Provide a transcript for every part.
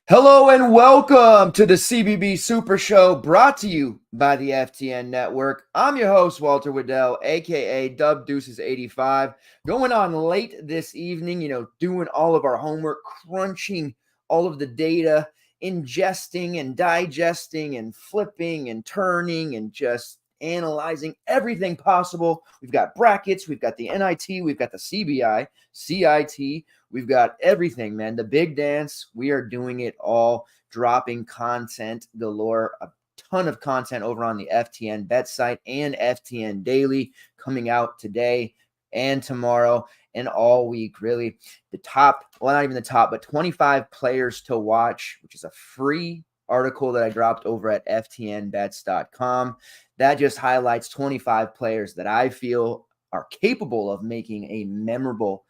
Hello and welcome to the CBB Super Show, brought to you by the FTN Network. I'm your host, Walter Waddell, aka Dub Deuces 85. Going on late this evening, doing all of our homework, crunching all of the data, ingesting and digesting and flipping and turning and just analyzing everything possible. We've got brackets, we've got the NIT, we've got the CBI, CIT, we've got everything, man. The big dance, we are doing it all, dropping content galore, a ton of content over on the FTN Bet site and FTN Daily coming out today and tomorrow and all week, really. The top, well, not even the top, but 25 players to watch, which is a free article that I dropped over at ftnbets.com. That just highlights 25 players that I feel are capable of making a memorable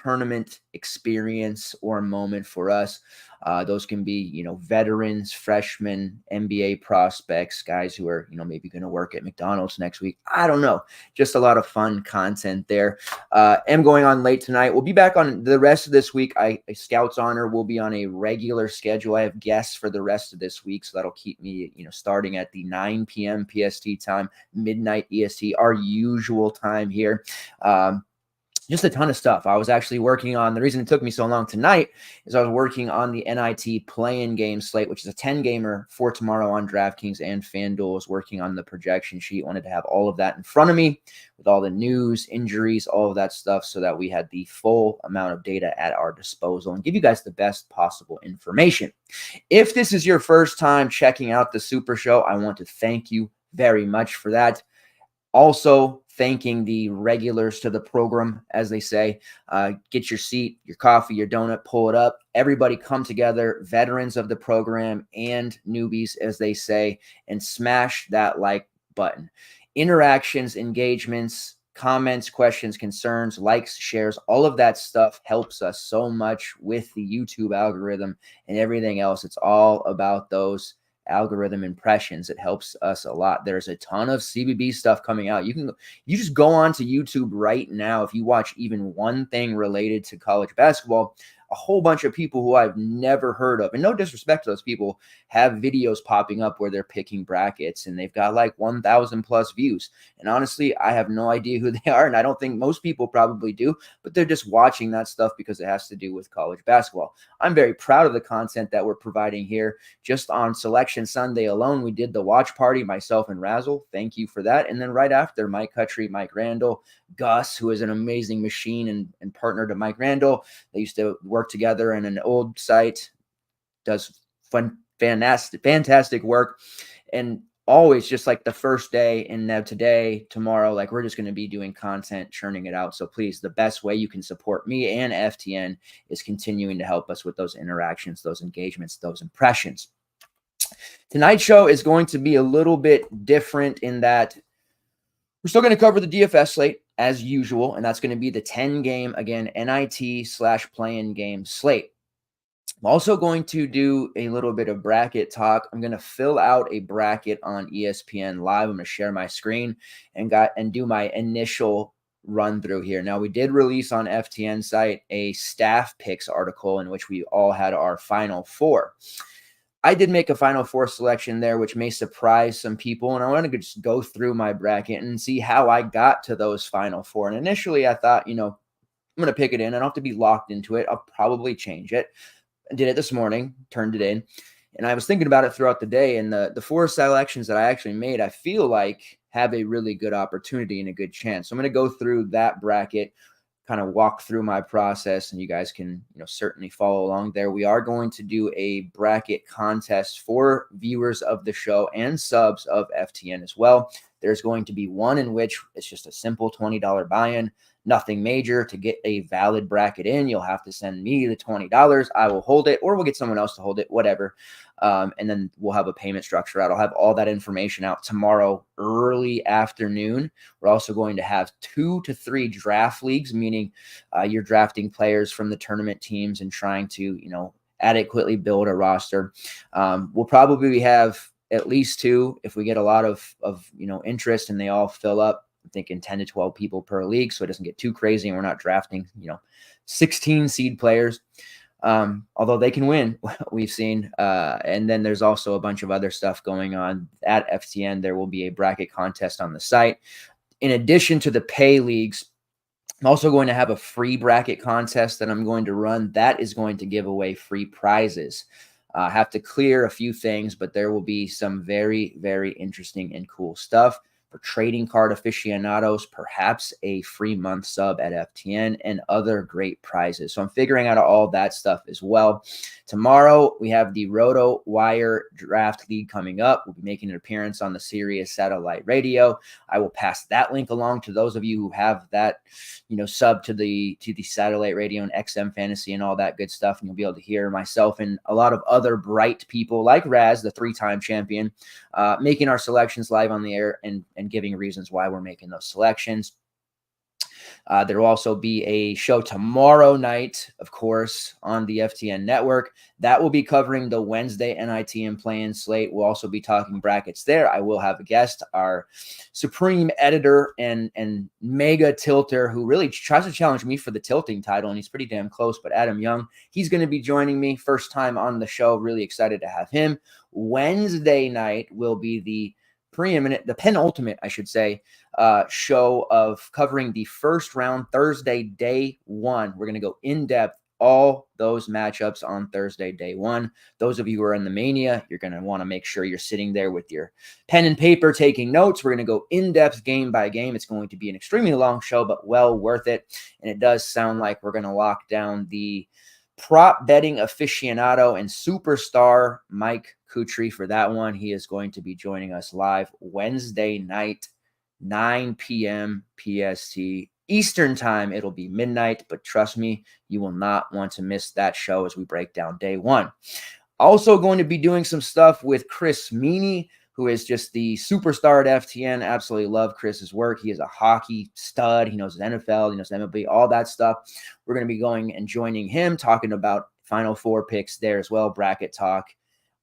tournament experience or moment for us. Those can be, veterans, freshmen, NBA prospects, guys who are, maybe going to work at McDonald's next week. I don't know. Just a lot of fun content there. Am going on late tonight. We'll be back on the rest of this week. Scouts Honor will be on a regular schedule. I have guests for the rest of this week, so that'll keep me, starting at the 9 p.m. PST time, midnight EST, our usual time here. Just a ton of stuff. I was actually working on, the reason it took me so long tonight is I was working on the NIT play-in game slate, which is a 10-gamer for tomorrow on DraftKings and FanDuel. I was working on the projection sheet. Wanted to have all of that in front of me with all the news, injuries, all of that stuff, so that we had the full amount of data at our disposal and give you guys the best possible information. If this is your first time checking out the Super Show, I want to thank you very much for that. Also, thanking the regulars to the program, as they say. Get your seat, your coffee, your donut, pull it up. Everybody come together, veterans of the program and newbies, as they say, and smash that like button. Interactions, engagements, comments, questions, concerns, likes, shares, all of that stuff helps us so much with the YouTube algorithm and everything else. It's all about those algorithm impressions. It helps us a lot. There's a ton of CBB stuff coming out. You just go on to YouTube right now. If you watch even one thing related to college basketball, a whole bunch of people who I've never heard of, and no disrespect to those people, have videos popping up where they're picking brackets and they've got like 1,000 plus views. And honestly, I have no idea who they are. And I don't think most people probably do, but they're just watching that stuff because it has to do with college basketball. I'm very proud of the content that we're providing here. Just on Selection Sunday alone, we did the watch party, myself and Razzle. Thank you for that. And then right after, Mike Cutry, Mike Randall, Gus, who is an amazing machine and partner to Mike Randall. They used to work together in an old site, does fantastic work. And always just like the first day and now today, tomorrow, like we're just going to be doing content, churning it out. So please, the best way you can support me and FTN is continuing to help us with those interactions, those engagements, those impressions. Tonight's show is going to be a little bit different in that we're still going to cover the DFS slate as usual, and that's going to be the 10-game, again, NIT/play-in game slate. I'm also going to do a little bit of bracket talk. I'm going to fill out a bracket on ESPN Live. I'm going to share my screen and do my initial run through here. Now, we did release on FTN site a staff picks article in which we all had our final four. I did make a Final Four selection there, which may surprise some people, and I want to just go through my bracket and see how I got to those Final Four. And initially, I thought, I'm going to pick it in. I don't have to be locked into it. I'll probably change it. I did it this morning, turned it in, and I was thinking about it throughout the day, and the four selections that I actually made, I feel like have a really good opportunity and a good chance. So I'm going to go through that bracket, kind of walk through my process, and you guys can, certainly follow along there. We are going to do a bracket contest for viewers of the show and subs of FTN as well. There's going to be one in which it's just a simple $20 buy-in, nothing major. To get a valid bracket in, you'll have to send me the $20. I will hold it, or we'll get someone else to hold it, whatever. And then we'll have a payment structure out. I'll have all that information out tomorrow early afternoon. We're also going to have 2 to 3 draft leagues, meaning you're drafting players from the tournament teams and trying to, adequately build a roster. We'll probably have at least 2 if we get a lot of interest and they all fill up. I'm thinking 10 to 12 people per league, so it doesn't get too crazy and we're not drafting 16 seed players. Although they can win, we've seen. And then there's also a bunch of other stuff going on at FTN. There will be a bracket contest on the site. In addition to the pay leagues, I'm also going to have a free bracket contest that I'm going to run. That is going to give away free prizes. I have to clear a few things, but there will be some very, very interesting and cool stuff. For trading card aficionados, perhaps a free month sub at FTN and other great prizes. So I'm figuring out all that stuff as well. Tomorrow, we have the Roto Wire Draft League coming up. We'll be making an appearance on the Sirius Satellite Radio. I will pass that link along to those of you who have that, sub to the satellite radio and XM Fantasy and all that good stuff. And you'll be able to hear myself and a lot of other bright people like Raz, the 3-time champion, making our selections live on the air and giving reasons why we're making those selections. There will also be a show tomorrow night, of course, on the FTN Network. That will be covering the Wednesday NIT and play-in slate. We'll also be talking brackets there. I will have a guest, our supreme editor and mega tilter, who really tries to challenge me for the tilting title, and he's pretty damn close, but Adam Young, he's going to be joining me. First time on the show. Really excited to have him. Wednesday night will be the penultimate, I should say, show of covering the first round Thursday, day 1. We're going to go in depth all those matchups on Thursday, day 1. Those of you who are in the Mania, you're going to want to make sure you're sitting there with your pen and paper taking notes. We're going to go in depth game by game. It's going to be an extremely long show, but well worth it. And it does sound like we're going to lock down the prop betting aficionado and superstar Mike Kutry for that one. He is going to be joining us live Wednesday night, 9 p.m. PST Eastern time. It'll be midnight, but trust me, you will not want to miss that show as we break down day 1. Also going to be doing some stuff with Chris Meany, who is just the superstar at FTN. Absolutely love Chris's work. He is a hockey stud. He knows NFL, he knows MLB, all that stuff. We're going to be going and joining him, talking about Final Four picks there as well, bracket talk,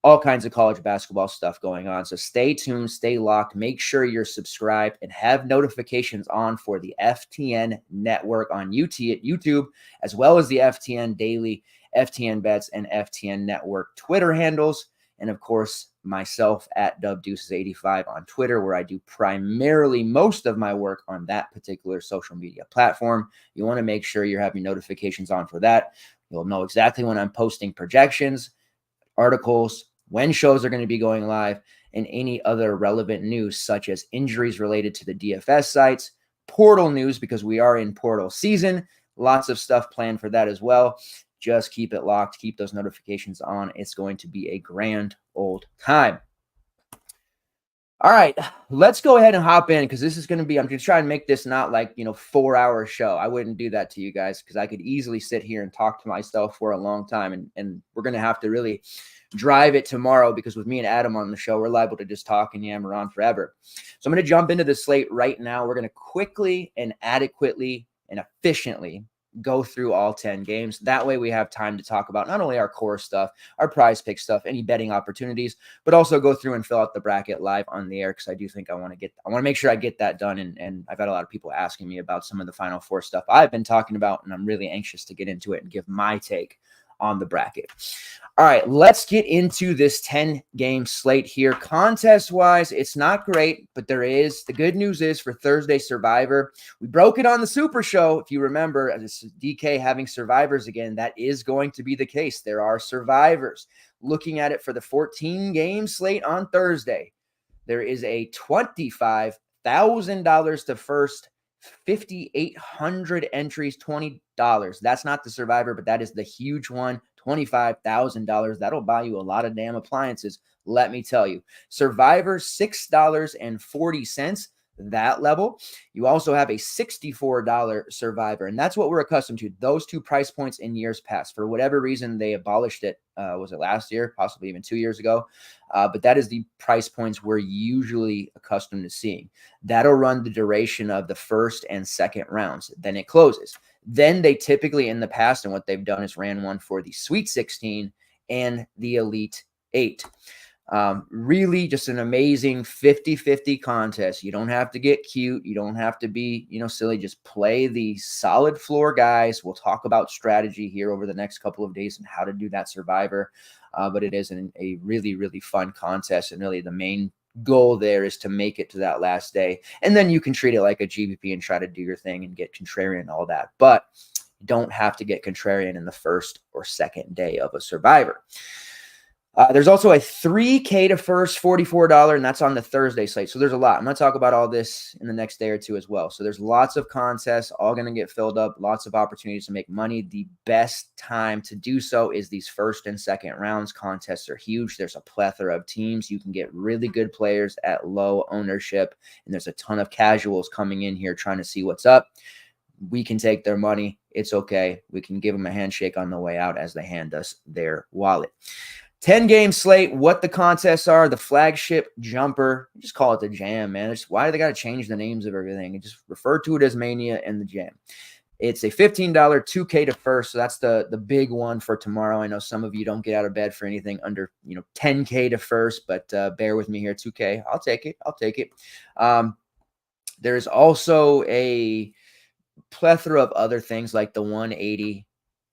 all kinds of college basketball stuff going on. So stay tuned, stay locked. Make sure you're subscribed and have notifications on for the FTN Network on YouTube, as well as the FTN Daily, FTN Bets, and FTN Network Twitter handles. And of course, myself at DubDeuces85 on Twitter, where I do primarily most of my work on that particular social media platform. You want to make sure you're having notifications on for that. You'll know exactly when I'm posting projections, articles, when shows are going to be going live, and any other relevant news, such as injuries related to the DFS sites, portal news, because we are in portal season. Lots of stuff planned for that as well. Just keep it locked. Keep those notifications on. It's going to be a grand old time. All right, let's go ahead and hop in, because this is going to be, I'm just trying to make this not like, 4-hour show. I wouldn't do that to you guys, because I could easily sit here and talk to myself for a long time. And we're going to have to really drive it tomorrow, because with me and Adam on the show, we're liable to just talk and yammer on forever. So I'm going to jump into the slate right now. We're going to quickly and adequately and efficiently go through all 10 games. That way we have time to talk about not only our core stuff, our prize pick stuff, any betting opportunities, but also go through and fill out the bracket live on the air, because I do think I want to make sure I get that done. And I've had a lot of people asking me about some of the Final Four stuff I've been talking about, and I'm really anxious to get into it and give my take on the bracket. All right, let's get into this 10-game slate here. Contest-wise, it's not great, but the good news is for Thursday Survivor, we broke it on the Super Show. If you remember, this is DK having survivors again. That is going to be the case. There are survivors. Looking at it for the 14-game slate on Thursday, there is a $25,000 to first, 5,800 entries, $20. That's not the Survivor, but that is the huge one, $25,000. That'll buy you a lot of damn appliances let me tell you. Survivor, $6.40. That level. You also have a $64 Survivor, and that's what we're accustomed to. Those two price points in years past. For whatever reason, they abolished it. Was it last year? Possibly even 2 years ago. But that is the price points we're usually accustomed to seeing. That'll run the duration of the first and second rounds. Then it closes. Then they typically, in the past, and what they've done is ran one for the Sweet 16 and the Elite 8. Really just an amazing 50-50 contest. You don't have to get cute. You don't have to be, silly. Just play the solid floor guys. We'll talk about strategy here over the next couple of days and how to do that Survivor. But it is a really, really fun contest. And really the main goal there is to make it to that last day. And then you can treat it like a GBP and try to do your thing and get contrarian and all that. But you don't have to get contrarian in the first or second day of a Survivor. There's also a $3K to first, $44, and that's on the Thursday slate. So there's a lot. I'm going to talk about all this in the next day or two as well. So there's lots of contests, all going to get filled up, lots of opportunities to make money. The best time to do so is these first and second rounds. Contests are huge. There's a plethora of teams. You can get really good players at low ownership, and there's a ton of casuals coming in here trying to see what's up. We can take their money. It's okay. We can give them a handshake on the way out as they hand us their wallet. 10-game slate, what the contests are, the flagship jumper. Just call it the Jam, man. Why do they got to change the names of everything? And just refer to it as Mania and the Jam. It's a $15 2K to first, so that's the big one for tomorrow. I know some of you don't get out of bed for anything under 10K to first, but bear with me here. 2K, I'll take it. There's also a plethora of other things like the 180,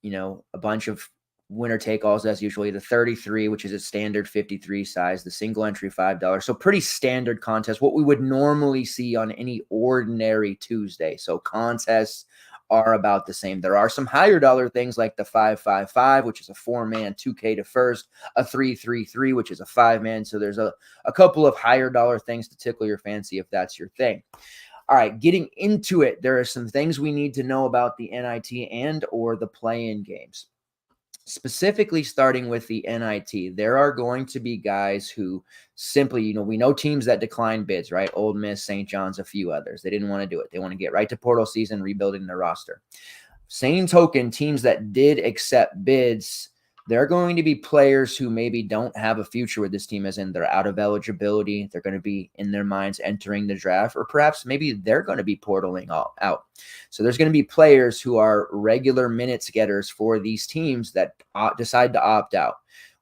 a bunch of winner take-alls as usually, the 33, which is a standard 53 size, the single entry $5. So pretty standard contest, what we would normally see on any ordinary Tuesday. So contests are about the same. There are some higher dollar things like the 555, which is a 4-man 2K to first, a 333, which is a 5-man. So there's a couple of higher dollar things to tickle your fancy if that's your thing. All right, getting into it, there are some things we need to know about the NIT and or the play-in games. Specifically starting with the NIT, there are going to be guys who simply, we know teams that decline bids, right? Ole Miss, St. John's, a few others. They didn't want to do it. They want to get right to portal season, rebuilding their roster. Same token, teams that did accept bids, there are going to be players who maybe don't have a future with this team, as in they're out of eligibility. They're going to be, in their minds, entering the draft, or perhaps maybe they're going to be portaling out. So there's going to be players who are regular minutes getters for these teams that decide to opt out.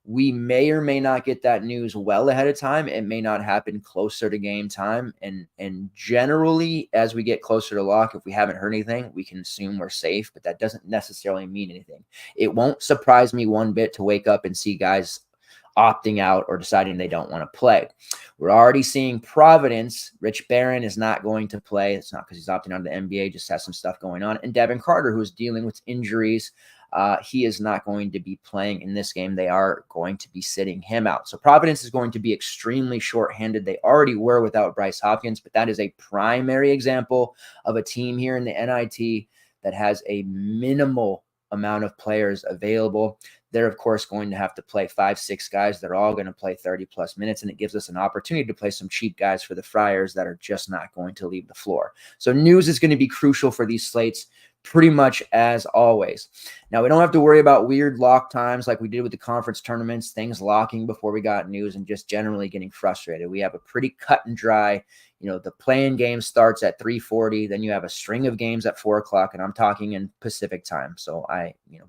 We may or may not get that news well ahead of time. It may not happen closer to game time. And generally, as we get closer to lock, if we haven't heard anything, we can assume we're safe, but that doesn't necessarily mean anything. It won't surprise me one bit to wake up and see guys opting out or deciding they don't want to play. We're already seeing Providence. Rich Barron is not going to play. It's not because he's opting out of the NBA, just has some stuff going on. And Devin Carter, who is dealing with injuries, he is not going to be playing in this game. They are going to be sitting him out. So Providence is going to be extremely shorthanded. They already were without Bryce Hopkins, but that is a primary example of a team here in the NIT that has a minimal amount of players available. They're, of course, going to have to play 5-6 guys. They're all going to play 30-plus minutes, and it gives us an opportunity to play some cheap guys for the Friars that are just not going to leave the floor. So news is going to be crucial for these slates, pretty much as always. Now, we don't have to worry about weird lock times like we did with the conference tournaments, things locking before we got news and just generally getting frustrated. We have a pretty cut and dry, the play-in game starts at 3:40. Then you have a string of games at 4 o'clock, and I'm talking in Pacific time. So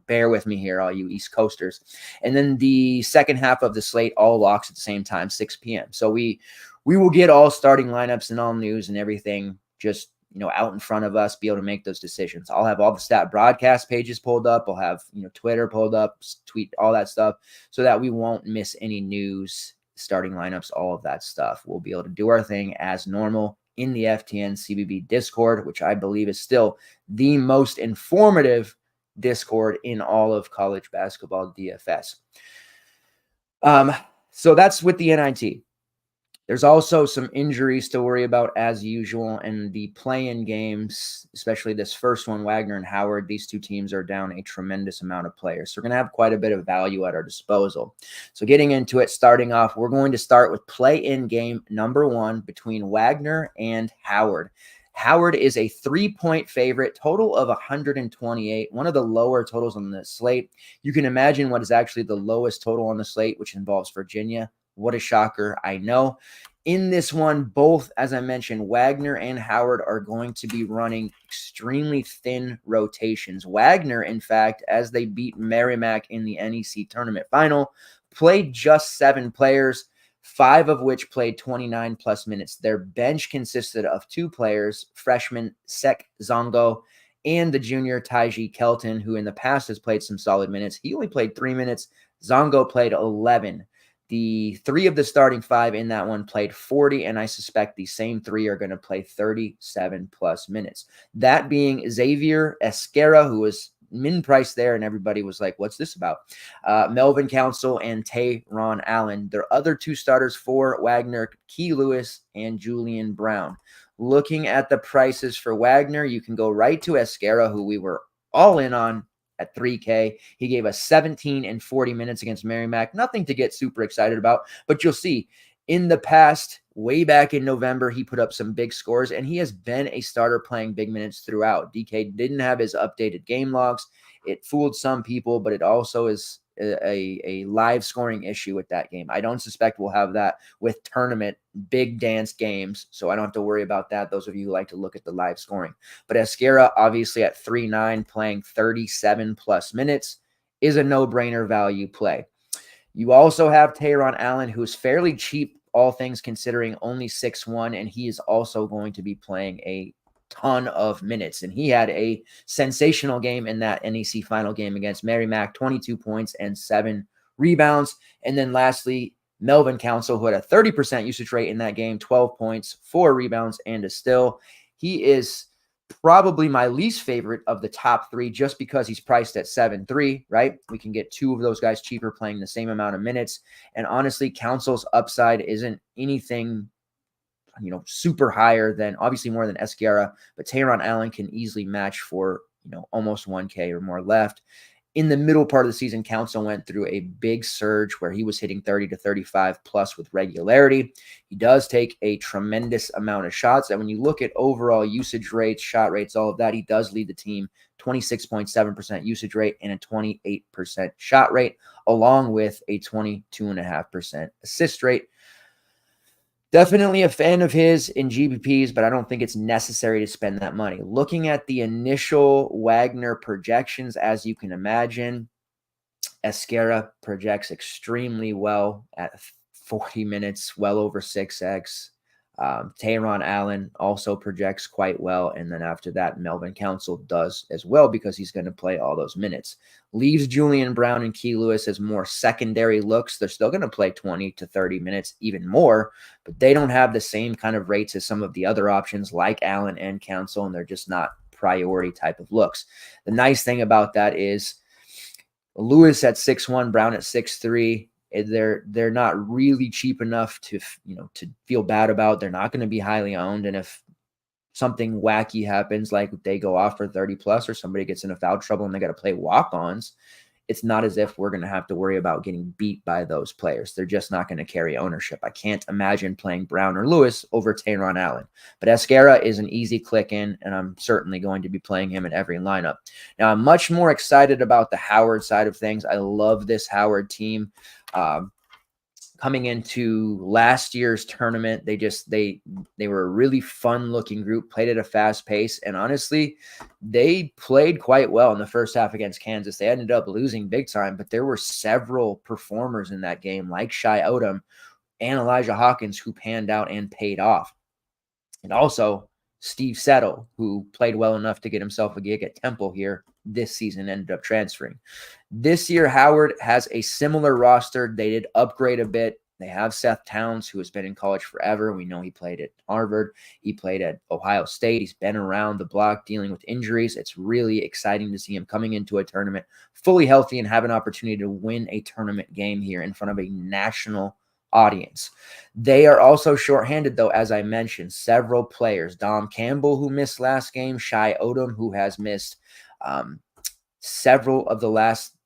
bear with me here, all you East Coasters. And then the second half of the slate all locks at the same time, 6 p.m. So we will get all starting lineups and all news and everything just out in front of us, be able to make those decisions. I'll have all the stat broadcast pages pulled up. I'll have, Twitter pulled up, tweet, all that stuff, so that we won't miss any news, starting lineups, all of that stuff. We'll be able to do our thing as normal in the FTN CBB Discord, which I believe is still the most informative Discord in all of college basketball DFS. So that's with the NIT. There's also some injuries to worry about as usual, and the play-in games, especially this first one, Wagner and Howard, these two teams are down a tremendous amount of players. So we're going to have quite a bit of value at our disposal. So getting into it, starting off, we're going to start with play-in game number 1 between Wagner and Howard. Howard is a 3-point favorite, total of 128, one of the lower totals on the slate. You can imagine what is actually the lowest total on the slate, which involves Virginia. What a shocker, I know. In this one, both, as I mentioned, Wagner and Howard are going to be running extremely thin rotations. Wagner, in fact, as they beat Merrimack in the NEC tournament final, played just 7 players, 5 of which played 29 plus minutes. Their bench consisted of 2 players, freshman Sek Zongo and the junior Taiji Kelton, who in the past has played some solid minutes. He only played 3 minutes. Zongo played 11. The 3 of the starting 5 in that one played 40, and I suspect the same 3 are going to play 37 plus minutes. That being Xavier Esquera, who was min-priced there, and everybody was like, what's this about? Melvin Council and Tayron Allen. Their other 2 starters for Wagner, Key Lewis and Julian Brown. Looking at the prices for Wagner, you can go right to Esquera, who we were all in on, at $3K. He gave us 17 and 40 minutes against Merrimack. Nothing to get super excited about, but you'll see in the past, way back in November, he put up some big scores, and he has been a starter playing big minutes throughout. DK didn't have his updated game logs. It fooled some people, but it also is a live scoring issue with that game. I don't suspect we'll have that with tournament big dance games, so I don't have to worry about that, those of you who like to look at the live scoring. But Esquera, obviously at 3.9, playing 37 plus minutes, is a no-brainer value play. You also have Tayron Allen, who's fairly cheap, all things considering, only 6'1", and he is also going to be playing a ton of minutes. And he had a sensational game in that NEC final game against Merrimack, 22 points and 7 rebounds. And then lastly, Melvin Council, who had a 30% usage rate in that game, 12 points, 4 rebounds, and a steal. He is probably my least favorite of the top 3 just because he's priced at 7.3, right? We can get 2 of those guys cheaper playing the same amount of minutes. And honestly, Council's upside isn't anything, super higher than, obviously more than Esquera, but Tayron Allen can easily match for, almost 1K or more left. In the middle part of the season, Council went through a big surge where he was hitting 30 to 35 plus with regularity. He does take a tremendous amount of shots. And when you look at overall usage rates, shot rates, all of that, he does lead the team, 26.7% usage rate and a 28% shot rate, along with a 22.5% assist rate. Definitely a fan of his in GBPs, but I don't think it's necessary to spend that money. Looking at the initial Wagner projections, as you can imagine, Esquera projects extremely well at 40 minutes, well over 6x. Tayron Allen also projects quite well. And then after that, Melvin Council does as well because he's going to play all those minutes. Leaves Julian Brown and Key Lewis as more secondary looks. They're still going to play 20 to 30 minutes, even more, but they don't have the same kind of rates as some of the other options like Allen and Council, and they're just not priority type of looks. The nice thing about that is Lewis at 6'1", Brown at 6'3". They're not really cheap enough to feel bad about. They're not going to be highly owned. And if something wacky happens, like they go off for 30 plus or somebody gets into foul trouble and they got to play walk-ons, it's not as if we're going to have to worry about getting beat by those players. They're just not going to carry ownership. I can't imagine playing Brown or Lewis over Tayron Allen. But Esquera is an easy click in, and I'm certainly going to be playing him in every lineup. Now, I'm much more excited about the Howard side of things. I love this Howard team. Coming into last year's tournament, they were a really fun looking group, played at a fast pace, and honestly, they played quite well in the first half against Kansas. They ended up losing big time, but there were several performers in that game, like Shai Odom and Elijah Hawkins, who panned out and paid off. And also Steve Settle, who played well enough to get himself a gig at Temple here this season, ended up transferring. This year, Howard has a similar roster. They did upgrade a bit. They have Seth Towns, who has been in college forever. We know he played at Harvard. He played at Ohio State. He's been around the block dealing with injuries. It's really exciting to see him coming into a tournament fully healthy and have an opportunity to win a tournament game here in front of a national audience. They are also shorthanded, though, as I mentioned, several players. Dom Campbell, who missed last game, Shai Odom, who has missed several of the last,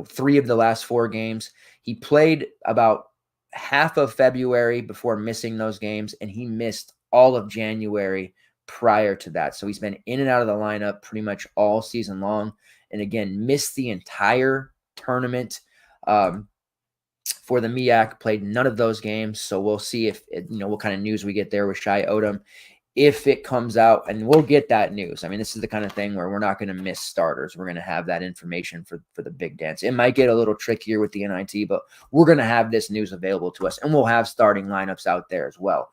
3 of the last 4 games. He played about half of February before missing those games, and he missed all of January prior to that. So he's been in and out of the lineup pretty much all season long. And again, missed the entire tournament for the MEAC, played none of those games. So we'll see if, what kind of news we get there with Shai Odom. If it comes out, and we'll get that news. I mean, this is the kind of thing where we're not going to miss starters. We're going to have that information for the big dance. It might get a little trickier with the NIT, but we're going to have this news available to us, and we'll have starting lineups out there as well.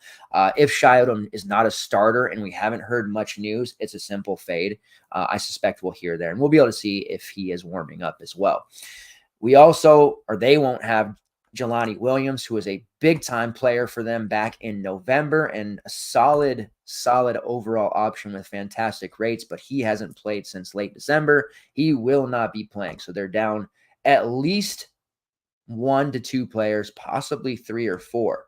If Shai Odom is not a starter and we haven't heard much news, it's a simple fade. I suspect we'll hear there, and we'll be able to see if he is warming up as well. They won't have Jelani Williams, who was a big-time player for them back in November and a solid overall option with fantastic rates, but he hasn't played since late December. He will not be playing. So they're down at least 1 to 2 players, possibly 3 or 4,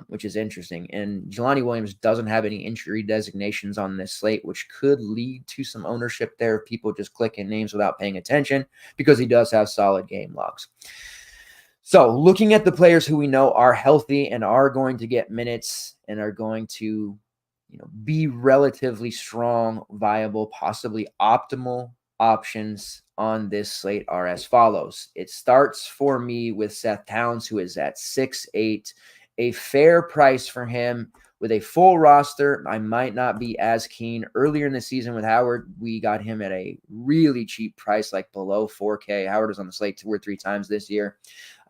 which is interesting. And Jelani Williams doesn't have any injury designations on this slate, which could lead to some ownership there. People just clicking names without paying attention because he does have solid game logs. So looking at the players who we know are healthy and are going to get minutes and are going to, be relatively strong, viable, possibly optimal options on this slate are as follows. It starts for me with Seth Towns, who is at 6'8", a fair price for him. With a full roster, I might not be as keen. Earlier in the season with Howard, we got him at a really cheap price, like below $4K. Howard was on the slate 2 or 3 times this year.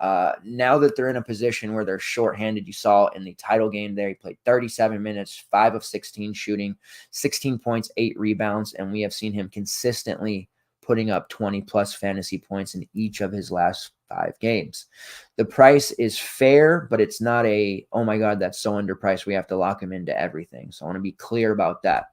Now that they're in a position where they're shorthanded, you saw in the title game there, he played 37 minutes, 5 of 16 shooting, 16 points, 8 rebounds, and we have seen him consistently putting up 20-plus fantasy points in each of his last 5 games. The price is fair, but it's not a, oh my God, that's so underpriced, we have to lock him into everything. So I want to be clear about that.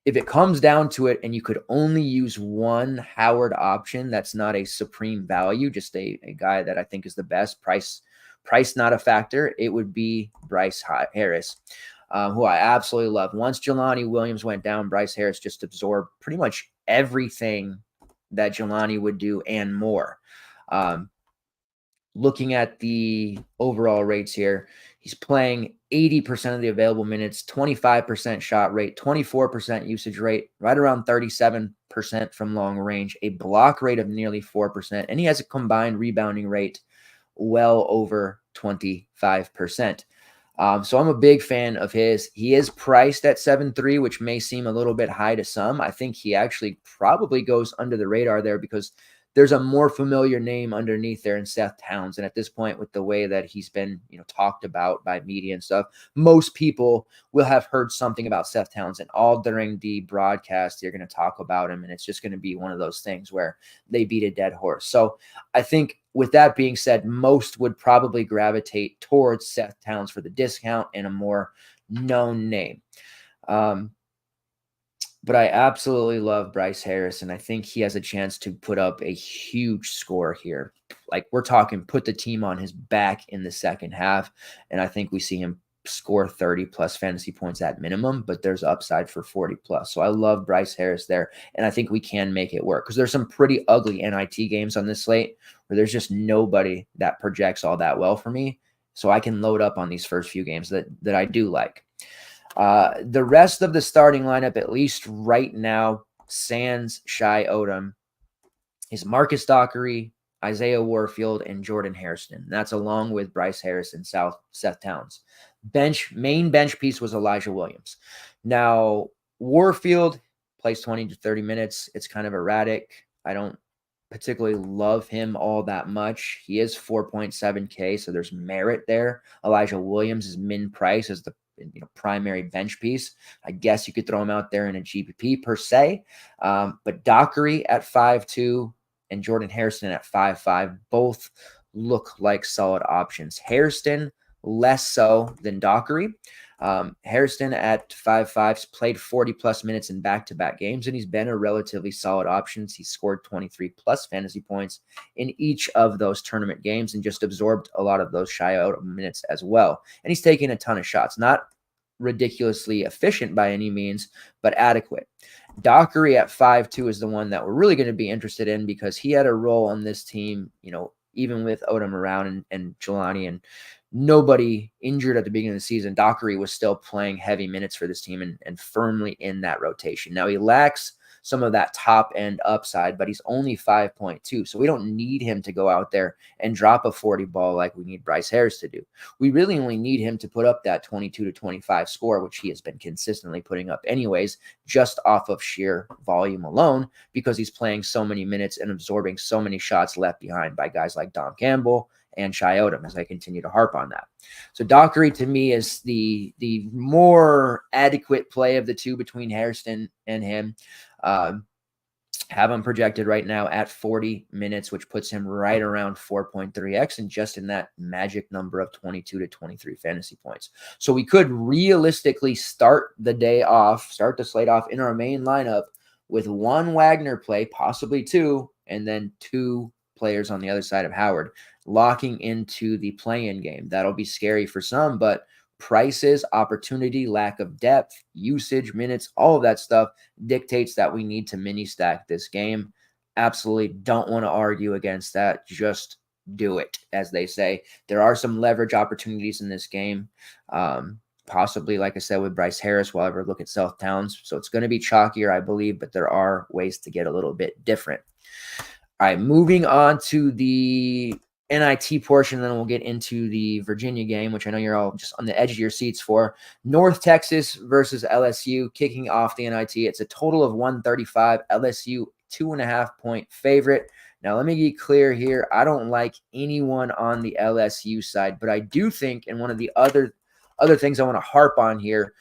If it comes down to it and you could only use one Howard option that's not a supreme value, just a guy that I think is the best, price not a factor, it would be Bryce Harris, who I absolutely love. Once Jelani Williams went down, Bryce Harris just absorbed pretty much everything that Jelani would do and more. Looking at the overall rates here, he's playing 80% of the available minutes, 25% shot rate, 24% usage rate, right around 37% from long range, a block rate of nearly 4%, and he has a combined rebounding rate well over 25%. So I'm a big fan of his. He is priced at 7.3, which may seem a little bit high to some. I think he actually probably goes under the radar there because there's a more familiar name underneath there in Seth Towns. And at this point, with the way that he's been, talked about by media and stuff, most people will have heard something about Seth Towns, and all during the broadcast, they're going to talk about him. And it's just going to be one of those things where they beat a dead horse. So I think with that being said, most would probably gravitate towards Seth Towns for the discount and a more known name. But I absolutely love Bryce Harris, and I think he has a chance to put up a huge score here. Like, we're talking put the team on his back in the second half, and I think we see him score 30-plus fantasy points at minimum, but there's upside for 40-plus. So I love Bryce Harris there, and I think we can make it work because there's some pretty ugly NIT games on this slate where there's just nobody that projects all that well for me, so I can load up on these first few games that I do like. The rest of the starting lineup, at least right now, sans Shai Odom, is Marcus Dockery, Isaiah Warfield, and Jordan Hairston. That's along with Bryce Harris and Seth Towns. Main bench piece was Elijah Williams. Now, Warfield plays 20 to 30 minutes. It's kind of erratic. I don't particularly love him all that much. He is 4.7K, so there's merit there. Elijah Williams is min price as the primary bench piece. I guess you could throw him out there in a GPP per se. But Dockery at 5.2 and Jordan Hairston at 5.5 both look like solid options. Hairston less so than Dockery. Hairston at 5.5 played 40 plus minutes in back-to-back games, and he's been a relatively solid option. He scored 23 plus fantasy points in each of those tournament games and just absorbed a lot of those Scioto minutes as well. And he's taking a ton of shots, not ridiculously efficient by any means, but adequate. Dockery at 5.2 is the one that we're really going to be interested in because he had a role on this team, even with Odom around and Jelani and nobody injured at the beginning of the season. Dockery was still playing heavy minutes for this team and firmly in that rotation. Now he lacks some of that top end upside, but he's only 5.2. So we don't need him to go out there and drop a 40 ball like we need Bryce Harris to do. We really only need him to put up that 22 to 25 score, which he has been consistently putting up anyways, just off of sheer volume alone, because he's playing so many minutes and absorbing so many shots left behind by guys like Dom Campbell and Shai Odom, as I continue to harp on that. So Dockery to me is the more adequate play of the two between Hairston and him. Have him projected right now at 40 minutes, which puts him right around 4.3x and just in that magic number of 22 to 23 fantasy points. So we could realistically start the slate off in our main lineup with one Wagner play, possibly two, and then two players on the other side of Howard, locking into the play-in game. That'll be scary for some, but prices, opportunity, lack of depth, usage, minutes, all of that stuff dictates that we need to mini stack this game. Absolutely don't want to argue against that. Just do it, as they say. There are some leverage opportunities in this game. Possibly, like I said, with Bryce Harris, we'll ever look at South Towns. So it's going to be chalkier, I believe, but there are ways to get a little bit different. All right, moving on to the NIT portion, then we'll get into the Virginia game, which I know you're all just on the edge of your seats for. North Texas versus LSU, kicking off the NIT. It's a total of 135. LSU 2.5 point favorite. Now, let me get clear here. I don't like anyone on the LSU side, but I do think, and one of the other things I want to harp on here,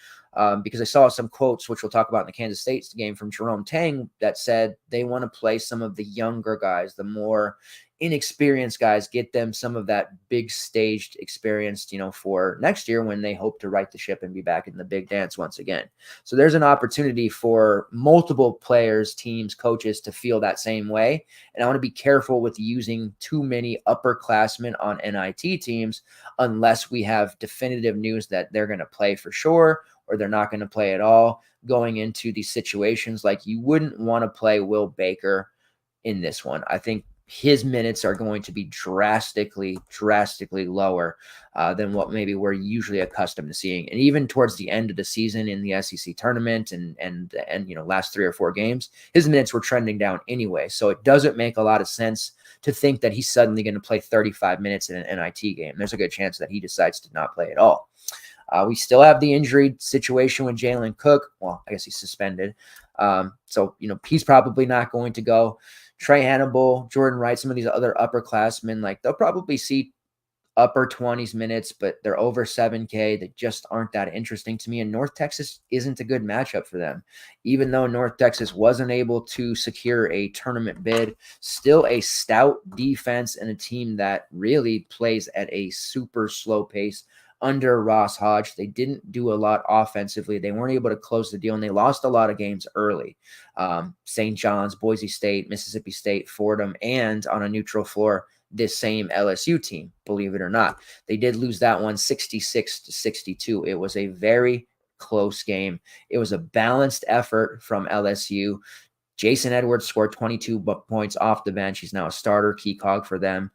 because I saw some quotes, which we'll talk about in the Kansas State game, from Jerome Tang that said they want to play some of the younger guys, the more inexperienced guys, get them some of that big staged experience, for next year when they hope to right the ship and be back in the big dance once again. So there's an opportunity for multiple players, teams, coaches to feel that same way. And I want to be careful with using too many upperclassmen on NIT teams unless we have definitive news that they're going to play for sure or they're not going to play at all going into these situations. Like, you wouldn't want to play Will Baker in this one. I think his minutes are going to be drastically lower than what maybe we're usually accustomed to seeing. And even towards the end of the season in the SEC tournament and last 3 or 4 games, his minutes were trending down anyway. So it doesn't make a lot of sense to think that he's suddenly going to play 35 minutes in an NIT game. There's a good chance that he decides to not play at all. We still have the injury situation with Jalen Cook. Well, I guess he's suspended. So he's probably not going to go. Trey Hannibal, Jordan Wright, some of these other upperclassmen, they'll probably see upper 20s minutes, but they're over 7K. They just aren't that interesting to me. And North Texas isn't a good matchup for them. Even though North Texas wasn't able to secure a tournament bid, still a stout defense and a team that really plays at a super slow pace under Ross Hodge. They didn't do a lot offensively. They weren't able to close the deal, and they lost a lot of games early. St. John's, Boise State, Mississippi State, Fordham, and on a neutral floor, this same LSU team, believe it or not. They did lose that one 66-62. It was a very close game. It was a balanced effort from LSU. Jason Edwards scored 22 points off the bench. He's now a starter, key cog for them.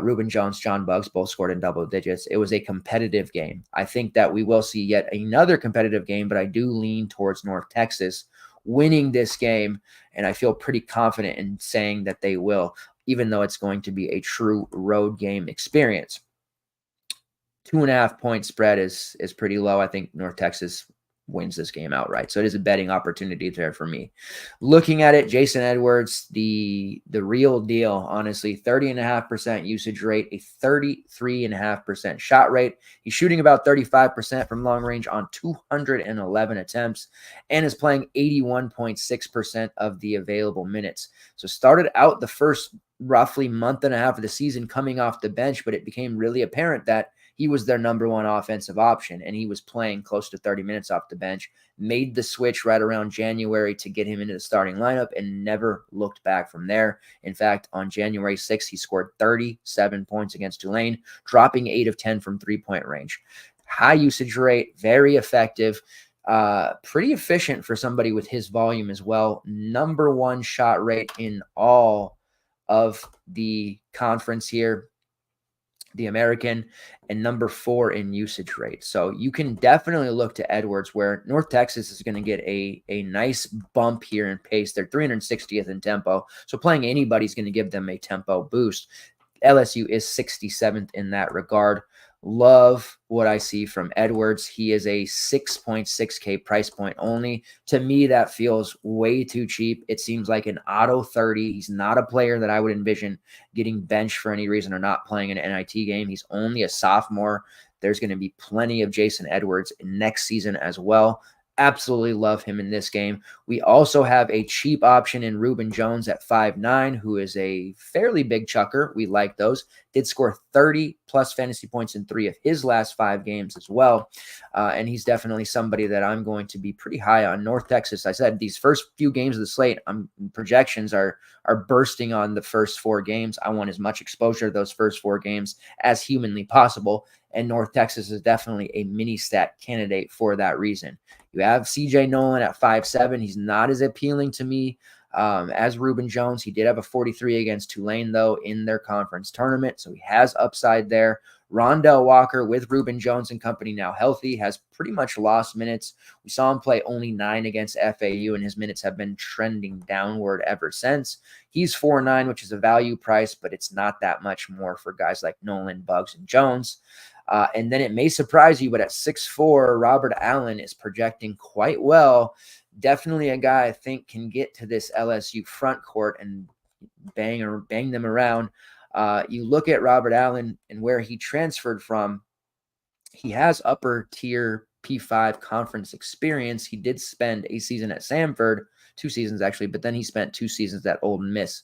Reuben Jones, John Buggs both scored in double digits. It was a competitive game. I think that we will see yet another competitive game, but I do lean towards North Texas winning this game, and I feel pretty confident in saying that they will, even though it's going to be a true road game experience. 2.5 point spread is pretty low. I think North Texas wins this game outright. So it is a betting opportunity there for me. Looking at it, Jason Edwards, the real deal, honestly, 30.5% usage rate, a 33.5% shot rate. He's shooting about 35% from long range on 211 attempts and is playing 81.6% of the available minutes. So started out the first roughly month and a half of the season coming off the bench, but it became really apparent that he was their number one offensive option, and he was playing close to 30 minutes off the bench, made the switch right around January to get him into the starting lineup and never looked back from there. In fact, on January 6th, he scored 37 points against Tulane, dropping 8 of 10 from three-point range. High usage rate, very effective, pretty efficient for somebody with his volume as well. Number one shot rate in all of the conference here, the American, and number 4 in usage rate. So you can definitely look to Edwards, where North Texas is going to get a nice bump here in pace. They're 360th in tempo. So playing anybody's going to give them a tempo boost. LSU is 67th in that regard. Love what I see from Edwards. He is a 6.6K price point only. To me, that feels way too cheap. It seems like an auto 30. He's not a player that I would envision getting benched for any reason or not playing an NIT game. He's only a sophomore. There's going to be plenty of Jason Edwards next season as well. Absolutely love him in this game. We also have a cheap option in Reuben Jones at 5'9", who is a fairly big chucker. We like those. Did score 30-plus fantasy points in 3 of his last 5 games as well. And he's definitely somebody that I'm going to be pretty high on. North Texas, I said, these first few games of the slate, projections are bursting on the first 4 games. I want as much exposure to those first 4 games as humanly possible. And North Texas is definitely a mini stat candidate for that reason. You have CJ Nolan at 5'7". He's not as appealing to me as Reuben Jones. He did have a 43 against Tulane, though, in their conference tournament, so he has upside there. Rondell Walker with Reuben Jones and company now healthy has pretty much lost minutes. We saw him play only 9 against FAU, and his minutes have been trending downward ever since. He's 4.9, which is a value price, but it's not that much more for guys like Nolan, Buggs, and Jones. And then it may surprise you, but at 6'4", Robert Allen is projecting quite well. Definitely a guy I think can get to this LSU front court and bang them around. You look at Robert Allen and where he transferred from, he has upper tier P5 conference experience. He did spend a season at Samford, 2 seasons actually, but then he spent 2 seasons at Ole Miss.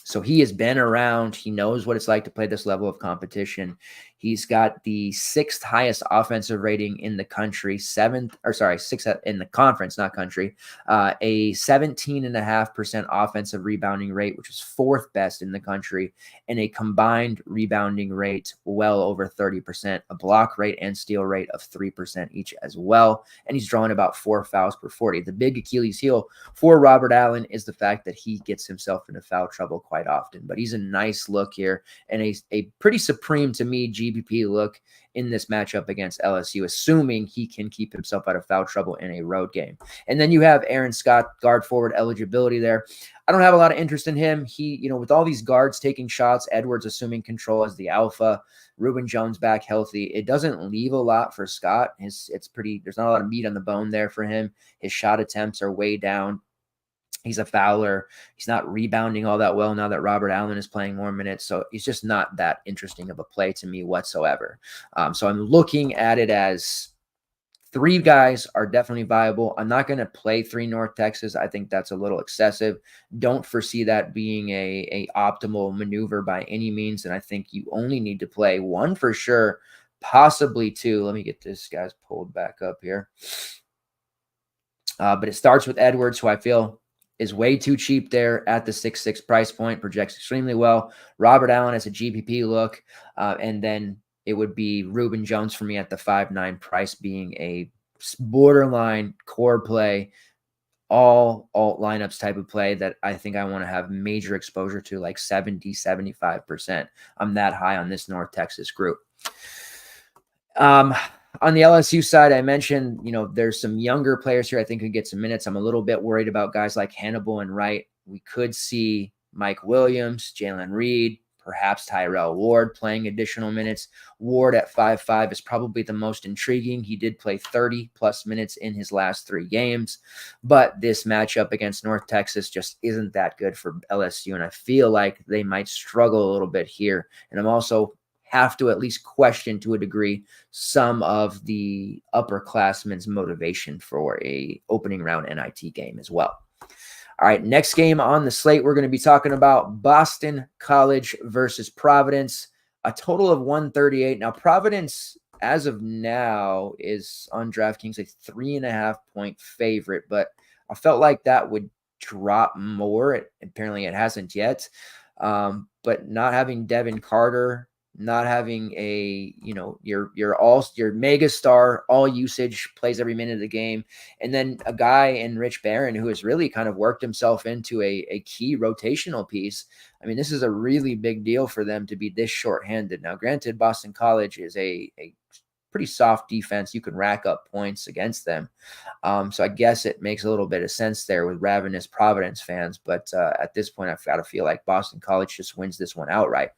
So he has been around. He knows what it's like to play this level of competition. He's got the 6th highest offensive rating in the country, 6th in the conference, not country, a 17.5% offensive rebounding rate, which is 4th best in the country, and a combined rebounding rate well over 30%, a block rate and steal rate of 3% each as well. And he's drawing about 4 fouls per 40. The big Achilles heel for Robert Allen is the fact that he gets himself into foul trouble quite often, but he's a nice look here and a pretty supreme to me GPP look in this matchup against LSU, assuming he can keep himself out of foul trouble in a road game. And then you have Aaron Scott, guard forward eligibility there. I don't have a lot of interest in him. He, with all these guards taking shots, Edwards assuming control as the alpha, Reuben Jones back healthy, it doesn't leave a lot for Scott. There's not a lot of meat on the bone there for him. His shot attempts are way down. He's a fouler. He's not rebounding all that well now that Robert Allen is playing more minutes. So he's just not that interesting of a play to me whatsoever. So I'm looking at it as 3 guys are definitely viable. I'm not going to play 3 North Texas. I think that's a little excessive. Don't foresee that being a optimal maneuver by any means. And I think you only need to play 1 for sure, possibly 2. Let me get this guy's pulled back up here. But it starts with Edwards, who I feel is way too cheap there at the 6.6 price point, projects extremely well. Robert Allen as a GPP look, and then it would be Reuben Jones for me at the 5.9 price, being a borderline core play, all alt lineups type of play that I think I want to have major exposure to, like 70-75%. I'm that high on this North Texas group. On the LSU side, I mentioned, there's some younger players here I think could get some minutes. I'm a little bit worried about guys like Hannibal and Wright. We could see Mike Williams, Jalen Reed, perhaps Tyrell Ward playing additional minutes. Ward at 5'5" is probably the most intriguing. He did play 30-plus minutes in his last 3 games, but this matchup against North Texas just isn't that good for LSU, and I feel like they might struggle a little bit here. And I'm also have to at least question to a degree some of the upperclassmen's motivation for a opening round NIT game as well. All right, next game on the slate, we're going to be talking about Boston College versus Providence. a total of 138. Now, Providence, as of now, is on DraftKings a 3.5-point favorite, but I felt like that would drop more. Apparently, it hasn't yet. But not having Devin Carter, not having your mega star, all usage, plays every minute of the game, and then a guy in Rich Barron who has really kind of worked himself into a key rotational piece. I mean, this is a really big deal for them to be this shorthanded. Now, granted, Boston College is a pretty soft defense. You can rack up points against them. So I guess it makes a little bit of sense there with ravenous Providence fans. But at this point, I've got to feel like Boston College just wins this one outright.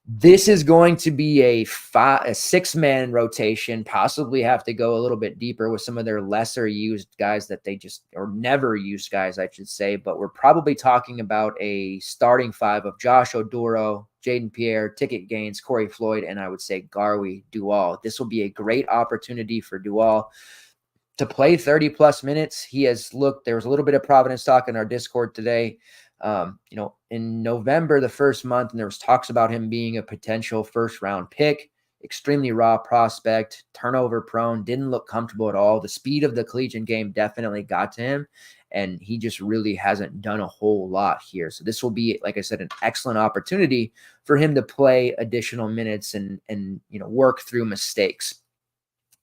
This is going to be a 6-man rotation, possibly have to go a little bit deeper with some of their lesser used guys that they just, or never used guys, I should say. But we're probably talking about a starting 5 of Josh Oduro, Jaden Pierre, Ticket Gaines, Corey Floyd, and I would say Garwi Dual. This will be a great opportunity for Dual to play 30-plus minutes. He has looked, there was a little bit of Providence talk in our Discord today. In November, the first month, and there was talks about him being a potential first-round pick, extremely raw prospect, turnover prone, didn't look comfortable at all. The speed of the collegiate game definitely got to him, and he just really hasn't done a whole lot here. So this will be, like I said, an excellent opportunity for him to play additional minutes and work through mistakes.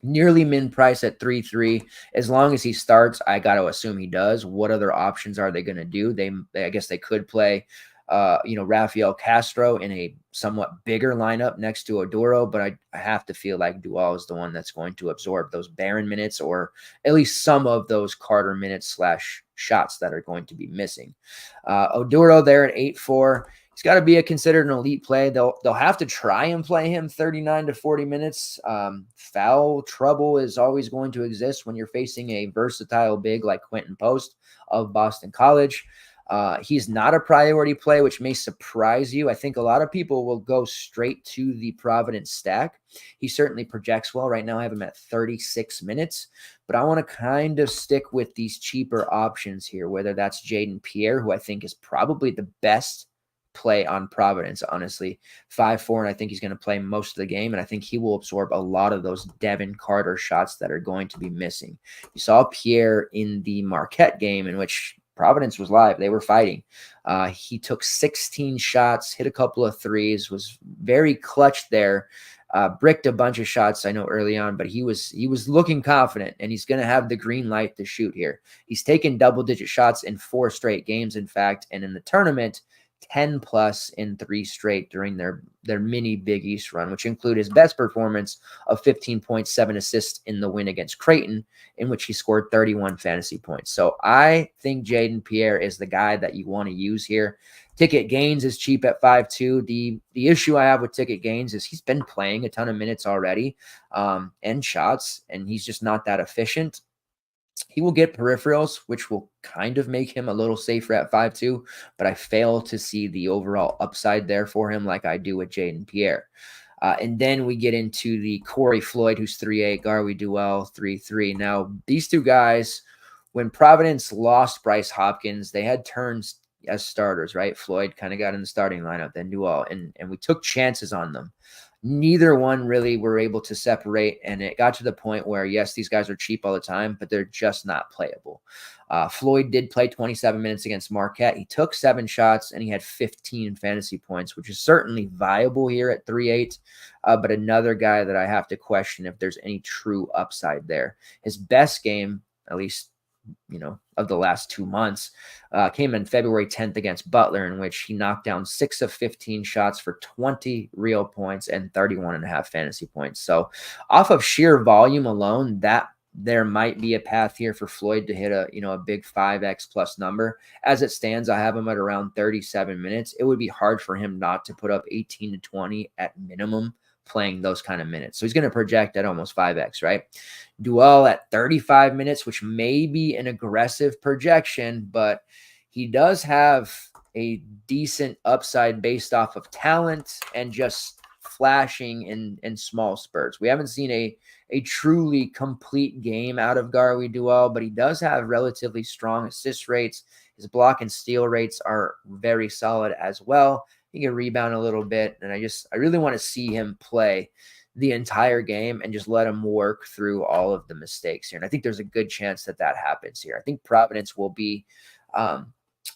Nearly min price at 3.3. As long as he starts, I got to assume he does. What other options are they going to do? I guess they could play, Rafael Castro in a somewhat bigger lineup next to Oduro, but I have to feel like Dual is the one that's going to absorb those Barron minutes, or at least some of those Carter minutes / shots that are going to be missing. Oduro there at 8.4. He's got to be considered an elite play. They'll have to try and play him 39 to 40 minutes. Foul trouble is always going to exist when you're facing a versatile big like Quentin Post of Boston College. He's not a priority play, which may surprise you. I think a lot of people will go straight to the Providence stack. He certainly projects well. Right now I have him at 36 minutes, but I want to kind of stick with these cheaper options here, whether that's Jaden Pierre, who I think is probably the best play on Providence, honestly. 5'4", and I think he's going to play most of the game, and I think he will absorb a lot of those Devin Carter shots that are going to be missing. You saw Pierre in the Marquette game in which Providence was live. They were fighting. He took 16 shots, hit a couple of threes, was very clutch there, bricked a bunch of shots, I know, early on, but he was looking confident, and he's going to have the green light to shoot here. He's taken double-digit shots in 4 straight games, in fact, and in the tournament, 10 plus in 3 straight during their mini Big East run, which include his best performance of 15.7 assists in the win against Creighton, in which he scored 31 fantasy points. So I think Jaden Pierre is the guy that you want to use here. Ticket Gaines is cheap at 5.2. The issue I have with Ticket Gaines is he's been playing a ton of minutes already and shots, and he's just not that efficient. He will get peripherals, which will kind of make him a little safer at 5.2, but I fail to see the overall upside there for him like I do with Jaden Pierre. And then we get into the Corey Floyd, who's 3.8, Garwi Dual, 3.3. Now, these two guys, when Providence lost Bryce Hopkins, they had turns as starters, right? Floyd kind of got in the starting lineup, then Dual, and we took chances on them. Neither one really were able to separate, and it got to the point where, yes, these guys are cheap all the time, but they're just not playable. Floyd did play 27 minutes against Marquette. He took 7 shots, and he had 15 fantasy points, which is certainly viable here at 3.8, but another guy that I have to question if there's any true upside there. His best game, at least of the last 2 months, came in February 10th against Butler, in which he knocked down 6 of 15 shots for 20 real points and 31.5 fantasy points. So off of sheer volume alone, that there might be a path here for Floyd to hit a big 5x plus number. As it stands, I have him at around 37 minutes. It would be hard for him not to put up 18 to 20 at minimum playing those kind of minutes. So he's going to project at almost 5x, right? Dual at 35 minutes, which may be an aggressive projection, but he does have a decent upside based off of talent and just flashing in small spurts. We haven't seen a truly complete game out of Garwi Dual, but he does have relatively strong assist rates. His block and steal rates are very solid as well. He can rebound a little bit. And I really want to see him play the entire game and just let him work through all of the mistakes here. And I think there's a good chance that happens here. I think Providence will be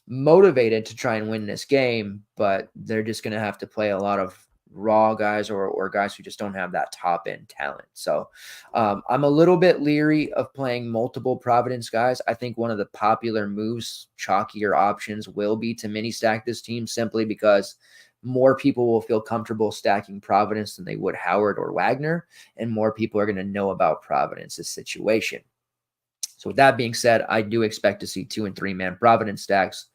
motivated to try and win this game, but they're just going to have to play a lot of raw guys or guys who just don't have that top end talent. So I'm a little bit leery of playing multiple Providence guys. I think one of the popular moves, chalkier options, will be to mini stack this team simply because more people will feel comfortable stacking Providence than they would Howard or Wagner, and more people are going to know about Providence's situation. So with that being said, I do expect to see 2 and 3 man Providence stacks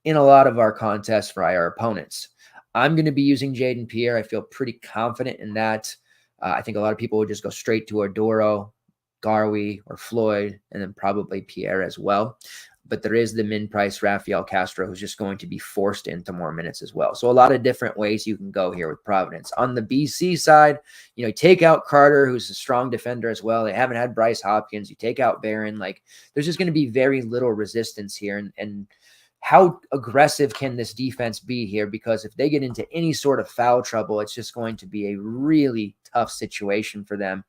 in a lot of our contests for our opponents. I'm going to be using Jaden Pierre. I feel pretty confident in that. I think a lot of people would just go straight to Odoro, Garwi, or Floyd, and then probably Pierre as well. But there is the min price Rafael Castro, who's just going to be forced into more minutes as well. So a lot of different ways you can go here with Providence. On the BC side, you take out Carter, who's a strong defender as well. They haven't had Bryce Hopkins. You take out Barron. There's just going to be very little resistance here. And how aggressive can this defense be here? Because if they get into any sort of foul trouble, it's just going to be a really tough situation for them.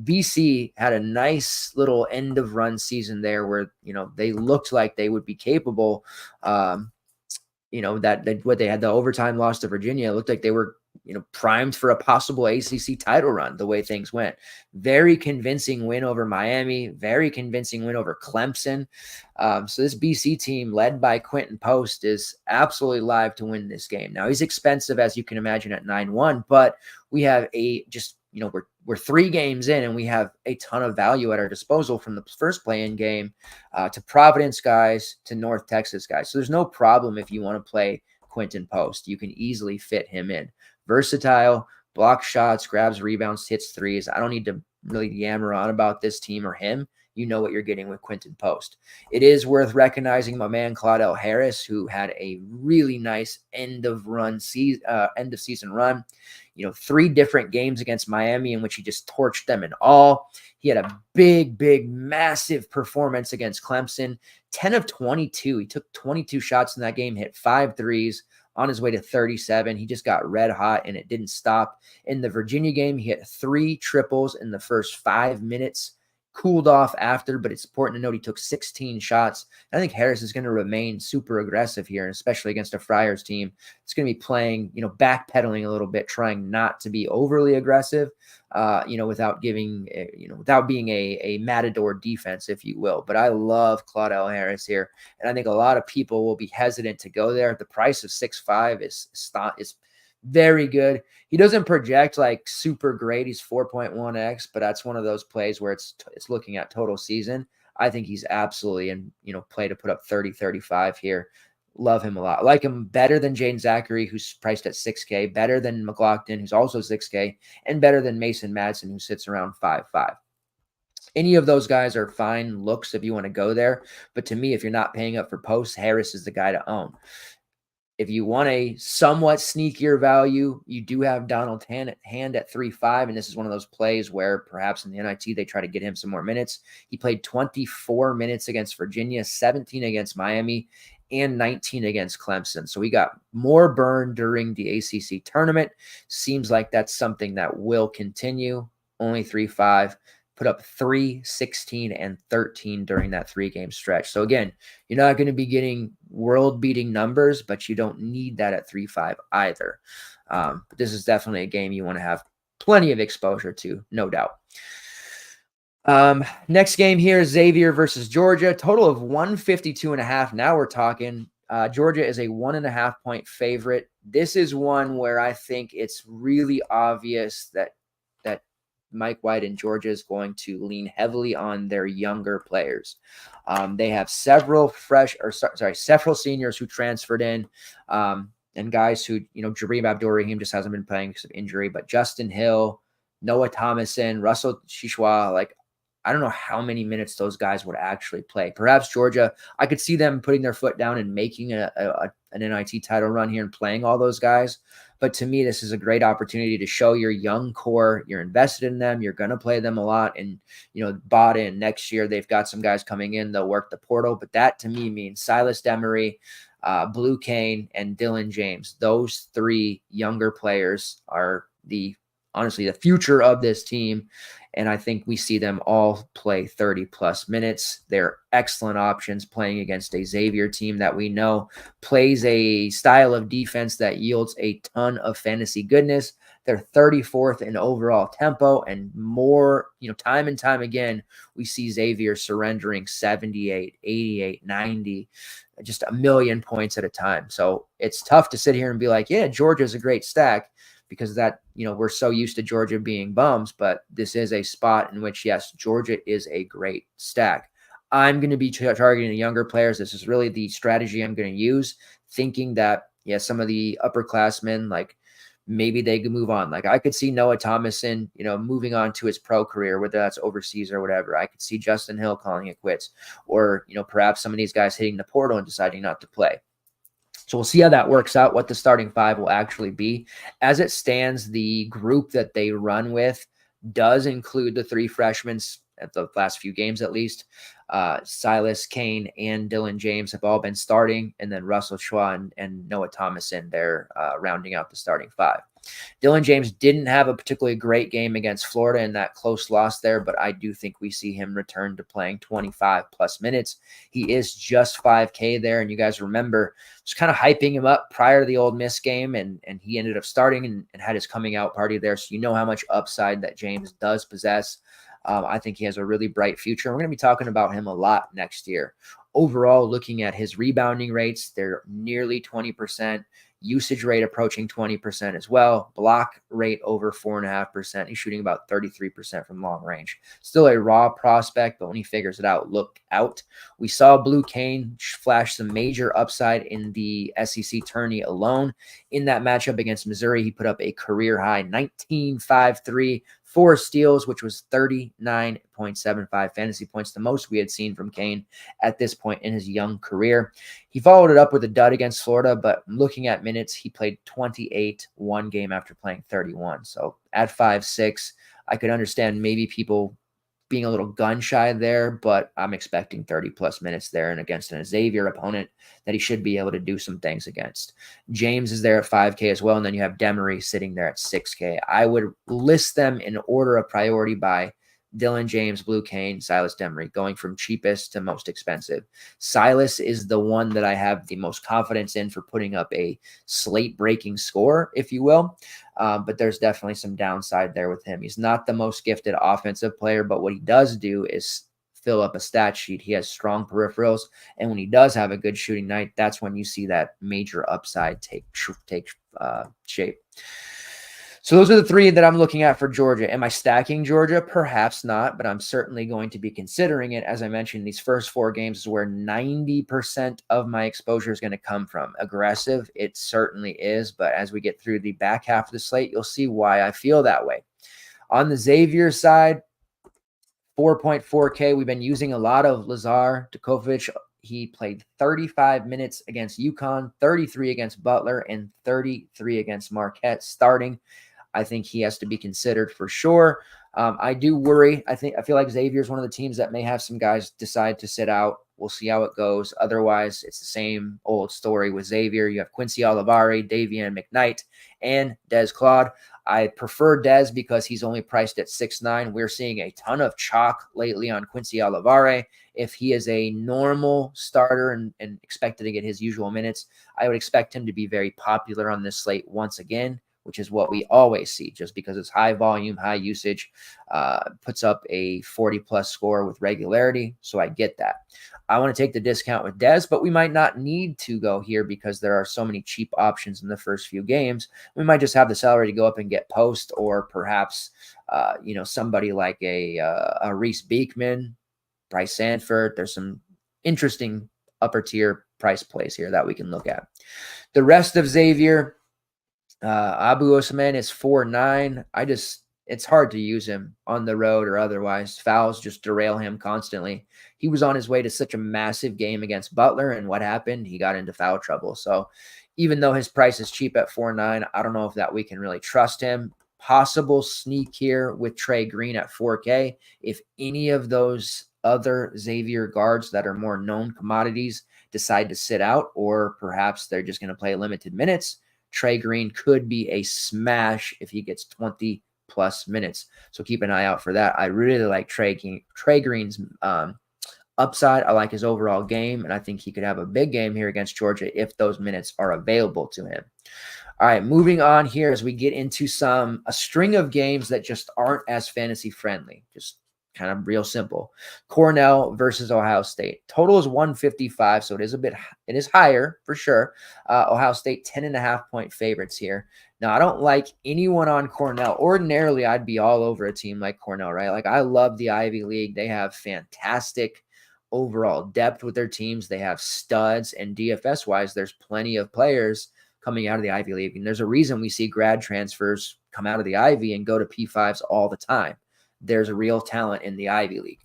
BC had a nice little end of run season there where, they looked like they would be capable. That what they had the overtime loss to Virginia, it looked like they were, primed for a possible ACC title run the way things went. Very convincing win over Miami, very convincing win over Clemson. So this BC team led by Quentin Post is absolutely live to win this game. Now he's expensive, as you can imagine, at 9-1, but we have we're 3 games in and we have a ton of value at our disposal from the first play-in game to Providence guys to North Texas guys. So there's no problem if you want to play Quentin Post. You can easily fit him in. Versatile, blocks shots, grabs rebounds, hits threes. I don't need to really yammer on about this team or him. You know what you're getting with Quentin Post. It is worth recognizing my man Claudell Harris, who had a really nice end of season run. 3 different games against Miami in which he just torched them in all. He had a big, massive performance against Clemson. 10 of 22. He took 22 shots in that game, hit 5 threes. On his way to 37. He just got red hot and it didn't stop. In the Virginia game, he hit 3 triples in the first 5 minutes, cooled off after, but it's important to note he took 16 shots. I think Harris is going to remain super aggressive here, especially against a Friars team. It's going to be playing, backpedaling a little bit, trying not to be overly aggressive, without being a matador defense, if you will. But I love Claudell Harris here, and I think a lot of people will be hesitant to go there. The price of 6.5 is very good. He doesn't project like super great. He's 4.1x, but that's one of those plays where it's looking at total season. I think he's absolutely in, play to put up 30, 35 here. Love him a lot. I like him better than Jane Zachary, who's priced at 6K, better than McLaughlin, who's also 6K, and better than Mason Madsen, who sits around 5.5. Any of those guys are fine looks if you want to go there. But to me, if you're not paying up for posts, Harris is the guy to own. If you want a somewhat sneakier value, you do have Donald Hand at 3.5, and this is one of those plays where perhaps in the NIT they try to get him some more minutes. He played 24 minutes against Virginia, 17 against Miami, and 19 against Clemson. So he got more burn during the ACC tournament. Seems like that's something that will continue. Only 3.5. Put up 3, 16, and 13 during that 3-game stretch. So again, you're not going to be getting world-beating numbers, but you don't need that at 3.5 either. But this is definitely a game you want to have plenty of exposure to, no doubt. Next game here is Xavier versus Georgia. Total of 152.5. Now we're talking. Georgia is a 1.5 point favorite. This is one where I think it's really obvious that Mike White in Georgia is going to lean heavily on their younger players. They have several seniors who transferred in, and guys who, Jareem Abdur-Rahim just hasn't been playing because of injury, but Justin Hill, Noah Thomason, Russell Shishwa, I don't know how many minutes those guys would actually play. Perhaps Georgia, I could see them putting their foot down and making an NIT title run here and playing all those guys. But to me, this is a great opportunity to show your young core. You're invested in them. You're going to play them a lot and, bought in. Next year, they've got some guys coming in. They'll work the portal. But that, to me, means Silas Demery, Blue Kane, and Dylan James. Those three younger players are honestly the future of this team. And I think we see them all play 30-plus minutes. They're excellent options playing against a Xavier team that we know plays a style of defense that yields a ton of fantasy goodness. They're 34th in overall tempo, and more, time and time again, we see Xavier surrendering 78, 88, 90, just a million points at a time. So it's tough to sit here and be like, yeah, Georgia's a great stack, because that, we're so used to Georgia being bums, but this is a spot in which, yes, Georgia is a great stack. I'm going to be targeting the younger players. This is really the strategy I'm going to use, thinking that, some of the upperclassmen, like, maybe they could move on. Like, I could see Noah Thomason, moving on to his pro career, whether that's overseas or whatever. I could see Justin Hill calling it quits, or, perhaps some of these guys hitting the portal and deciding not to play. So we'll see how that works out, what the starting five will actually be. As it stands, the group that they run with does include the three freshmen at the last few games, at least. Silas, Kane, and Dylan James have all been starting, and then Russell Chua and Noah Thomason, they're rounding out the starting five. Dylan James didn't have a particularly great game against Florida in that close loss there, but I do think we see him return to playing 25-plus minutes. He is just 5K there, and you guys remember just kind of hyping him up prior to the Ole Miss game, and he ended up starting and had his coming out party there, so you know how much upside that James does possess. I think he has a really bright future. We're going to be talking about him a lot next year. Overall, looking at his rebounding rates, they're nearly 20%. Usage rate approaching 20% as well. Block rate over 4.5%. He's shooting about 33% from long range. Still a raw prospect, but when he figures it out, look out. We saw Blue Kane flash some major upside in the SEC tourney alone. In that matchup against Missouri, he put up a career high 19-5-3, 4 steals, which was 39.75 fantasy points, the most we had seen from Kane at this point in his young career. He followed it up with a dud against Florida, but looking at minutes, he played 28 one game after playing 31. So at 5'6", I could understand maybe people being a little gun shy there, but I'm expecting 30-plus minutes there and against an Xavier opponent that he should be able to do some things against. James is there at 5K as well, and then you have Demery sitting there at 6K. I would list them in order of priority by Dylan James, Blue Kane, Silas Demery, going from cheapest to most expensive. Silas is the one that I have the most confidence in for putting up a slate-breaking score, if you will. But there's definitely some downside there with him. He's not the most gifted offensive player, but what he does do is fill up a stat sheet. He has strong peripherals, and when he does have a good shooting night, that's when you see that major upside take shape. So those are the three that I'm looking at for Georgia. Am I stacking Georgia? Perhaps not, but I'm certainly going to be considering it. As I mentioned, these first 4 games is where 90% of my exposure is going to come from. Aggressive, it certainly is, but as we get through the back half of the slate, you'll see why I feel that way. On the Xavier side, 4.4K, we've been using a lot of Lazar Djokovic. He played 35 minutes against UConn, 33 against Butler, and 33 against Marquette starting. I think he has to be considered for sure. I do worry. I feel like Xavier is one of the teams that may have some guys decide to sit out. We'll see how it goes. Otherwise, it's the same old story with Xavier. You have Quincy Olivari, Davian McKnight, and Des Claude. I prefer Des because he's only priced at 6'9". We're seeing a ton of chalk lately on Quincy Olivari. If he is a normal starter and expected to get his usual minutes, I would expect him to be very popular on this slate once again, which is what we always see, just because it's high volume, high usage, puts up a 40-plus score with regularity. So I get that. I want to take the discount with Des, but we might not need to go here because there are so many cheap options in the first few games. We might just have the salary to go up and get Post, or perhaps, somebody like a Reese Beekman, Bryce Sanford. There's some interesting upper tier price plays here that we can look at. The rest of Xavier, Abu Osman is 4.9. It's hard to use him on the road or otherwise. Fouls just derail him constantly. He was on his way to such a massive game against Butler, and what happened? He got into foul trouble. So even though his price is cheap at 4.9, I don't know if that we can really trust him. Possible sneak here with Trey Green at 4K. If any of those other Xavier guards that are more known commodities decide to sit out, or perhaps they're just going to play limited minutes. Trey Green could be a smash if he gets 20 plus minutes. So keep an eye out for that. I really like Trey Green's upside. I like his overall game, and I think he could have a big game here against Georgia if those minutes are available to him. All right, moving on here as we get into a string of games that just aren't as fantasy friendly. Just kind of real simple. Cornell versus Ohio State. Total is 155, so it is higher for sure. Ohio State 10.5-point favorites here. Now, I don't like anyone on Cornell. Ordinarily, I'd be all over a team like Cornell, right? Like, I love the Ivy League. They have fantastic overall depth with their teams. They have studs, and DFS-wise, there's plenty of players coming out of the Ivy League. And there's a reason we see grad transfers come out of the Ivy and go to P5s all the time. There's a real talent in the Ivy League.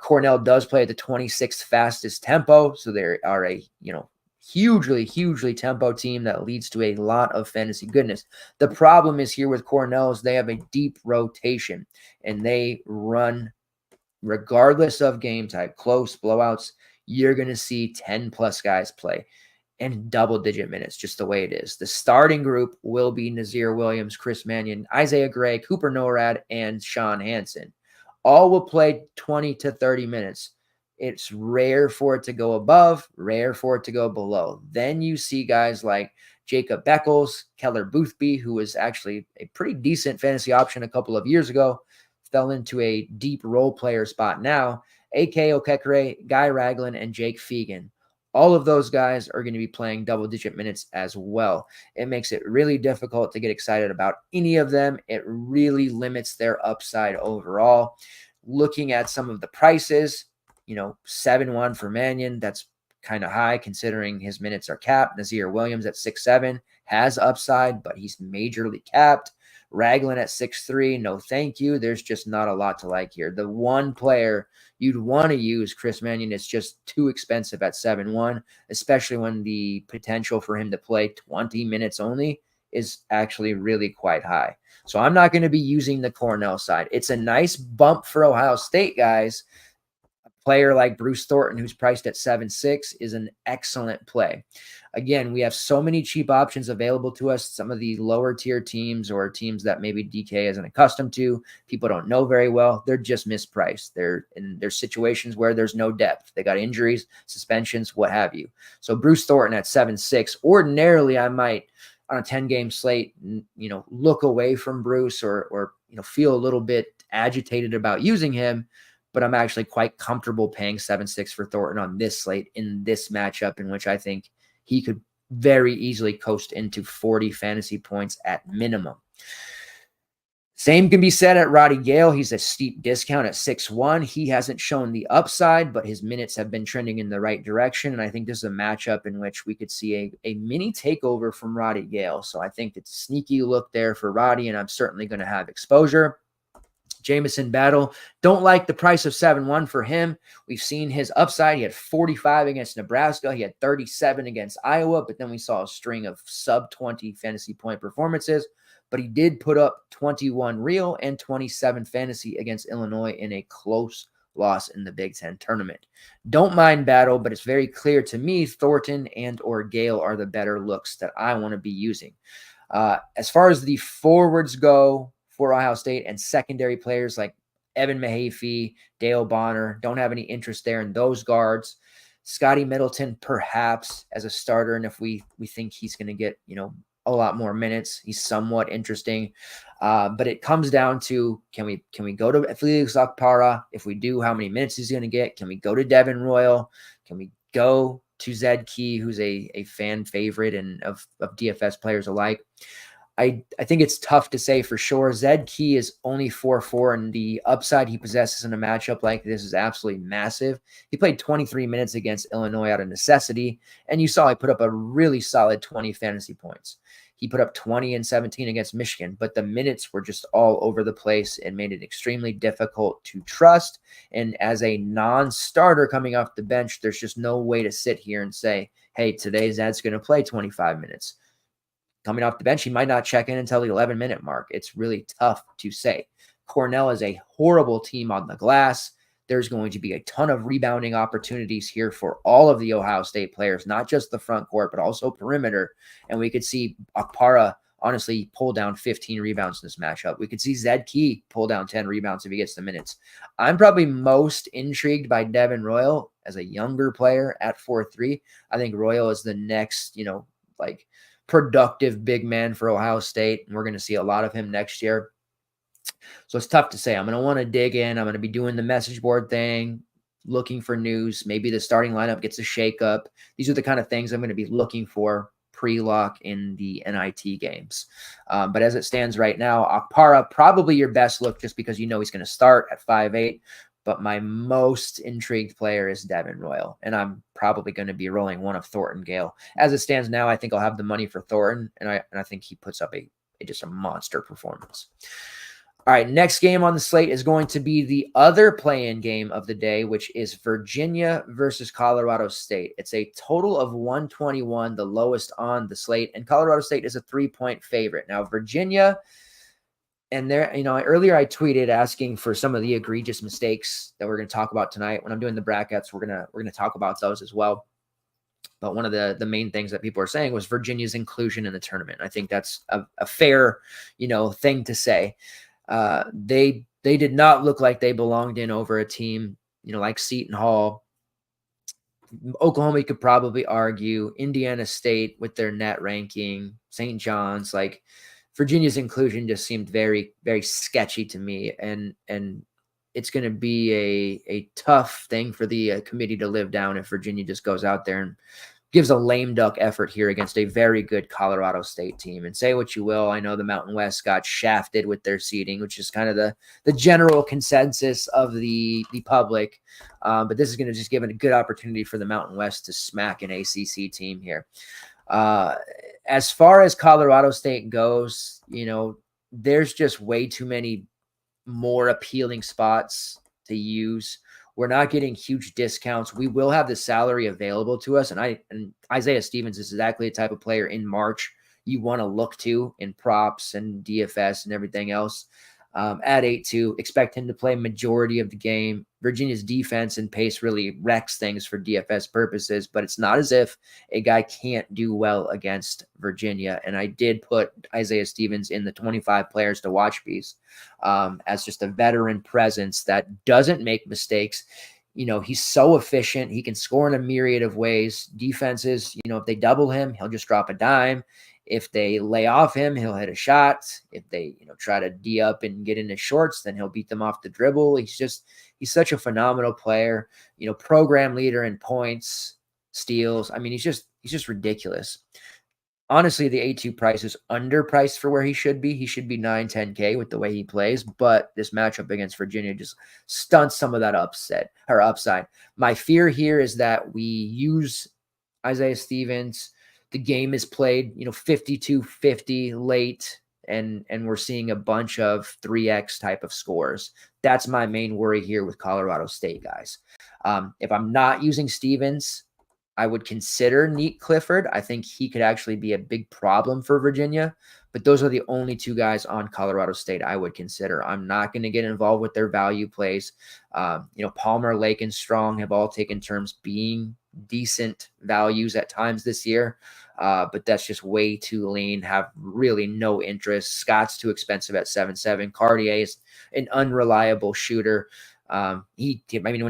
Cornell does play at the 26th fastest tempo, so they are a hugely tempo team that leads to a lot of fantasy goodness. The problem is here with Cornell is they have a deep rotation, and they run regardless of game type, close blowouts. You're going to see 10 plus guys play and double-digit minutes, just the way it is. The starting group will be Nazir Williams, Chris Mannion, Isaiah Gray, Cooper Norad, and Sean Hansen. All will play 20 to 30 minutes. It's rare for it to go above, rare for it to go below. Then you see guys like Jacob Beckles, Keller Boothby, who was actually a pretty decent fantasy option a couple of years ago, fell into a deep role player spot now. A.K. Okekere, Guy Ragland, and Jake Fegan. All of those guys are going to be playing double-digit minutes as well. It makes it really difficult to get excited about any of them. It really limits their upside overall. Looking at some of the prices, 7-1 for Mannion, that's kind of high considering his minutes are capped. Nazir Williams at 6'7" has upside, but he's majorly capped. Ragland at 6'3", no thank you. There's just not a lot to like here. The one player you'd want to use, Chris Mannion, is just too expensive at 7-1, especially when the potential for him to play 20 minutes only is actually really quite high. So I'm not going to be using the Cornell side. It's a nice bump for Ohio State guys. A player like Bruce Thornton, who's priced at 7.6, is an excellent play. Again, we have so many cheap options available to us. Some of the lower tier teams or teams that maybe DK isn't accustomed to, people don't know very well, they're just mispriced. There's situations where there's no depth. They got injuries, suspensions, what have you. So Bruce Thornton at 7.6, ordinarily I might, on a 10-game slate, look away from Bruce or feel a little bit agitated about using him, but I'm actually quite comfortable paying 7.6 for Thornton on this slate in this matchup, in which I think he could very easily coast into 40 fantasy points at minimum. Same can be said at Roddy Gale. He's a steep discount at 6-1. He hasn't shown the upside, but his minutes have been trending in the right direction. And I think this is a matchup in which we could see a mini takeover from Roddy Gale. So I think it's a sneaky look there for Roddy, and I'm certainly going to have exposure. Jamison Battle, don't like the price of 7-1 for him. We've seen his upside. He had 45 against Nebraska. He had 37 against Iowa, but then we saw a string of sub-20 fantasy point performances. But he did put up 21 real and 27 fantasy against Illinois in a close loss in the Big Ten tournament. Don't mind Battle, but it's very clear to me Thornton and or Gale are the better looks that I want to be using. As far as the forwards go, for Ohio State and secondary players like Evan Mahaffey, Dale Bonner, don't have any interest there in those guards. Scotty Middleton, perhaps as a starter, and if we think he's going to get a lot more minutes, he's somewhat interesting. But it comes down to can we go to Felix Akpara? If we do, how many minutes he's going to get? Can we go to Devin Royal? Can we go to Zed Key, who's a fan favorite and of DFS players alike? I think it's tough to say for sure. Zed Key is only 4.4, and the upside he possesses in a matchup like this is absolutely massive. He played 23 minutes against Illinois out of necessity, and you saw he put up a really solid 20 fantasy points. He put up 20 and 17 against Michigan, but the minutes were just all over the place and made it extremely difficult to trust. And as a non-starter coming off the bench, there's just no way to sit here and say, hey, today Zed's going to play 25 minutes. Coming off the bench, he might not check in until the 11-minute mark. It's really tough to say. Cornell is a horrible team on the glass. there's going to be a ton of rebounding opportunities here for all of the Ohio State players, not just the front court, but also perimeter. And we could see Akpara honestly pull down 15 rebounds in this matchup. We could see Zed Key pull down 10 rebounds if he gets the minutes. I'm probably most intrigued by Devin Royal as a younger player at 4-3. I think Royal is the next, productive big man for Ohio State, and we're going to see a lot of him next year. So it's tough to say. I'm going to want to dig in. I'm going to be doing the message board thing, looking for news. Maybe the starting lineup gets a shakeup. These are the kind of things I'm going to be looking for pre-lock in the NIT games. But as it stands right now, Akpara, probably your best look just because he's going to start at 5'8". But my most intrigued player is Devin Royal, and I'm probably going to be rolling one of Thornton Gale. As it stands now, I think I'll have the money for Thornton, and I think he puts up just a monster performance. All right, next game on the slate is going to be the other play-in game of the day, which is Virginia versus Colorado State. It's a total of 121, the lowest on the slate, and Colorado State is a 3-point favorite. Now, Virginia, and there, earlier I tweeted asking for some of the egregious mistakes that we're going to talk about tonight. When I'm doing the brackets, we're gonna talk about those as well. But one of the main things that people are saying was Virginia's inclusion in the tournament. I think that's a fair, thing to say. They did not look like they belonged in over a team, like Seton Hall. Oklahoma, you could probably argue. Indiana State with their net ranking. St. John's, Virginia's inclusion just seemed very, very sketchy to me. And it's going to be a tough thing for the committee to live down if Virginia just goes out there and gives a lame duck effort here against a very good Colorado State team. And say what you will, I know the Mountain West got shafted with their seeding, which is kind of the general consensus of the public. But this is going to just give it a good opportunity for the Mountain West to smack an ACC team here. As far as Colorado State goes, there's just way too many more appealing spots to use. We're not getting huge discounts. We will have the salary available to us. And Isaiah Stevens is exactly the type of player in March you want to look to in props and DFS and everything else. At 8-2, expect him to play majority of the game. Virginia's defense and pace really wrecks things for DFS purposes, but it's not as if a guy can't do well against Virginia. And I did put Isaiah Stevens in the 25 players to watch piece as just a veteran presence that doesn't make mistakes. He's so efficient. He can score in a myriad of ways. Defenses, if they double him, he'll just drop a dime. If they lay off him, he'll hit a shot. If they, try to D up and get into shorts, then he'll beat them off the dribble. He's such a phenomenal player, program leader in points, steals. I mean, he's just ridiculous. Honestly, the 8-2 price is underpriced for where he should be. He should be 9-10K with the way he plays, but this matchup against Virginia just stunts some of that upside. My fear here is that we use Isaiah Stevens. The game is played, 52-50 late, and we're seeing a bunch of 3X type of scores. That's my main worry here with Colorado State, guys. If I'm not using Stevens, I would consider Neat Clifford. I think he could actually be a big problem for Virginia, but those are the only two guys on Colorado State I would consider. I'm not going to get involved with their value plays. Palmer, Lake, and Strong have all taken turns being decent values at times this year, but that's just way too lean, have really no interest. Scott's too expensive at 7-7. Cartier is an unreliable shooter. When he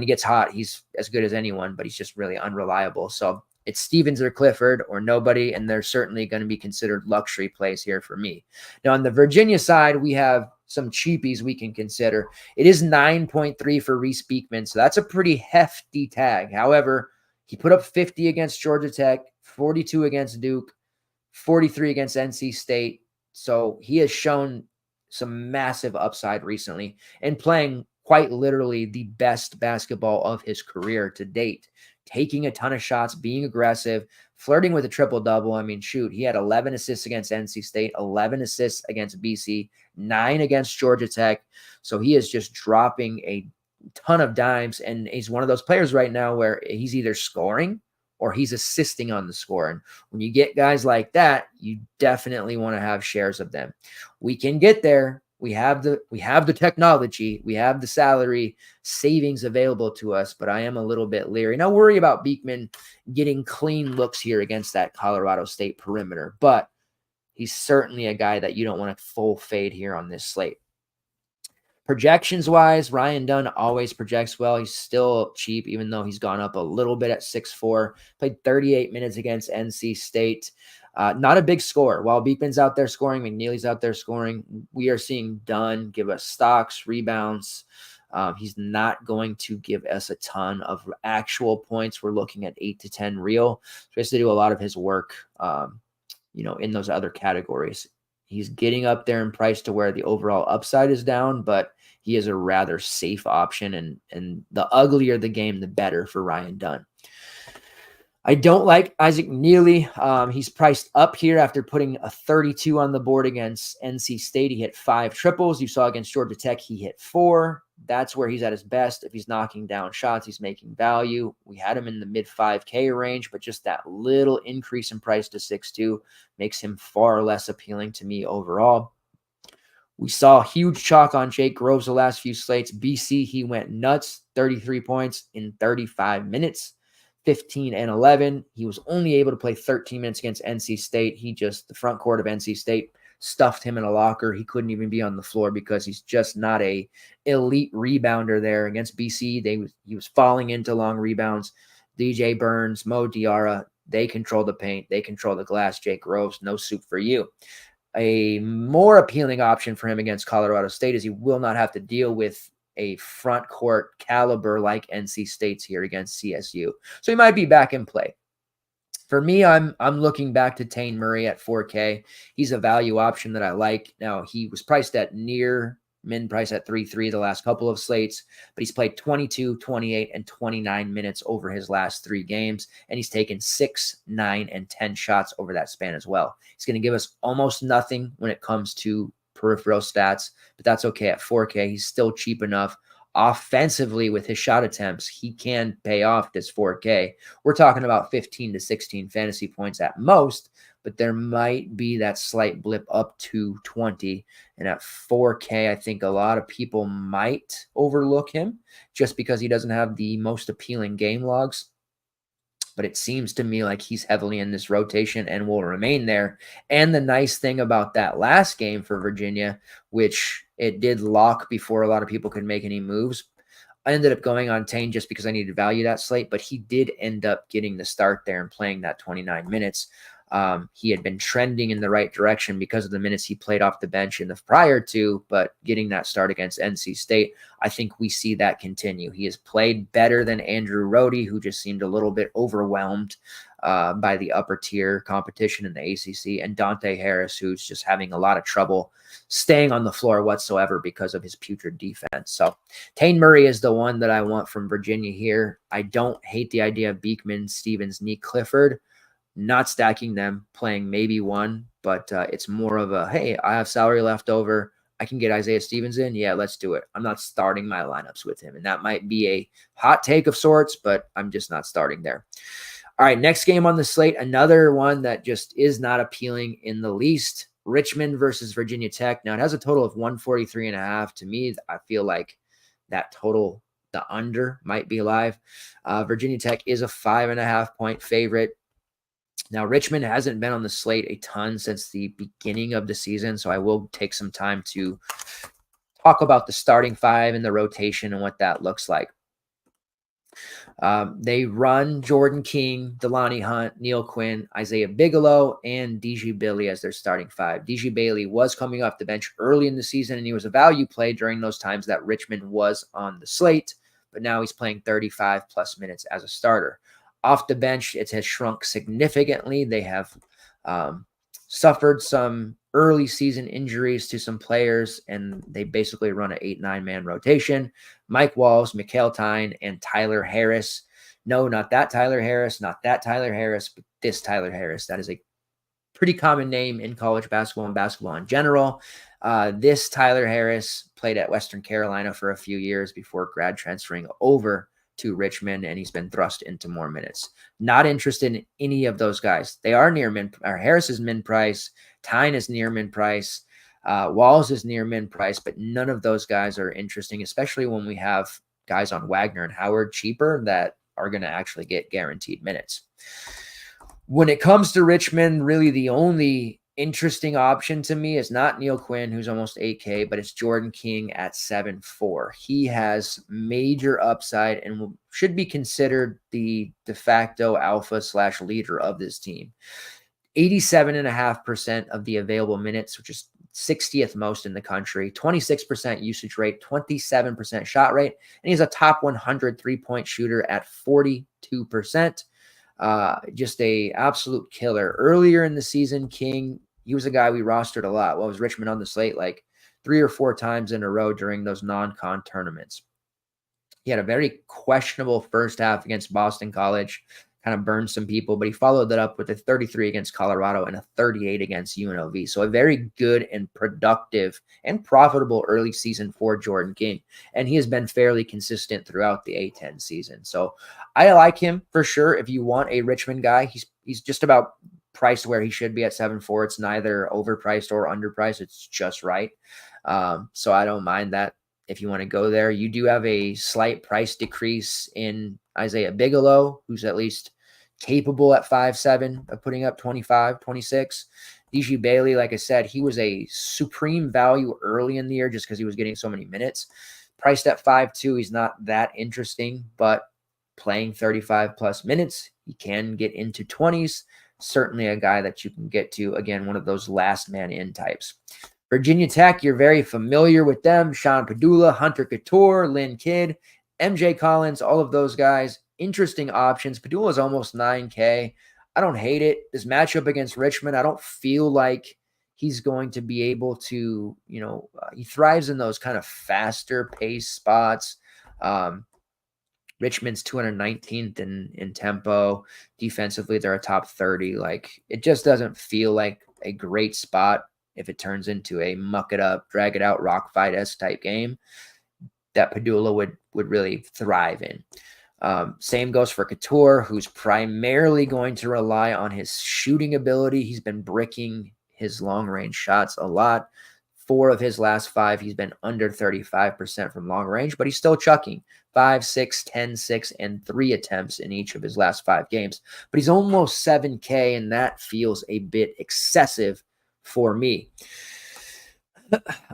gets hot, he's as good as anyone, but he's just really unreliable. So it's Stevens or Clifford or nobody, and they're certainly going to be considered luxury plays here for me. Now, on the Virginia side, we have some cheapies we can consider. It is 9.3 for Reese Beekman, so that's a pretty hefty tag. However, he put up 50 against Georgia Tech, 42 against Duke, 43 against NC State. So he has shown some massive upside recently and playing quite literally the best basketball of his career to date, taking a ton of shots, being aggressive, flirting with a triple-double. I mean, shoot, he had 11 assists against NC State, 11 assists against BC, 9 against Georgia Tech. So he is just dropping a ton of dimes, and he's one of those players right now where he's either scoring or he's assisting on the score. And when you get guys like that, you definitely want to have shares of them. We can get there We have the technology, we have the salary savings available to us, but I am a little bit leery. Now, worry about Beekman getting clean looks here against that Colorado State perimeter, but he's certainly a guy that you don't want to full fade here on this slate. Projections wise, Ryan Dunn always projects well. He's still cheap, even though he's gone up a little bit at 6'4", played 38 minutes against NC State. Not a big score. While Beekman's out there scoring, McNeely's out there scoring, we are seeing Dunn give us stocks, rebounds. He's not going to give us a ton of actual points. We're looking at 8 to 10 real. So he has to do a lot of his work, in those other categories. He's getting up there in price to where the overall upside is down, but he is a rather safe option, and the uglier the game, the better for Ryan Dunn. I don't like Isaac Neely. He's priced up here after putting a 32 on the board against NC State. He hit 5 triples. You saw against Georgia Tech, he hit 4. That's where he's at his best. If he's knocking down shots, he's making value. We had him in the mid 5K range, but just that little increase in price to 6'2" makes him far less appealing to me overall. We saw huge chalk on Jake Groves the last few slates. BC, he went nuts, 33 points in 35 minutes. 15 and 11. He was only able to play 13 minutes against NC State. The front court of NC State stuffed him in a locker. He couldn't even be on the floor because he's just not a elite rebounder there. Against BC, he was falling into long rebounds. DJ Burns, Mo Diarra, they control the paint. They control the glass. Jake Groves, no soup for you. A more appealing option for him against Colorado State is he will not have to deal with a front court caliber like NC State's here against CSU. So he might be back in play. For me, I'm looking back to Tane Murray at 4K. He's a value option that I like. Now, he was priced at near min price at 3.3 the last couple of slates, but he's played 22, 28, and 29 minutes over his last 3 games, and he's taken 6, 9, and 10 shots over that span as well. He's going to give us almost nothing when it comes to peripheral stats, but that's okay at 4K. He's still cheap enough. Offensively, with his shot attempts, he can pay off this 4K. We're talking about 15 to 16 fantasy points at most, but there might be that slight blip up to 20. And at 4K, I think a lot of people might overlook him just because he doesn't have the most appealing game logs. But it seems to me like he's heavily in this rotation and will remain there. And the nice thing about that last game for Virginia, which it did lock before a lot of people could make any moves, I ended up going on Tane just because I needed to value that slate, but he did end up getting the start there and playing that 29 minutes. He had been trending in the right direction because of the minutes he played off the bench in the prior two, but getting that start against NC State, I think we see that continue. He has played better than Andrew Rohde, who just seemed a little bit overwhelmed by the upper tier competition in the ACC, and Dante Harris, who's just having a lot of trouble staying on the floor whatsoever because of his putrid defense. So Tane Murray is the one that I want from Virginia here. I don't hate the idea of Beekman, Stevens, Neek, Clifford. Not stacking them, playing maybe one, but it's more of a, hey, I have salary left over. I can get Isaiah Stevens in. Yeah, let's do it. I'm not starting my lineups with him. And that might be a hot take of sorts, but I'm just not starting there. All right, next game on the slate, another one that just is not appealing in the least. Richmond versus Virginia Tech. Now, it has a total of 143.5. To me, I feel like that total, the under, might be live. Virginia Tech is a 5.5 point favorite. Now, Richmond hasn't been on the slate a ton since the beginning of the season, so I will take some time to talk about the starting 5 and the rotation and what that looks like. They run Jordan King, Delani Hunt, Neil Quinn, Isaiah Bigelow, and DG Bailey as their starting 5. DG Bailey was coming off the bench early in the season, and he was a value play during those times that Richmond was on the slate, but now he's playing 35-plus minutes as a starter. Off the bench, it has shrunk significantly. They have suffered some early season injuries to some players, and they basically run an 8-9 man rotation. Mike Walls, Mikhail Tyne, and Tyler Harris. No, not that Tyler Harris, not that Tyler Harris, but this Tyler Harris. That is a pretty common name in college basketball and basketball in general. This Tyler Harris played at Western Carolina for a few years before grad transferring over to Richmond, and he's been thrust into more minutes. Not interested in any of those guys. They are near min, or Harris is min price. Tyne is near min price. Walls is near min price, but none of those guys are interesting, especially when we have guys on Wagner and Howard cheaper that are going to actually get guaranteed minutes. When it comes to Richmond, really the only interesting option to me is not Neil Quinn, who's almost 8K, but it's Jordan King at 7.4. He has major upside and should be considered the de facto alpha / leader of this team. 87.5% of the available minutes, which is 60th most in the country, 26% usage rate, 27% shot rate, and he's a top 100 3-point shooter at 42%. Just a absolute killer. Earlier in the season, King, he was a guy we rostered a lot. Well, was Richmond on the slate like 3 or 4 times in a row during those non-con tournaments. He had a very questionable first half against Boston College, kind of burned some people, but he followed that up with a 33 against Colorado and a 38 against UNLV. So a very good and productive and profitable early season for Jordan King. And he has been fairly consistent throughout the A10 season. So I like him for sure. If you want a Richmond guy, he's just about priced where he should be at 7.4. It's neither overpriced or underpriced. It's just right. So I don't mind that. If you want to go there, you do have a slight price decrease in Isaiah Bigelow, who's at least capable at 5'7" of putting up 25, 26. DG Bailey, like I said, he was a supreme value early in the year just because he was getting so many minutes. Priced at 5'2", he's not that interesting, but playing 35 plus minutes, he can get into 20s. Certainly a guy that you can get to, again, one of those last man in types. Virginia Tech, you're very familiar with them. Sean Padula, Hunter Couture, Lynn Kidd, MJ Collins, all of those guys. Interesting options. Padula is almost 9K. I don't hate it. This matchup against Richmond, I don't feel like he's going to be able to, he thrives in those kind of faster pace spots. Richmond's 219th in tempo. Defensively, they're a top 30. Like, it just doesn't feel like a great spot if it turns into a muck it up, drag it out, rock fight-esque type game that Padula would really thrive in. Same goes for Couture, who's primarily going to rely on his shooting ability. He's been bricking his long-range shots a lot. 4 of his last 5, he's been under 35% from long range, but he's still chucking 5, 6, 10, 6, and 3 attempts in each of his last 5 games. But he's almost 7K, and that feels a bit excessive for me.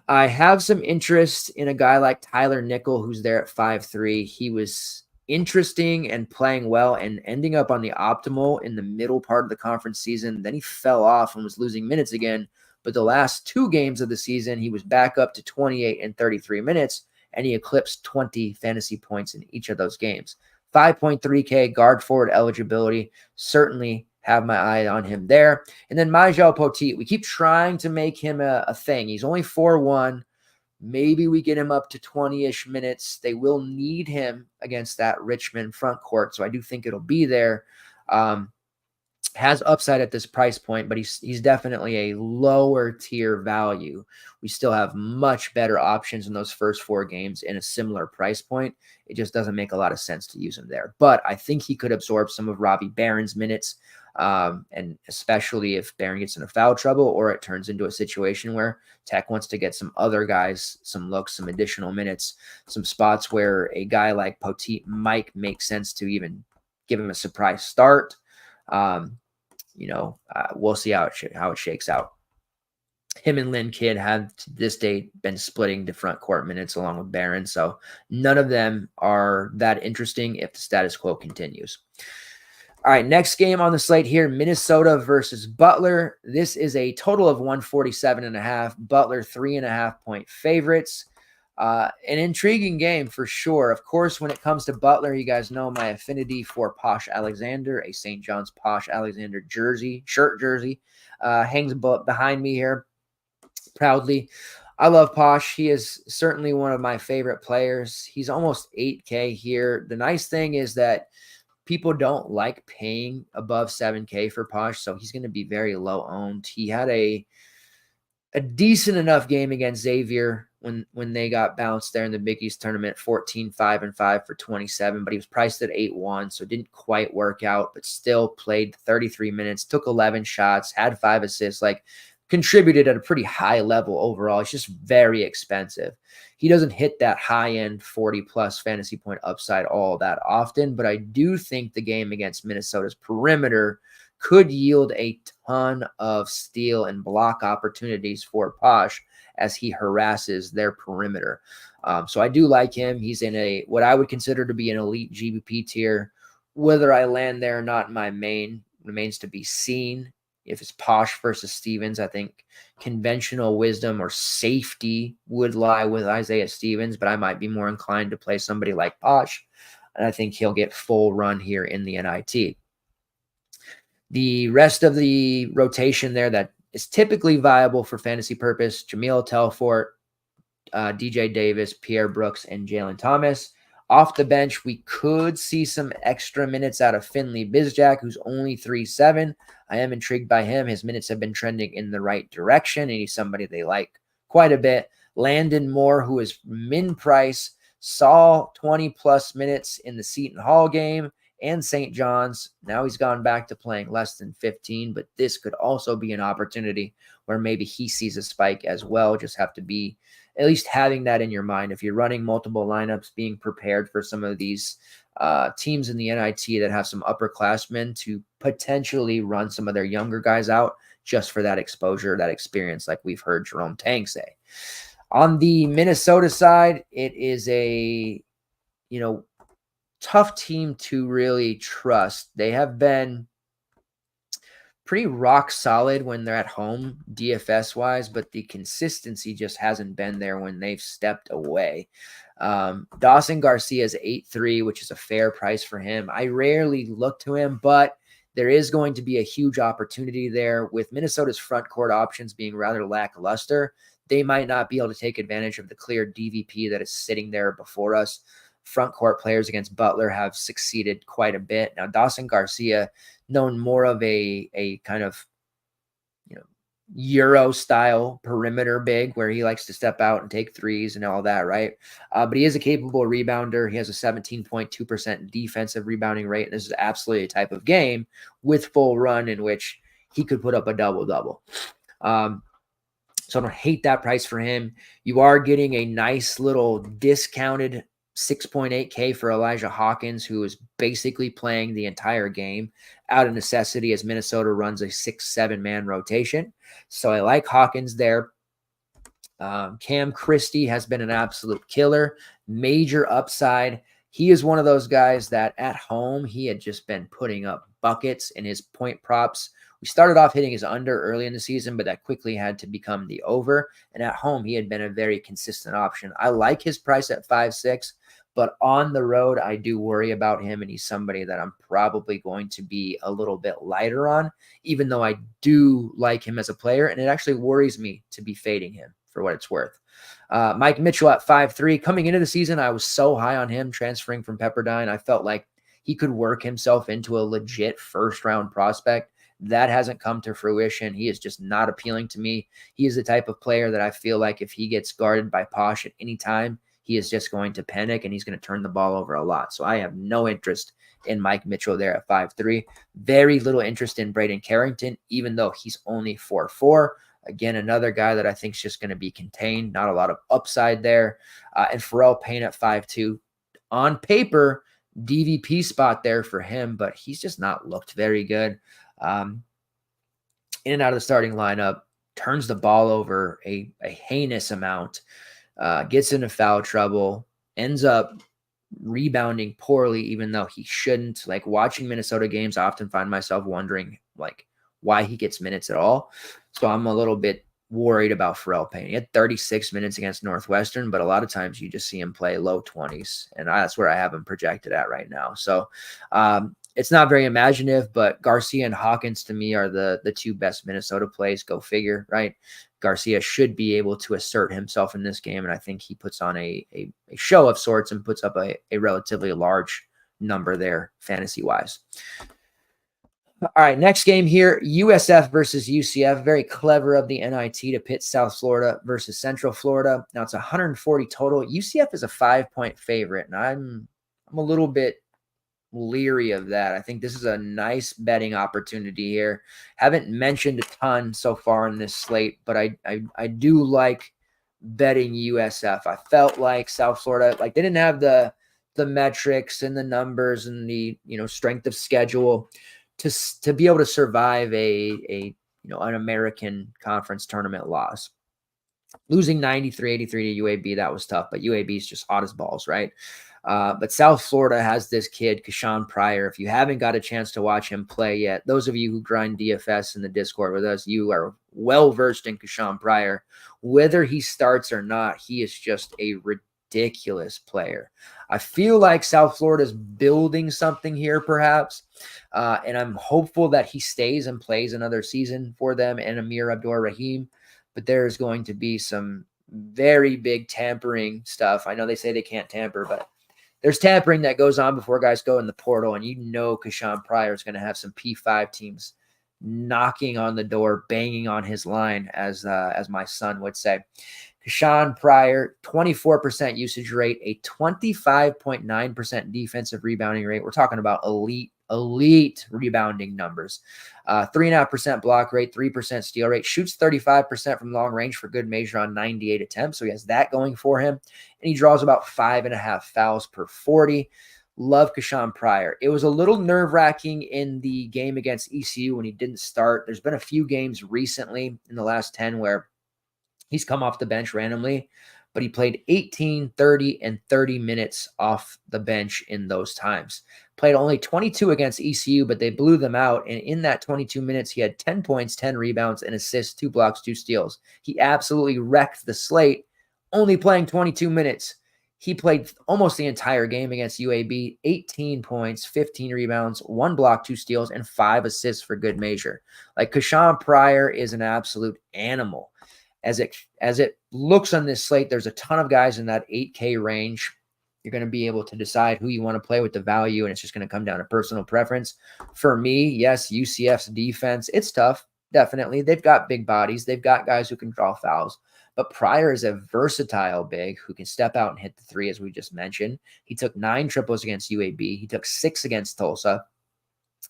I have some interest in a guy like Tyler Nickel, who's there at 5'3". He was interesting and playing well and ending up on the optimal in the middle part of the conference season. Then he fell off and was losing minutes again. But the last 2 games of the season, he was back up to 28 and 33 minutes, and he eclipsed 20 fantasy points in each of those games. 5.3K guard forward eligibility, certainly have my eye on him there. And then Majel Poteet, we keep trying to make him a thing. He's only 4-1. Maybe we get him up to 20-ish minutes. They will need him against that Richmond front court, so I do think it'll be there. Has upside at this price point, but he's definitely a lower tier value. We still have much better options in those first 4 games in a similar price point. It just doesn't make a lot of sense to use him there. But I think he could absorb some of Robbie Barron's minutes, and especially if Barron gets into foul trouble or it turns into a situation where Tech wants to get some other guys some looks, some additional minutes, some spots where a guy like Poteet might make sense to even give him a surprise start. We'll see how it shakes out. Him and Lynn Kidd have to this date been splitting the front court minutes along with Barron, so none of them are that interesting if the status quo continues. All right, next game on the slate here, Minnesota versus Butler. This is a total of 147.5. Butler 3.5 point favorites. An intriguing game for sure. Of course, when it comes to Butler, you guys know my affinity for Posh Alexander, a St. John's Posh Alexander shirt jersey, hangs behind me here proudly. I love Posh. He is certainly one of my favorite players. He's almost 8K here. The nice thing is that people don't like paying above 7K for Posh, so he's going to be very low owned. He had a decent enough game against Xavier when they got bounced there in the Big East tournament, 14-5-5 for 27, but he was priced at 8-1, so it didn't quite work out, but still played 33 minutes, took 11 shots, had 5 assists. Like, contributed at a pretty high level overall. It's just very expensive. He doesn't hit that high-end 40-plus fantasy point upside all that often, but I do think the game against Minnesota's perimeter could yield a ton of steal and block opportunities for Posh as he harasses their perimeter. So I do like him. He's in what I would consider to be an elite GBP tier. Whether I land there or not in my main remains to be seen. If it's Posh versus Stevens, I think conventional wisdom or safety would lie with Isaiah Stevens, but I might be more inclined to play somebody like Posh, and I think he'll get full run here in the NIT. The rest of the rotation there that is typically viable for fantasy purpose: Jamil Telfort, DJ Davis, Pierre Brooks, and Jalen Thomas. Off the bench, we could see some extra minutes out of Finley Bizjack, who's only 3.7. I am intrigued by him. His minutes have been trending in the right direction, and he's somebody they like quite a bit. Landon Moore, who is min price, saw 20-plus minutes in the Seton Hall game and St. John's. Now he's gone back to playing less than 15, but this could also be an opportunity where maybe he sees a spike as well. Just have to be at least having that in your mind. If you're running multiple lineups, being prepared for some of these teams in the NIT that have some upperclassmen to potentially run some of their younger guys out just for that exposure, that experience, like we've heard Jerome Tang say. On the Minnesota side, it is a, tough team to really trust. They have been pretty rock solid when they're at home DFS wise, but the consistency just hasn't been there when they've stepped away. Dawson Garcia is 8.3, which is a fair price for him. I rarely look to him, but there is going to be a huge opportunity there with Minnesota's front court options being rather lackluster. They might not be able to take advantage of the clear DVP that is sitting there before us. Front court players against Butler have succeeded quite a bit. Now, Dawson Garcia, known more of a kind of, Euro style perimeter big where he likes to step out and take threes and all that, right? But he is a capable rebounder. He has a 17.2% defensive rebounding rate. And this is absolutely a type of game with full run in which he could put up a double-double. So I don't hate that price for him. You are getting a nice little discounted 6.8K for Elijah Hawkins, who is basically playing the entire game out of necessity as Minnesota runs a 6-7 man rotation. So I like Hawkins there. Cam Christie has been an absolute killer, major upside. He is one of those guys that at home, he had just been putting up buckets in his point props. We started off hitting his under early in the season, but that quickly had to become the over. And at home, he had been a very consistent option. I like his price at 5.6, but on the road, I do worry about him, and he's somebody that I'm probably going to be a little bit lighter on, even though I do like him as a player, and it actually worries me to be fading him for what it's worth. Mike Mitchell at 5.3. Coming into the season, I was so high on him transferring from Pepperdine. I felt like he could work himself into a legit first-round prospect. That hasn't come to fruition. He is just not appealing to me. He is the type of player that I feel like if he gets guarded by Posh at any time, he is just going to panic and he's going to turn the ball over a lot. So I have no interest in Mike Mitchell there at 5.3. Very little interest in Braden Carrington, even though he's only 4.4. Again, another guy that I think is just going to be contained. Not a lot of upside there. And Pharrell Payne at 5.2. On paper, DVP spot there for him, but he's just not looked very good. In and out of the starting lineup, turns the ball over a heinous amount, gets into foul trouble, ends up rebounding poorly, even though he shouldn't. Like watching Minnesota games, I often find myself wondering why he gets minutes at all. So I'm a little bit worried about Pharrell Payne. He had 36 minutes against Northwestern, but a lot of times you just see him play low 20s, and that's where I have him projected at right now. So it's not very imaginative, but Garcia and Hawkins to me are the two best Minnesota plays. Go figure, right? Garcia should be able to assert himself in this game, and I think he puts on a show of sorts and puts up a relatively large number there fantasy-wise. All right, next game here, USF versus UCF. Very clever of the NIT to pit South Florida versus Central Florida. Now it's 140 total. UCF is a 5-point favorite, and I'm a little bit leery of that. I think this is a nice betting opportunity here. Haven't mentioned a ton so far in this slate, but I do like betting USF. I felt like South Florida, like they didn't have the metrics and the numbers and the strength of schedule to be able to survive an American Conference tournament loss. Losing 93-83 to UAB, that was tough, but UAB is just hot as balls, right? But South Florida has this kid, Kashawn Pryor. If you haven't got a chance to watch him play yet, those of you who grind DFS in the Discord with us, you are well-versed in Kashawn Pryor. Whether he starts or not, he is just a ridiculous player. I feel like South Florida is building something here, perhaps, and I'm hopeful that he stays and plays another season for them and Amir Abdur-Rahim. But there's going to be some very big tampering stuff. I know they say they can't tamper, but there's tampering that goes on before guys go in the portal, and Kashawn Pryor is going to have some P5 teams knocking on the door, banging on his line, as my son would say. Kashawn Pryor, 24% usage rate, a 25.9% defensive rebounding rate. We're talking about elite rebounding numbers. 3.5% block rate, 3% steal rate, shoots 35% from long range for good measure on 98 attempts. So he has that going for him. And he draws about 5.5 fouls per 40. Love Kashawn Pryor. It was a little nerve-wracking in the game against ECU when he didn't start. There's been a few games recently in the last 10 where he's come off the bench randomly, but he played 18, 30, and 30 minutes off the bench in those times. Played only 22 against ECU, but they blew them out. And in that 22 minutes, he had 10 points, 10 rebounds, and assists, 2 blocks, 2 steals. He absolutely wrecked the slate, only playing 22 minutes. He played almost the entire game against UAB, 18 points, 15 rebounds, 1 block, 2 steals, and 5 assists for good measure. Like, Kashawn Pryor is an absolute animal. As it looks on this slate, there's a ton of guys in that 8K range. You're going to be able to decide who you want to play with the value, and it's just going to come down to personal preference. For me, yes, UCF's defense, it's tough, definitely. They've got big bodies. They've got guys who can draw fouls. But Pryor is a versatile big who can step out and hit the three, as we just mentioned. He took 9 triples against UAB. He took 6 against Tulsa,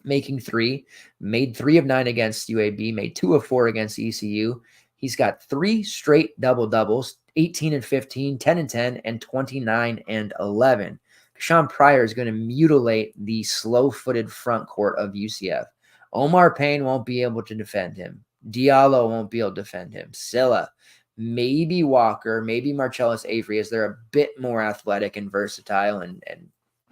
making 3. Made 3 of 9 against UAB. Made 2 of 4 against ECU. He's got 3 straight double-doubles, 18 and 15, 10 and 10, and 29 and 11. Kashawn Pryor is going to mutilate the slow-footed front court of UCF. Omar Payne won't be able to defend him. Diallo won't be able to defend him. Silla, maybe Walker, maybe Marcellus Avery, as they're a bit more athletic and versatile and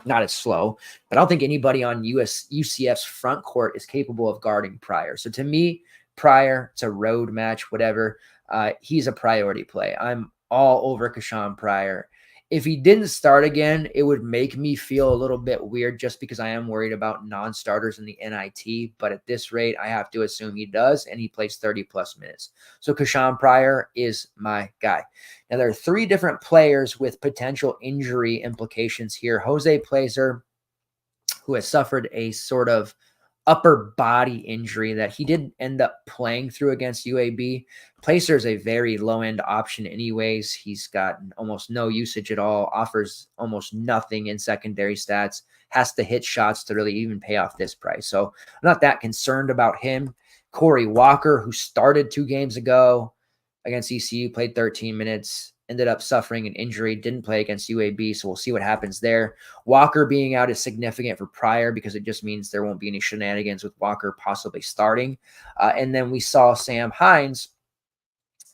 not as slow. But I don't think anybody on UCF's front court is capable of guarding Pryor. So to me, Pryor, it's a road match, whatever. He's a priority play. I'm all over Kashawn Pryor. If he didn't start again, it would make me feel a little bit weird just because I am worried about non-starters in the NIT. But at this rate, I have to assume he does, and he plays 30-plus minutes. So Kashawn Pryor is my guy. Now, there are 3 different players with potential injury implications here. Jose Placer, who has suffered a sort of upper body injury that he did end up playing through against UAB. Placer is a very low-end option anyways. He's got almost no usage at all, offers almost nothing in secondary stats, has to hit shots to really even pay off this price. So I'm not that concerned about him. Corey Walker, who started 2 games ago against ECU, played 13 minutes, ended up suffering an injury, didn't play against UAB, so we'll see what happens there. Walker being out is significant for Pryor because it just means there won't be any shenanigans with Walker possibly starting. And then we saw Sam Hines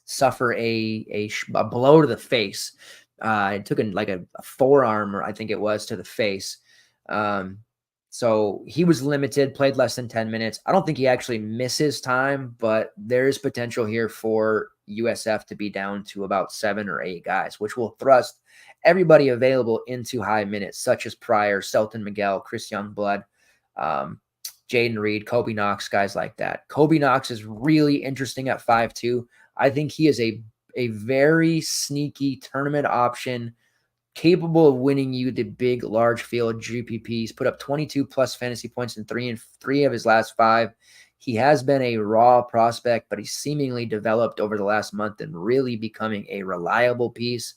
suffer a blow to the face. It took a forearm, or I think it was, to the face. So he was limited, played less than 10 minutes. I don't think he actually misses time, but there is potential here for USF to be down to about 7 or 8 guys, which will thrust everybody available into high minutes, such as Pryor, Selton Miguel, Chris Youngblood, Jaden Reed, Kobe Knox, guys like that. Kobe Knox is really interesting at 5'2". I think he is a very sneaky tournament option, capable of winning you the big, large field GPPs. Put up 22 plus fantasy points in 3 of his last 5. He has been a raw prospect, but he's seemingly developed over the last month and really becoming a reliable piece.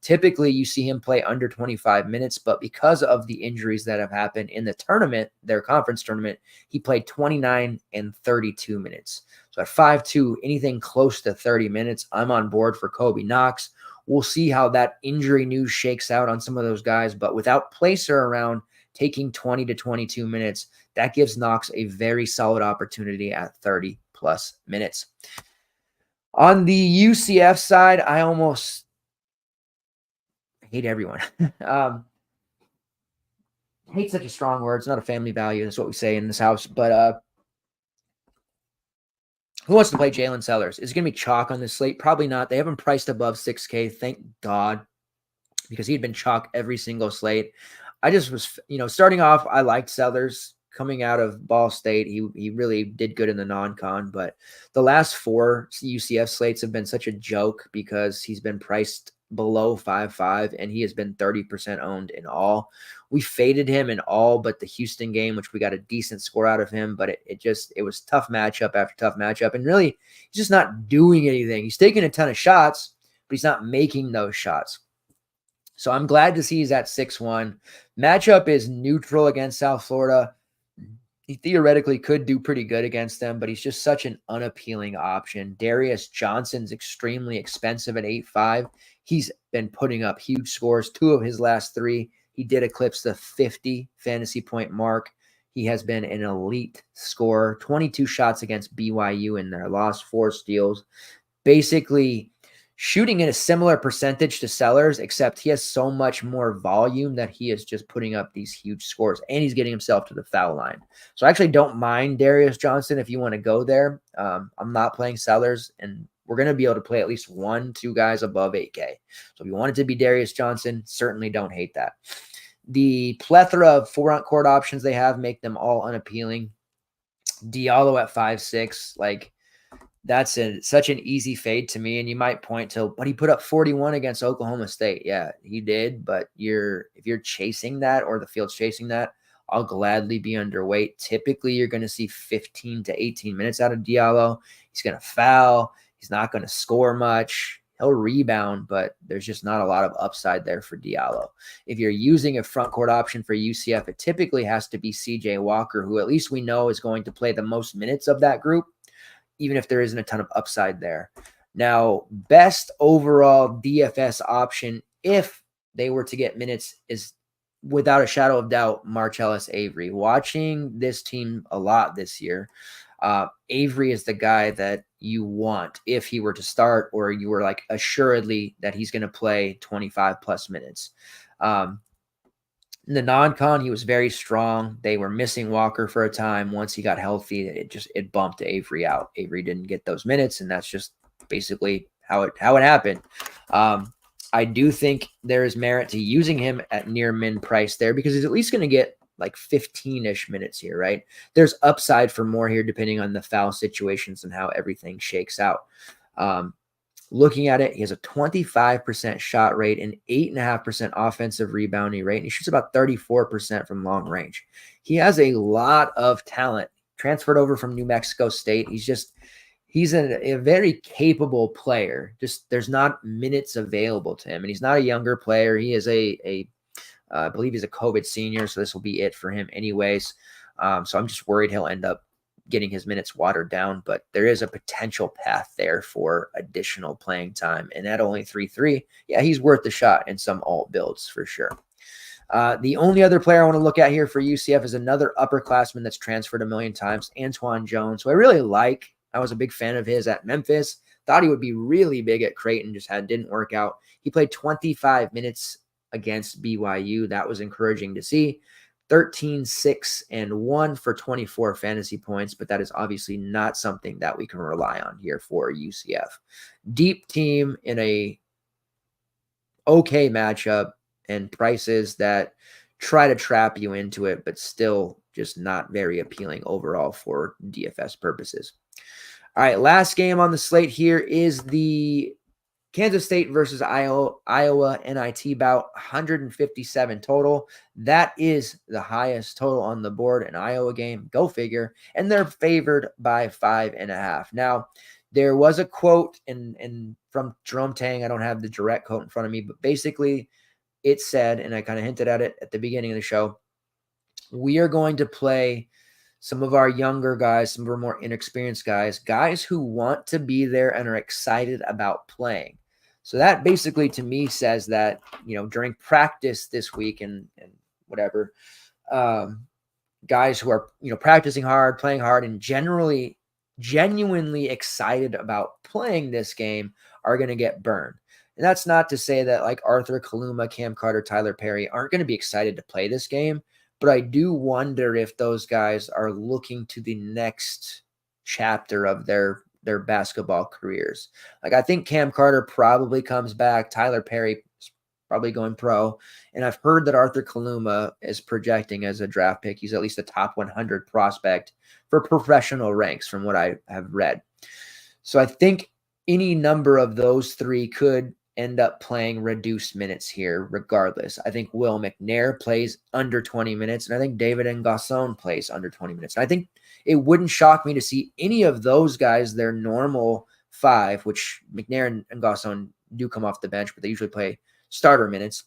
Typically, you see him play under 25 minutes, but because of the injuries that have happened in the tournament, their conference tournament, he played 29 and 32 minutes. So at 5'2", anything close to 30 minutes, I'm on board for Kobe Knox. We'll see how that injury news shakes out on some of those guys, but without Placer around taking 20 to 22 minutes, that gives Knox a very solid opportunity at 30 plus minutes. On the UCF side, I almost hate everyone. Hate such a strong word. It's not a family value. That's what we say in this house. But who wants to play Jalen Sellers? Is it going to be chalk on this slate? Probably not. They haven't priced above 6K. Thank God, because he'd been chalk every single slate. I just was, starting off, I liked Sellers coming out of Ball State. He really did good in the non-con, but the last 4 UCF slates have been such a joke because he's been priced below 5.5 and he has been 30% owned in all. We faded him in all but the Houston game, which we got a decent score out of him, but it was tough matchup after tough matchup, and really he's just not doing anything. He's taking a ton of shots, but he's not making those shots. So I'm glad to see he's at 6-1. Matchup is neutral against South Florida. He theoretically could do pretty good against them, but he's just such an unappealing option. Darius Johnson's extremely expensive at 8.5. He's been putting up huge scores. 2 of his last 3, he did eclipse the 50 fantasy point mark. He has been an elite scorer. 22 shots against BYU in their loss, 4 steals. Basically shooting in a similar percentage to Sellers, except he has so much more volume that he is just putting up these huge scores, and he's getting himself to the foul line. So I actually don't mind Darius Johnson if you want to go there. I'm not playing Sellers, and we're going to be able to play at least 1-2 guys above 8K. So if you want it to be Darius Johnson, certainly don't hate that. The plethora of front court options they have make them all unappealing. Diallo at 5.6, that's such an easy fade to me. And you might point to, but he put up 41 against Oklahoma State. Yeah, he did. But if you're chasing that, or the field's chasing that, I'll gladly be underweight. Typically, you're going to see 15 to 18 minutes out of Diallo. He's going to foul. He's not going to score much. He'll rebound, but there's just not a lot of upside there for Diallo. If you're using a front court option for UCF, it typically has to be CJ Walker, who at least we know is going to play the most minutes of that group, even if there isn't a ton of upside there. Now, best overall DFS option, if they were to get minutes, is without a shadow of doubt, Marcellus Avery. Watching this team a lot this year, Avery is the guy that you want if he were to start, or you were assuredly that he's going to play 25 plus minutes. In the non-con, he was very strong. They were missing Walker for a time. Once he got healthy, it bumped Avery out. Avery didn't get those minutes, and that's just basically how it happened. I do think there is merit to using him at near min price there, because he's at least going to get 15-ish minutes here, right? There's upside for more here depending on the foul situations and how everything shakes out. Looking at it, he has a 25% shot rate and 8.5% offensive rebounding rate, and he shoots about 34% from long range. He has a lot of talent. Transferred over from New Mexico State. He's a very capable player. Just there's not minutes available to him, and he's not a younger player. He is I believe he's a COVID senior, so this will be it for him anyways. So I'm just worried he'll end up getting his minutes watered down, but there is a potential path there for additional playing time. And at only 3.3, yeah, he's worth the shot in some alt builds for sure. The only other player I want to look at here for UCF is another upperclassman that's transferred a million times, Antoine Jones, who I really like. I was a big fan of his at Memphis. Thought he would be really big at Creighton, didn't work out. He played 25 minutes against BYU. That was encouraging to see. 13, 6, and 1 for 24 fantasy points, but that is obviously not something that we can rely on here for UCF. Deep team in a okay matchup and prices that try to trap you into it, but still just not very appealing overall for DFS purposes. All right, last game on the slate here is the Kansas State versus Iowa NIT bout, 157 total. That is the highest total on the board in Iowa game. Go figure. And they're favored by 5.5. Now, there was a quote from Jerome Tang. I don't have the direct quote in front of me, but basically it said, and I kind of hinted at it at the beginning of the show, we are going to play some of our younger guys, some of our more inexperienced guys who want to be there and are excited about playing. So that basically to me says that, during practice this week and whatever, guys who are, practicing hard, playing hard, and genuinely excited about playing this game are going to get burned. And that's not to say that like Arthur Kaluma, Cam Carter, Tyler Perry aren't going to be excited to play this game, but I do wonder if those guys are looking to the next chapter of their basketball careers. Like I think Cam Carter probably comes back. Tyler Perry is probably going pro. And I've heard that Arthur Kaluma is projecting as a draft pick. He's at least a top 100 prospect for professional ranks from what I have read. So I think any number of those three could end up playing reduced minutes here regardless. I think Will McNair plays under 20 minutes, and I think David N'Gasson plays under 20 minutes. And I think it wouldn't shock me to see any of those guys, their normal five, which McNair and N'Gasson do come off the bench, but they usually play starter minutes.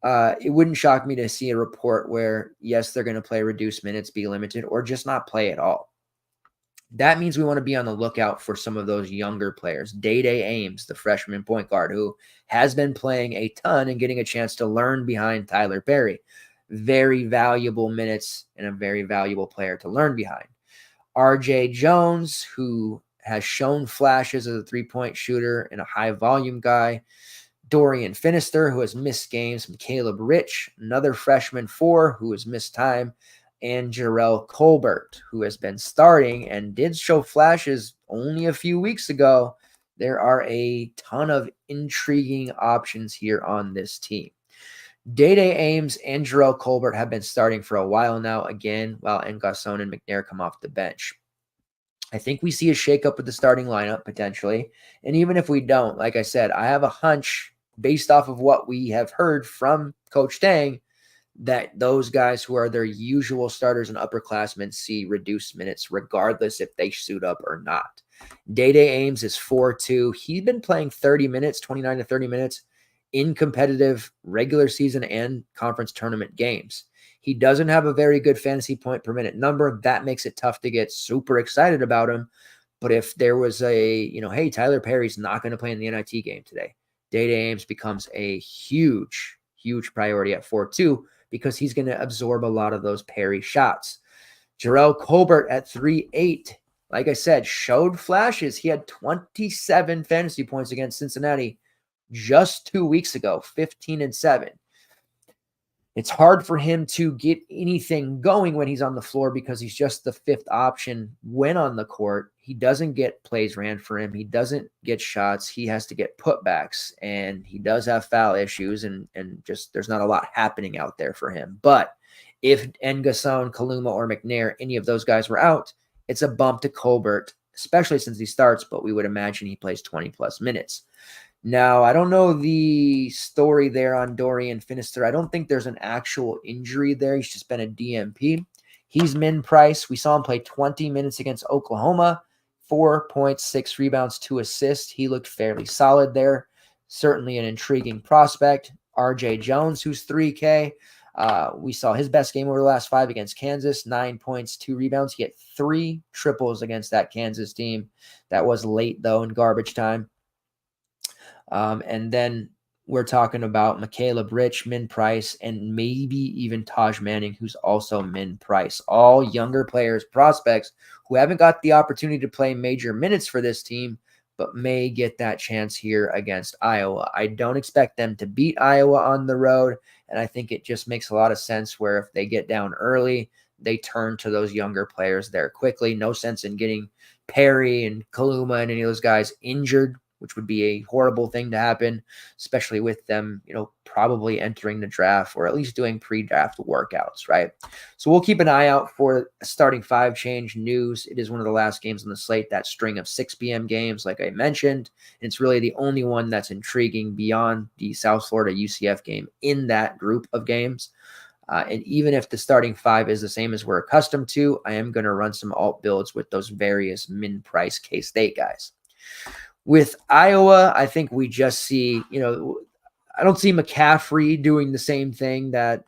It wouldn't shock me to see a report where, yes, they're going to play reduced minutes, be limited, or just not play at all. That means we want to be on the lookout for some of those younger players. Day-Day Ames, the freshman point guard, who has been playing a ton and getting a chance to learn behind Tyler Perry. Very valuable minutes and a very valuable player to learn behind. RJ Jones, who has shown flashes as a three-point shooter and a high-volume guy. Dorian Finister, who has missed games. Caleb Rich, another freshman four who has missed time. And Jarrell Colbert, who has been starting and did show flashes only a few weeks ago. There are a ton of intriguing options here on this team. Day-Day Ames and Jarrell Colbert have been starting for a while now, again, while N'Gasson and McNair come off the bench. I think we see a shakeup with the starting lineup potentially. And even if we don't, like I said, I have a hunch based off of what we have heard from Coach Tang that those guys who are their usual starters and upperclassmen see reduced minutes regardless if they suit up or not. Day-Day Ames is 4-2. He's been playing 30 minutes, 29 to 30 minutes in competitive regular season and conference tournament games. He doesn't have a very good fantasy point per minute number. That makes it tough to get super excited about him. But if there was hey, Tyler Perry's not going to play in the NIT game today, Day-Day Ames becomes a huge, huge priority at 4-2. Because he's going to absorb a lot of those Perry shots. Jarrell Colbert at 3-8, like I said, showed flashes. He had 27 fantasy points against Cincinnati just 2 weeks ago, 15-7. It's hard for him to get anything going when he's on the floor because he's just the fifth option when on the court. He doesn't get plays ran for him. He doesn't get shots. He has to get putbacks, and he does have foul issues, and just there's not a lot happening out there for him. But if N'Gasson, Kaluma, or McNair, any of those guys were out, it's a bump to Colbert, especially since he starts, but we would imagine he plays 20-plus minutes. Now, I don't know the story there on Dorian Finister. I don't think there's an actual injury there. He's just been a DMP. He's min price. We saw him play 20 minutes against Oklahoma, 4 points, 6 rebounds, 2 assists. He looked fairly solid there. Certainly an intriguing prospect. RJ Jones, who's 3K. We saw his best game over the last 5 against Kansas, 9 points, 2 rebounds. He had 3 triples against that Kansas team. That was late, though, in garbage time. And then we're talking about Caleb Rich, min price, and maybe even Taj Manning, who's also min price. All younger players, prospects, who haven't got the opportunity to play major minutes for this team, but may get that chance here against Iowa. I don't expect them to beat Iowa on the road, and I think it just makes a lot of sense where if they get down early, they turn to those younger players there quickly. No sense in getting Perry and Kaluma and any of those guys injured which would be a horrible thing to happen, especially with them, probably entering the draft or at least doing pre-draft workouts, right? So we'll keep an eye out for starting 5 change news. It is one of the last games on the slate, that string of 6 p.m. games, like I mentioned. And it's really the only one that's intriguing beyond the South Florida UCF game in that group of games. And even if the starting 5 is the same as we're accustomed to, I am going to run some alt builds with those various min-price K-State guys. With Iowa, I think we just see, I don't see McCaffrey doing the same thing that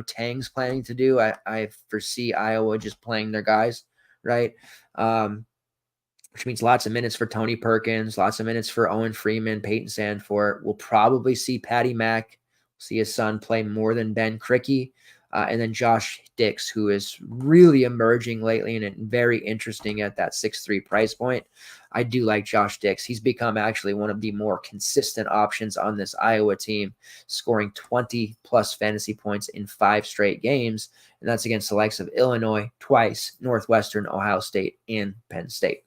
Tang's planning to do. I foresee Iowa just playing their guys, right? Which means lots of minutes for Tony Perkins, lots of minutes for Owen Freeman, Peyton Sandfort. We'll probably see Patty Mack, see his son play more than Ben Krikke, and then Josh Dix, who is really emerging lately and very interesting at that 6'3" price point. I do like Josh Dix. He's become actually one of the more consistent options on this Iowa team, scoring 20-plus fantasy points in 5 straight games, and that's against the likes of Illinois twice, Northwestern, Ohio State, and Penn State.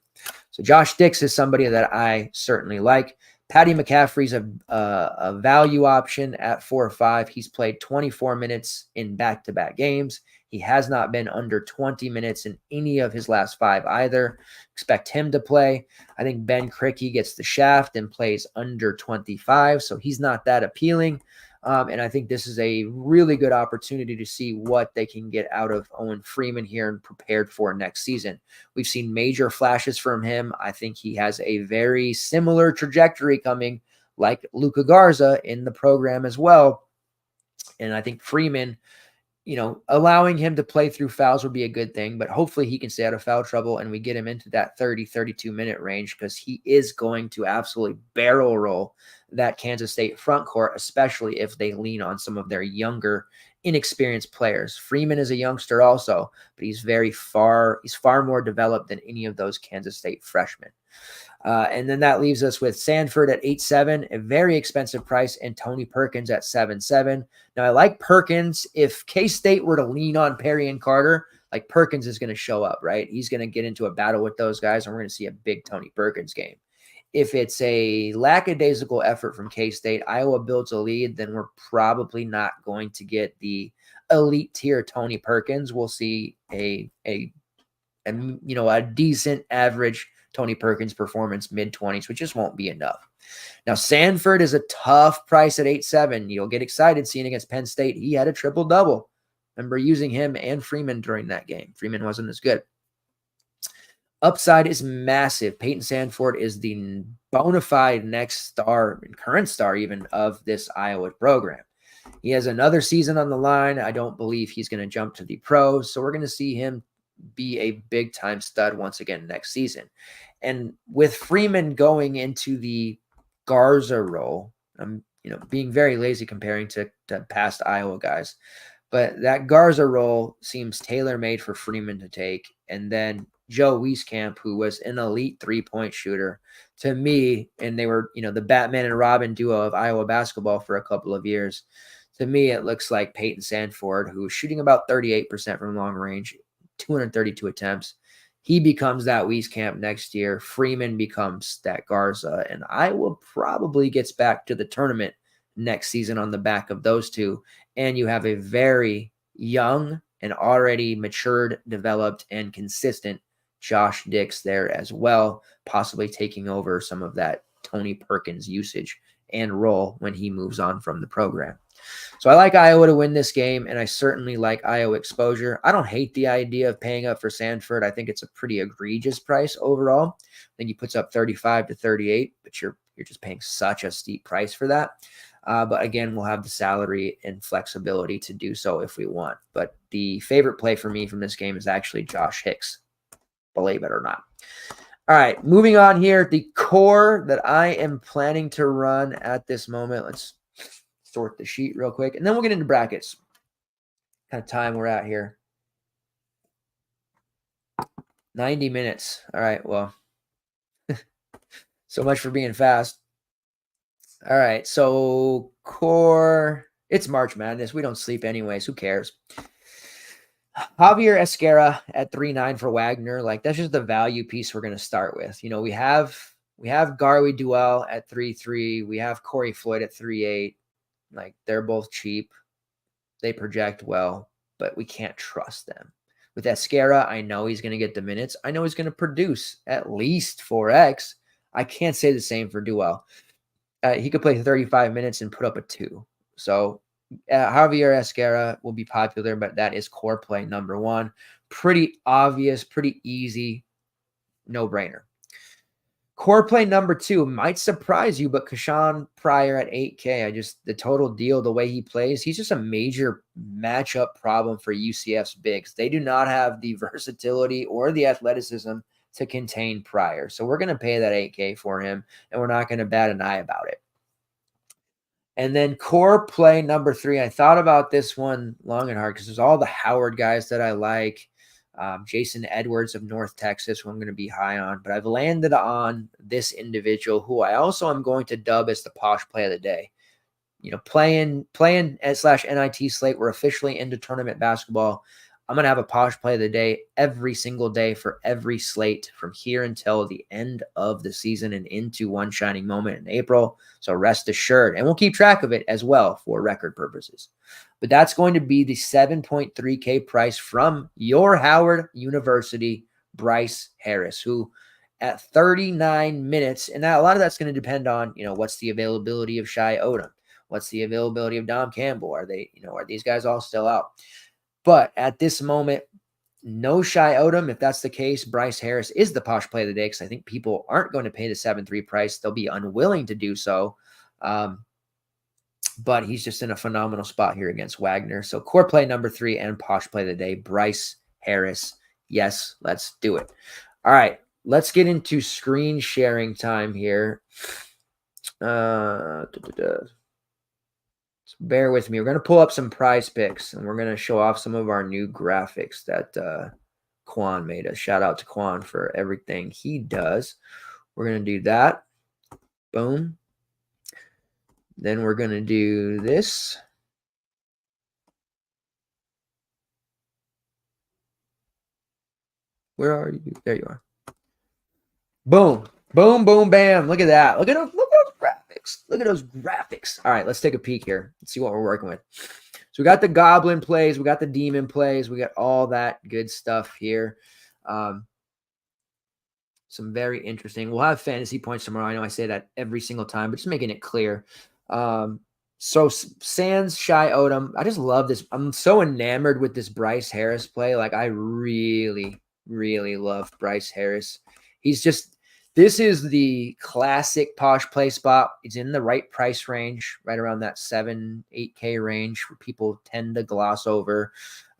So Josh Dix is somebody that I certainly like. Patty McCaffrey's a value option at 4 or 5. He's played 24 minutes in back-to-back games. He has not been under 20 minutes in any of his last 5 either. Expect him to play. I think Ben Krikke gets the shaft and plays under 25, so he's not that appealing. And I think this is a really good opportunity to see what they can get out of Owen Freeman here and prepared for next season. We've seen major flashes from him. I think he has a very similar trajectory coming, like Luka Garza in the program as well. And I think Freeman, allowing him to play through fouls would be a good thing, but hopefully he can stay out of foul trouble and we get him into that 30, 32-minute range, because he is going to absolutely barrel roll that Kansas State front court, especially if they lean on some of their younger, inexperienced players. Freeman is a youngster also, but he's far more developed than any of those Kansas State freshmen. And then that leaves us with Sandfort at 8.7, a very expensive price, and Tony Perkins at 7.7. Now, I like Perkins. If K-State were to lean on Perry and Carter, like Perkins is going to show up, right? He's going to get into a battle with those guys, and we're going to see a big Tony Perkins game. If it's a lackadaisical effort from K-State, Iowa builds a lead, then we're probably not going to get the elite tier Tony Perkins. We'll see a decent average Tony Perkins performance, mid-20s, which just won't be enough. Now, Sandfort is a tough price at 8.7. You'll get excited seeing against Penn State. He had a triple-double. Remember using him and Freeman during that game. Freeman wasn't as good. Upside is massive. Peyton Sandfort is the bona fide next star, current star even, of this Iowa program. He has another season on the line. I don't believe he's going to jump to the pros, so we're going to see him be a big-time stud once again next season. And with Freeman going into the Garza role, I'm being very lazy comparing to past Iowa guys, but that Garza role seems tailor-made for Freeman to take. And then Joe Wieskamp, who was an elite 3-point shooter to me, and they were, the Batman and Robin duo of Iowa basketball for a couple of years. To me, it looks like Peyton Sandfort, who's shooting about 38% from long range, 232 attempts. He becomes that Wieskamp next year. Freeman becomes that Garza, and Iowa probably gets back to the tournament next season on the back of those two. And you have a very young and already matured, developed, and consistent Josh Dix there as well, possibly taking over some of that Tony Perkins usage and role when he moves on from the program. So I like Iowa to win this game, and I certainly like Iowa exposure. I don't hate the idea of paying up for Sandfort. I think it's a pretty egregious price overall. I think he puts up 35 to 38, but you're just paying such a steep price for that. But again, we'll have the salary and flexibility to do so if we want. But the favorite play for me from this game is actually Josh Hicks, believe it or not. All right, moving on here. The core that I am planning to run at this moment. Let's sort the sheet real quick, and then we'll get into brackets. Kind of time we're at here. 90 minutes. All right, well, so much for being fast. All right, so core. It's March Madness. We don't sleep anyways. Who cares? Javier Esquera at 3.9 for Wagner. Like, that's just the value piece we're going to start with. We have We have Garwy Duell at 3.3. We have Corey Floyd at 3.8. Like, they're both cheap. They project well, but we can't trust them. With Esquera, I know he's going to get the minutes. I know he's going to produce at least 4x. I can't say the same for Duell. He could play 35 minutes and put up a 2. So Javier Esquera will be popular, but that is core play number 1. Pretty obvious, pretty easy, no-brainer. Core play number 2 might surprise you, but Kashawn Pryor at 8K. The total deal, the way he plays, he's just a major matchup problem for UCF's bigs. They do not have the versatility or the athleticism to contain Pryor. So we're going to pay that 8K for him, and we're not going to bat an eye about it. And then core play number 3, I thought about this one long and hard because there's all the Howard guys that I like. Jason Edwards of North Texas, who I'm going to be high on. But I've landed on this individual who I also am going to dub as the posh play of the day. Playing /NIT slate, we're officially into tournament basketball. I'm going to have a posh play of the day every single day for every slate from here until the end of the season and into one shining moment in April. So rest assured, and we'll keep track of it as well for record purposes. But that's going to be the 7.3K price from your Howard University, Bryce Harris, who at 39 minutes, and a lot of that's going to depend on, what's the availability of Shai Odom? What's the availability of Dom Campbell? Are these guys all still out? But at this moment, no Shai Odom. If that's the case, Bryce Harris is the posh play of the day because I think people aren't going to pay the 7.3 price. They'll be unwilling to do so. But he's just in a phenomenal spot here against Wagner. So core play number 3 and posh play of the day, Bryce Harris. Yes, let's do it. All right, let's get into screen sharing time here. So bear with me. We're going to pull up some PrizePicks, and we're going to show off some of our new graphics that Quan made us. Shout out to Quan for everything he does. We're going to do that. Boom. Then we're going to do this. Where are you? There you are. Boom. Boom, boom, bam. Look at that. Look at those graphics. Look at those graphics. All right, let's take a peek here. Let's see what we're working with. So we got the Goblin plays. We got the Demon plays. We got all that good stuff here. Some very interesting. We'll have fantasy points tomorrow. I know I say that every single time, but just making it clear. So Sans Shai Odom, I just love this. I'm so enamored with this Bryce Harris play. Like, I really, really love Bryce Harris. This is the classic posh play spot. It's in the right price range, right around that 7-8K range where people tend to gloss over.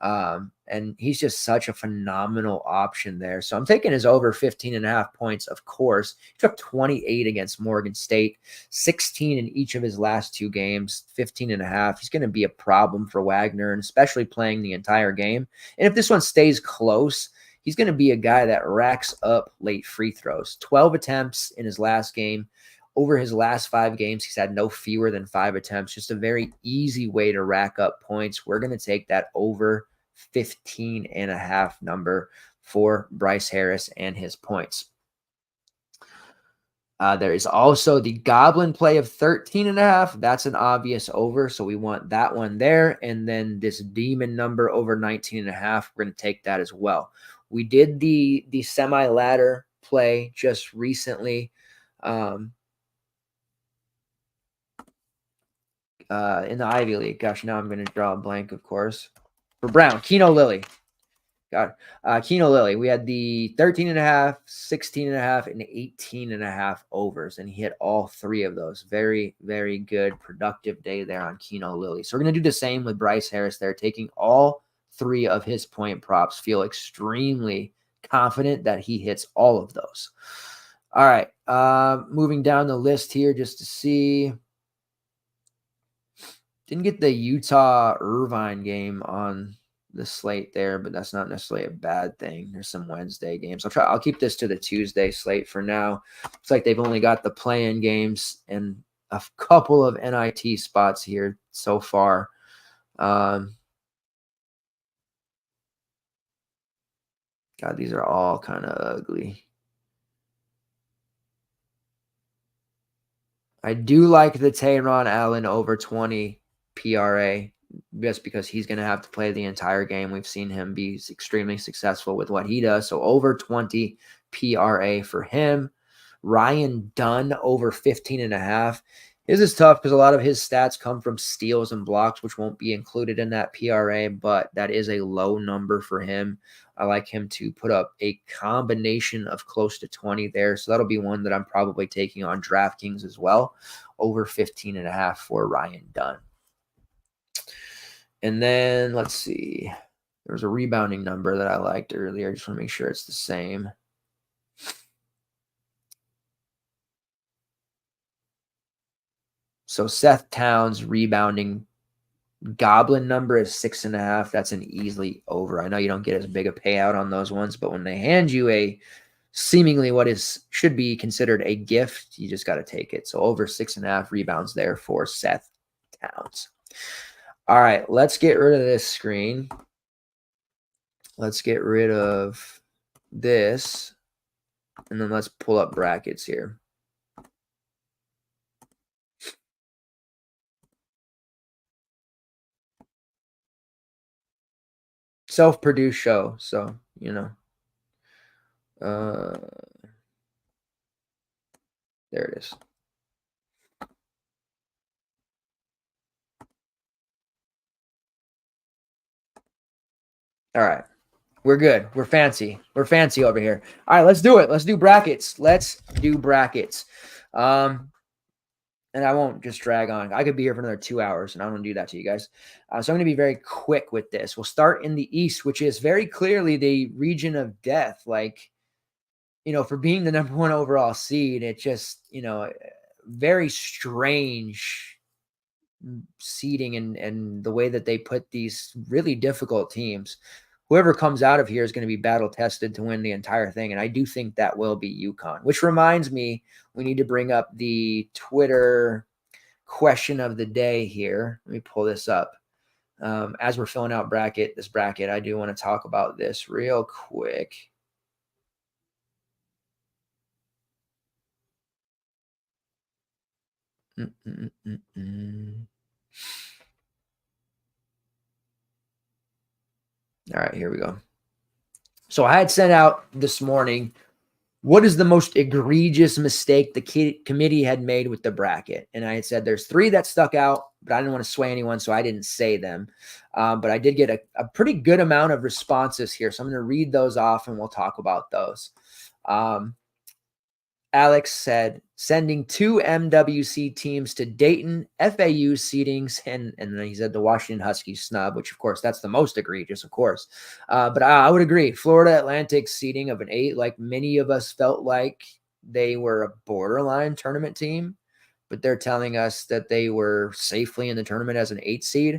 And he's just such a phenomenal option there. So I'm taking his over 15.5 points, of course. He took 28 against Morgan State, 16 in each of his last 2 games, 15.5. He's going to be a problem for Wagner, and especially playing the entire game. And if this one stays close, he's going to be a guy that racks up late free throws. 12 attempts in his last game. Over his last 5 games, he's had no fewer than 5 attempts. Just a very easy way to rack up points. We're going to take that over 15.5 number for Bryce Harris and his points. There is also the Goblin play of 13.5. That's an obvious over, so we want that one there. And then this Demon number over 19.5, we're going to take that as well. We did the semi-ladder play just recently. In the Ivy League. Gosh, now I'm going to draw a blank, of course. For Brown, Keno Lilly. Keno Lilly. We had the 13.5, 16.5, and 18.5 overs, and he hit all 3 of those. Very, very good, productive day there on Keno Lilly. So we're going to do the same with Bryce Harris there, taking all 3 of his point props. Feel extremely confident that he hits all of those. All right, moving down the list here just to see. Didn't get the Utah Irvine game on the slate there, but that's not necessarily a bad thing. There's some Wednesday games. I'll keep this to the Tuesday slate for now. Looks like they've only got the play-in games and a couple of NIT spots here so far. God, these are all kind of ugly. I do like the Tayron Allen over 20 PRA just because he's going to have to play the entire game. We've seen him be extremely successful with what he does. So over 20 PRA for him. Ryan Dunn over 15.5. This is tough because a lot of his stats come from steals and blocks, which won't be included in that PRA, but that is a low number for him. I like him to put up a combination of close to 20 there. So that'll be one that I'm probably taking on DraftKings as well. Over 15.5 for Ryan Dunn. And then let's see. There was a rebounding number that I liked earlier. I just want to make sure it's the same. So Seth Towns rebounding goblin number is 6.5. That's an easily over. I know you don't get as big a payout on those ones, but when they hand you a seemingly what should be considered a gift, you just got to take it. So over 6.5 rebounds there for Seth Towns. All right, let's get rid of this screen. Let's get rid of this, and then let's pull up brackets here. Self-produced show, so, you know. There it is. All right. We're good. We're fancy. We're fancy over here. All right, let's do it. Let's do brackets. And I won't just drag on. I could be here for another 2 hours, and I don't want to do that to you guys. So I'm going to be very quick with this. We'll start in the East, which is very clearly the region of death. Like, you know, for being the number 1 overall seed, it just, you know, very strange seeding and the way that they put these really difficult teams. Whoever comes out of here is going to be battle tested to win the entire thing. And I do think that will be UConn, which reminds me, we need to bring up the Twitter question of the day here. Let me pull this up. As we're filling out this bracket, I do want to talk about this real quick. All right, here we go. So I had sent out this morning, what is the most egregious mistake the committee had made with the bracket? And I had said there's 3 that stuck out, but I didn't want to sway anyone, so I didn't say them. But I did get a pretty good amount of responses here. So I'm going to read those off and we'll talk about those. Alex said, sending 2 MWC teams to Dayton, FAU seedings, and then he said the Washington Huskies snub, which, of course, that's the most egregious, of course. But I would agree. Florida Atlantic seeding of an 8, like many of us felt like they were a borderline tournament team, but they're telling us that they were safely in the tournament as an 8 seed.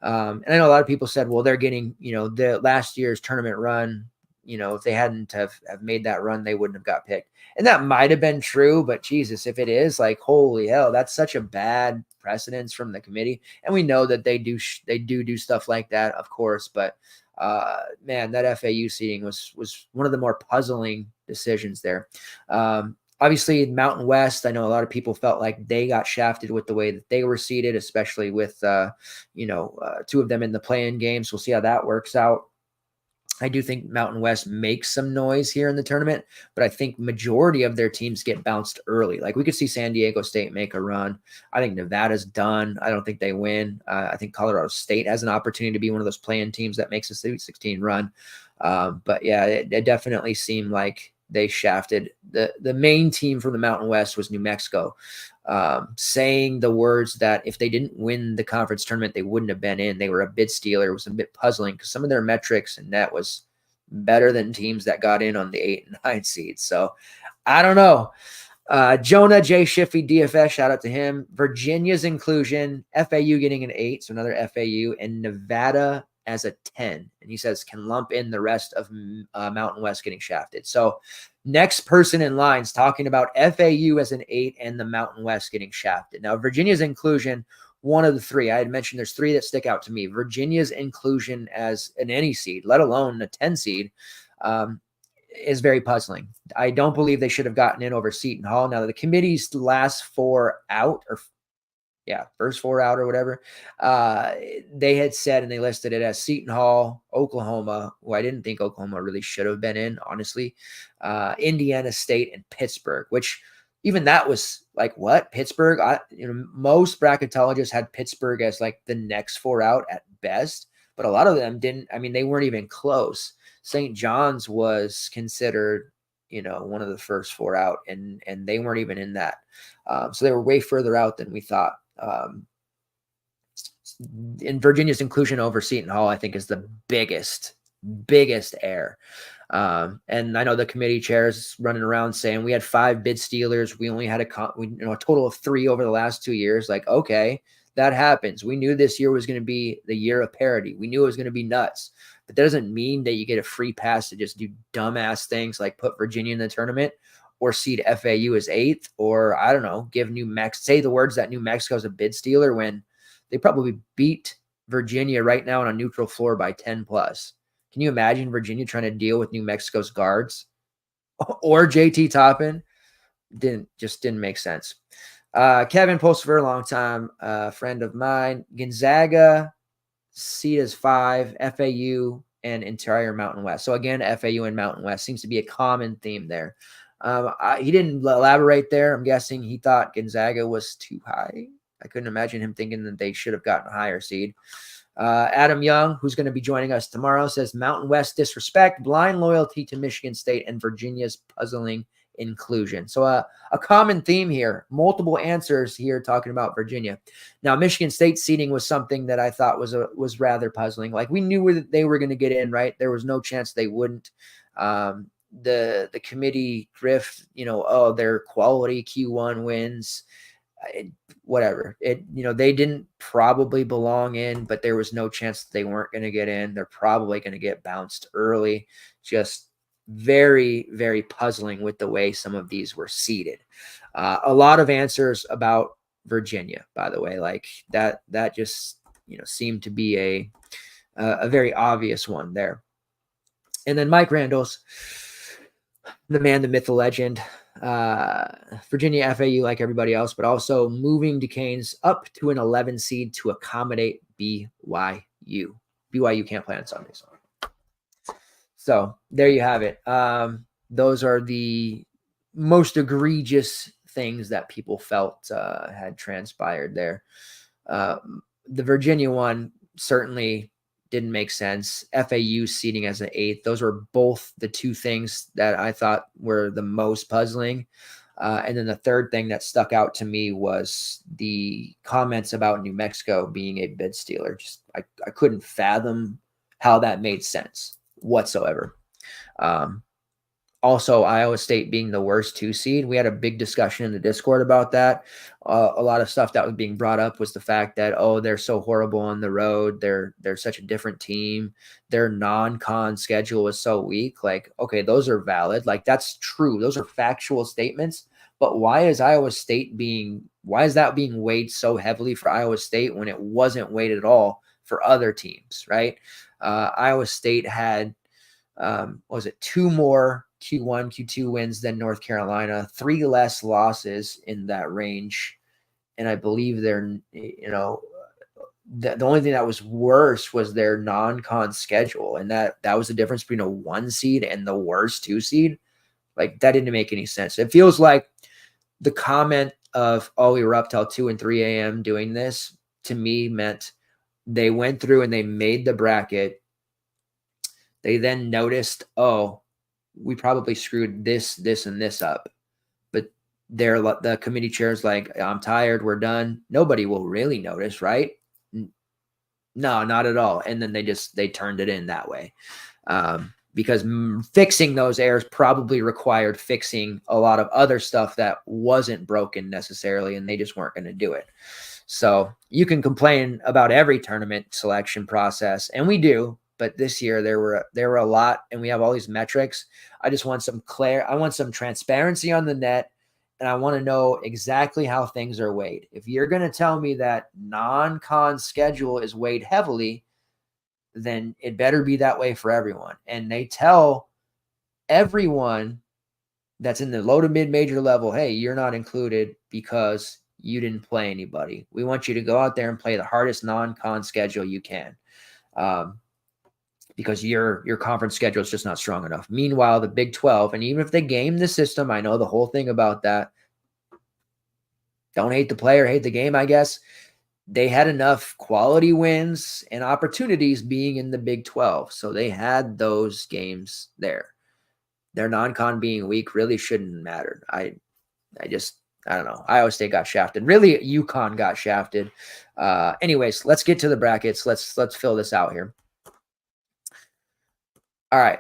And I know a lot of people said, well, they're getting, you know, the last year's tournament run. You know, if they hadn't have made that run, they wouldn't have got picked. And that might have been true, but Jesus, if it is, like, holy hell, that's such a bad precedence from the committee. And we know that they do stuff like that, of course. But man, that FAU seeding was one of the more puzzling decisions there. Obviously, Mountain West, I know a lot of people felt like they got shafted with the way that they were seeded, especially with 2 of them in the play-in games. We'll see how that works out. I do think Mountain West makes some noise here in the tournament, but I think majority of their teams get bounced early. Like, we could see San Diego State make a run. I think Nevada's done. I don't think they win. I think Colorado State has an opportunity to be one of those play-in teams that makes a Sweet 16 run. But yeah, it definitely seemed like they shafted. The main team from the Mountain West was New Mexico, saying the words that if they didn't win the conference tournament, they wouldn't have been in. They were a bid stealer. It was a bit puzzling because some of their metrics and net was better than teams that got in on the 8 and 9 seeds. So I don't know. Jonah J. Shiffy DFS, shout out to him. Virginia's inclusion, FAU getting an 8, so another FAU, and Nevada as a 10. And he says can lump in the rest of Mountain West getting shafted. So next person in line is talking about FAU as an 8 and the Mountain West getting shafted. Now, Virginia's inclusion, one of the 3. I had mentioned there's 3 that stick out to me. Virginia's inclusion as an any seed, let alone a 10 seed, is very puzzling. I don't believe they should have gotten in over Seton Hall. Now, the committee's first 4 out or whatever, they had said, and they listed it as Seton Hall, Oklahoma, who I didn't think Oklahoma really should have been in, honestly, Indiana State, and Pittsburgh, which even that was like, what? Pittsburgh? Most bracketologists had Pittsburgh as like the next 4 out at best, but a lot of them didn't. I mean, they weren't even close. St. John's was considered, one of the first 4 out, and they weren't even in that. So they were way further out than we thought. In Virginia's inclusion over Seton Hall, I think, is the biggest error. And I know the committee chairs running around saying we had 5 bid stealers. We only had a total of 3 over the last 2 years. Like, okay, that happens. We knew this year was going to be the year of parity. We knew it was going to be nuts, but that doesn't mean that you get a free pass to just do dumbass things like put Virginia in the tournament or seed FAU as 8th, or I don't know, give say the words that New Mexico is a bid stealer when they probably beat Virginia right now on a neutral floor by 10 plus. Can you imagine Virginia trying to deal with New Mexico's guards or JT Toppin? Didn't make sense. Kevin posted for a long time, friend of mine, Gonzaga, seed as 5, FAU, and entire Mountain West. So again, FAU and Mountain West seems to be a common theme there. He didn't elaborate there. I'm guessing he thought Gonzaga was too high. I couldn't imagine him thinking that they should have gotten a higher seed. Adam Young, who's going to be joining us tomorrow, says Mountain West disrespect, blind loyalty to Michigan State, and Virginia's puzzling inclusion. So a common theme here, multiple answers here talking about Virginia. Now, Michigan State seeding was something that I thought was rather puzzling. Like, we knew that they were going to get in, right? There was no chance they wouldn't. The committee grift, their quality Q1 wins, whatever. They didn't probably belong in, but there was no chance that they weren't going to get in. They're probably going to get bounced early. Just very, very puzzling with the way some of these were seeded. A lot of answers about Virginia, by the way, like that just, seemed to be a very obvious one there. And then Mike Randall's, the man, the myth, the legend, Virginia FAU like everybody else, but also moving Duquesne's up to an 11 seed to accommodate BYU. BYU can't play on Sundays. So there you have it. Those are the most egregious things that people felt had transpired there. The Virginia one certainly didn't make sense. FAU seeding as an 8th. Those were both the 2 things that I thought were the most puzzling. And then the third thing that stuck out to me was the comments about New Mexico being a bid stealer. Just I couldn't fathom how that made sense whatsoever. Also, Iowa State being the worst 2 seed. We had a big discussion in the Discord about that. A lot of stuff that was being brought up was the fact that, they're so horrible on the road. They're such a different team. Their non-con schedule was so weak. Like, okay, those are valid. Like, that's true. Those are factual statements. But why is that being weighed so heavily for Iowa State when it wasn't weighed at all for other teams, right? Iowa State had, 2 more Q1, Q2 wins than North Carolina, 3 less losses in that range. And I believe they're, the only thing that was worse was their non-con schedule. And that was the difference between a 1 seed and the worst 2 seed. Like, that didn't make any sense. It feels like the comment of, we were up till 2 and 3 a.m. doing this, to me meant they went through and they made the bracket. They then noticed, we probably screwed this, and this up. But the committee chair's like, I'm tired, we're done. Nobody will really notice, right? No, not at all. And then they turned it in that way. Because fixing those errors probably required fixing a lot of other stuff that wasn't broken necessarily, and they just weren't going to do it. So you can complain about every tournament selection process, and we do. But this year there were a lot, and we have all these metrics. I just want I want some transparency on the net, and I want to know exactly how things are weighed. If you're going to tell me that non-con schedule is weighed heavily, then it better be that way for everyone. And they tell everyone that's in the low to mid major level, hey, you're not included because you didn't play anybody. We want you to go out there and play the hardest non-con schedule you can, because your conference schedule is just not strong enough. Meanwhile, the Big 12, and even if they game the system, I know the whole thing about that. Don't hate the player, hate the game, I guess. They had enough quality wins and opportunities being in the Big 12. So they had those games there. Their non-con being weak really shouldn't matter. I don't know. Iowa State got shafted. Really, UConn got shafted. Anyways, let's get to the brackets. Let's fill this out here. All right.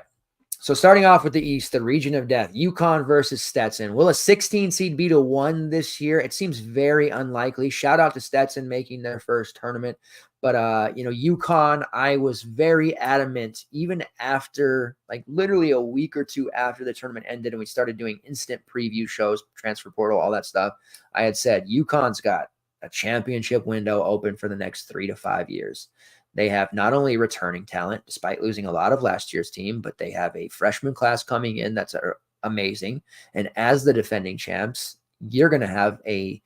So starting off with the East, the region of death, UConn versus Stetson. Will a 16 seed beat a 1 this year? It seems very unlikely. Shout out to Stetson making their first tournament. But, UConn, I was very adamant, even after, like literally a week or two after the tournament ended and we started doing instant preview shows, transfer portal, all that stuff. I had said, UConn's got a championship window open for the next 3 to 5 years. They have not only returning talent, despite losing a lot of last year's team, but they have a freshman class coming in that's amazing. And as the defending champs, you're going to have a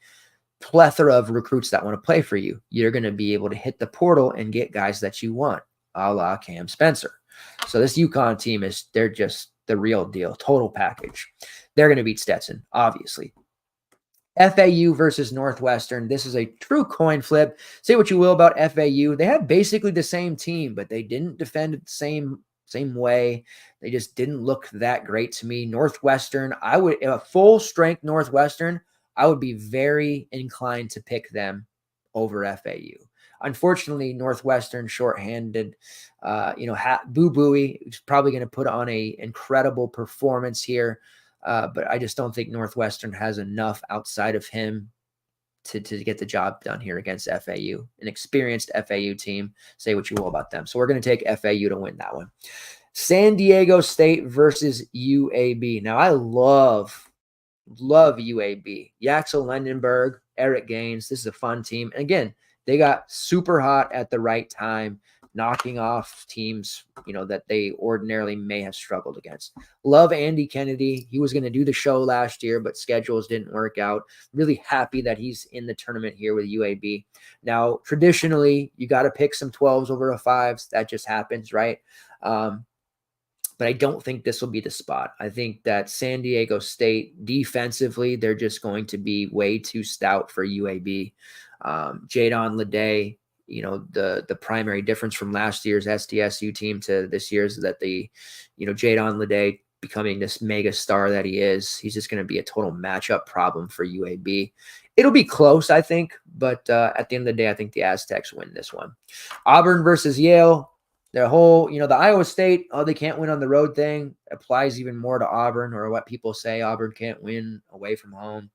plethora of recruits that want to play for you. You're going to be able to hit the portal and get guys that you want, a la Cam Spencer. So this UConn team they're just the real deal, total package. They're going to beat Stetson, obviously. FAU versus Northwestern. This is a true coin flip. Say what you will about FAU. They have basically the same team, but they didn't defend it the same way. They just didn't look that great to me. Northwestern, a full strength Northwestern, I would be very inclined to pick them over FAU. Unfortunately, Northwestern shorthanded, Boo Buie is probably going to put on an incredible performance here. But I just don't think Northwestern has enough outside of him to get the job done here against FAU, an experienced FAU team. Say what you will about them. So we're going to take FAU to win that one. San Diego State versus UAB. Now, I love UAB. Yaxel Lendenberg, Eric Gaines. This is a fun team. And again, they got super hot at the right time, knocking off teams, that they ordinarily may have struggled against. Love Andy Kennedy. He was going to do the show last year, but schedules didn't work out. Really happy that he's in the tournament here with UAB. Now, traditionally, you got to pick some 12s over a 5s. That just happens, right? But I don't think this will be the spot. I think that San Diego State defensively, they're just going to be way too stout for UAB. Jadon Lede, the primary difference from last year's SDSU team to this year's is that Jadon Lede becoming this mega star that he is, he's just going to be a total matchup problem for UAB. It'll be close, I think, but at the end of the day, I think the Aztecs win this one. Auburn versus Yale. Their whole, the Iowa State, they can't win on the road thing applies even more to Auburn, or what people say Auburn can't win away from home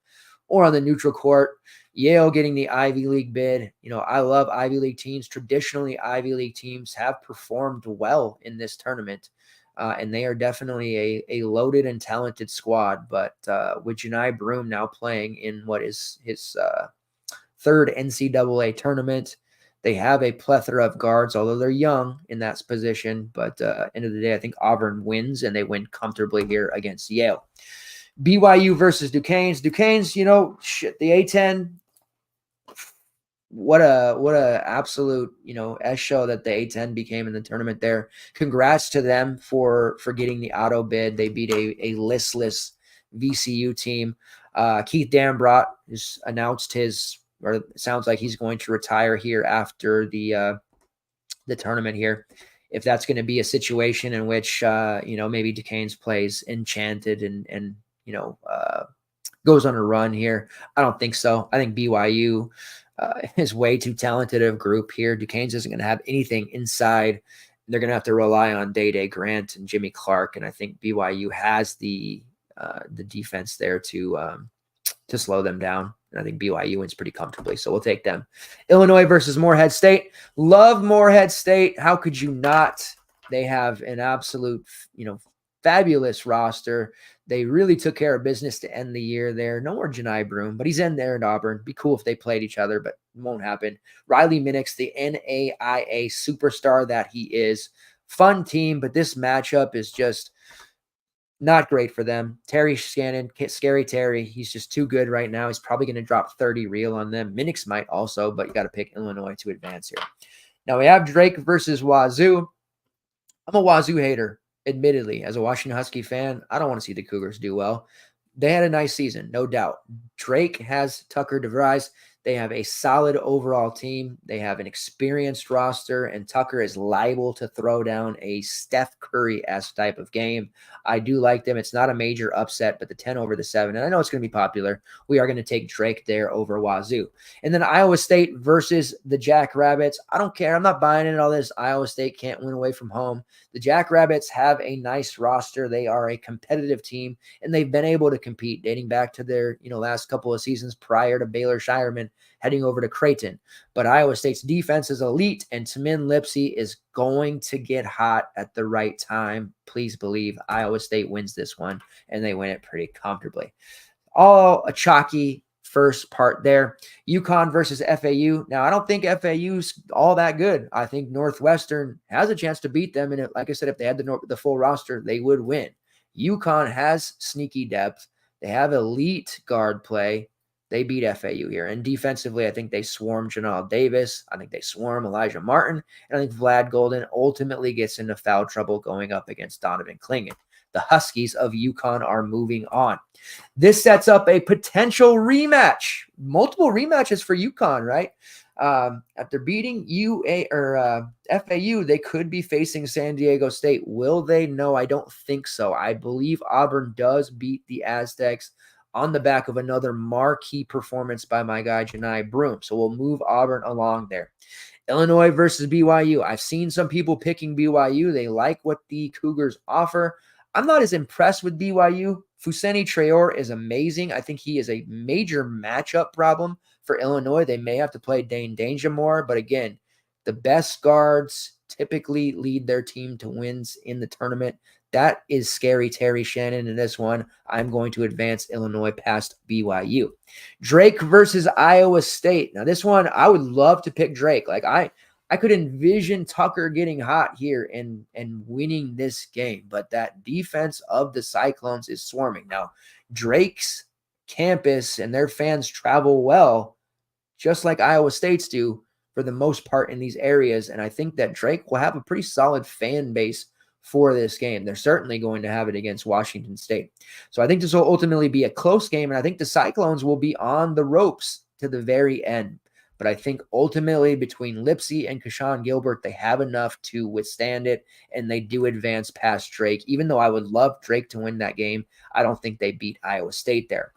or on the neutral court. Yale getting the Ivy League bid. I love Ivy League teams. Traditionally, Ivy League teams have performed well in this tournament, and they are definitely a loaded and talented squad. But with Janai Broom now playing in what is his third NCAA tournament, they have a plethora of guards, although they're young in that position. But end of the day, I think Auburn wins, and they win comfortably here against Yale. BYU versus Duquesne's. Duquesne's, the A10. What a absolute, S show that the A10 became in the tournament there. Congrats to them for getting the auto bid. They beat a listless VCU team. Keith Dambrot has announced or it sounds like he's going to retire here after the tournament here. If that's going to be a situation in which, maybe Duquesne's plays Enchanted and goes on a run here, I don't think so. I think BYU is way too talented of a group here. Duquesne's isn't going to have anything inside. They're going to have to rely on Day Grant and Jimmy Clark, and I think BYU has the defense there to slow them down. And I think BYU wins pretty comfortably, so we'll take them. Illinois versus Morehead State. Love Morehead State. How could you not? They have an absolute, fabulous roster. They really took care of business to end the year there. No more Janai Broom, but he's in there in Auburn. Be cool if they played each other, but it won't happen. Riley Minix, the NAIA superstar that he is. Fun team, but this matchup is just Not great for them. Terry Shannon, scary Terry. He's just too good right now. He's probably going to drop 30 real on them. Minix might also, but you got to pick Illinois to advance here. Now we have Drake versus Wazoo. I'm a Wazoo hater, admittedly. As a Washington Husky fan, I don't want to see the Cougars do well. They had a nice season, no doubt. Drake has Tucker DeVries. They have a solid overall team. They have an experienced roster, and Tucker is liable to throw down a Steph Curry-esque type of game. I do like them. It's not a major upset, but the 10 over the 7, and I know it's going to be popular. We are going to take Drake there over Wazoo. And then Iowa State versus the Jackrabbits. I don't care. I'm not buying into all this. Iowa State can't win away from home. The Jackrabbits have a nice roster. They are a competitive team, and they've been able to compete dating back to their last couple of seasons prior to Baylor Shireman heading over to Creighton. But Iowa State's defense is elite, and Tamin Lipsey is going to get hot at the right time. Please believe Iowa State wins this one, and they win it pretty comfortably. All a chalky first part there. UConn versus FAU. Now, I don't think FAU's all that good. I think Northwestern has a chance to beat them, and like I said, if they had the full roster, they would win. UConn has sneaky depth. They have elite guard play. They beat FAU here. And defensively, I think they swarm Janelle Davis. I think they swarm Elijah Martin. And I think Vlad Golden ultimately gets into foul trouble going up against Donovan Clingan. The Huskies of UConn are moving on. This sets up a potential rematch. Multiple rematches for UConn, right? After beating FAU, they could be facing San Diego State. Will they? No, I don't think so. I believe Auburn does beat the Aztecs on the back of another marquee performance by my guy, Janai Broom. So we'll move Auburn along there. Illinois versus BYU. I've seen some people picking BYU. They like what the Cougars offer. I'm not as impressed with BYU. Fousseyni Traore is amazing. I think he is a major matchup problem for Illinois. They may have to play Dane Danger more, but again, the best guards typically lead their team to wins in the tournament. That is scary Terry Shannon in this one. I'm going to advance Illinois past BYU. Drake versus Iowa State. Now, this one, I would love to pick Drake. Like, I could envision Tucker getting hot here and winning this game, but that defense of the Cyclones is swarming. Now, Drake's campus and their fans travel well, just like Iowa State's do for the most part in these areas, and I think that Drake will have a pretty solid fan base for this game. They're certainly going to have it against Washington State. So I think this will ultimately be a close game, and I think the Cyclones will be on the ropes to the very end. But I think ultimately between Lipsey and Kashawn Gilbert, they have enough to withstand it, and they do advance past Drake. Even though I would love Drake to win that game, I don't think they beat Iowa State there.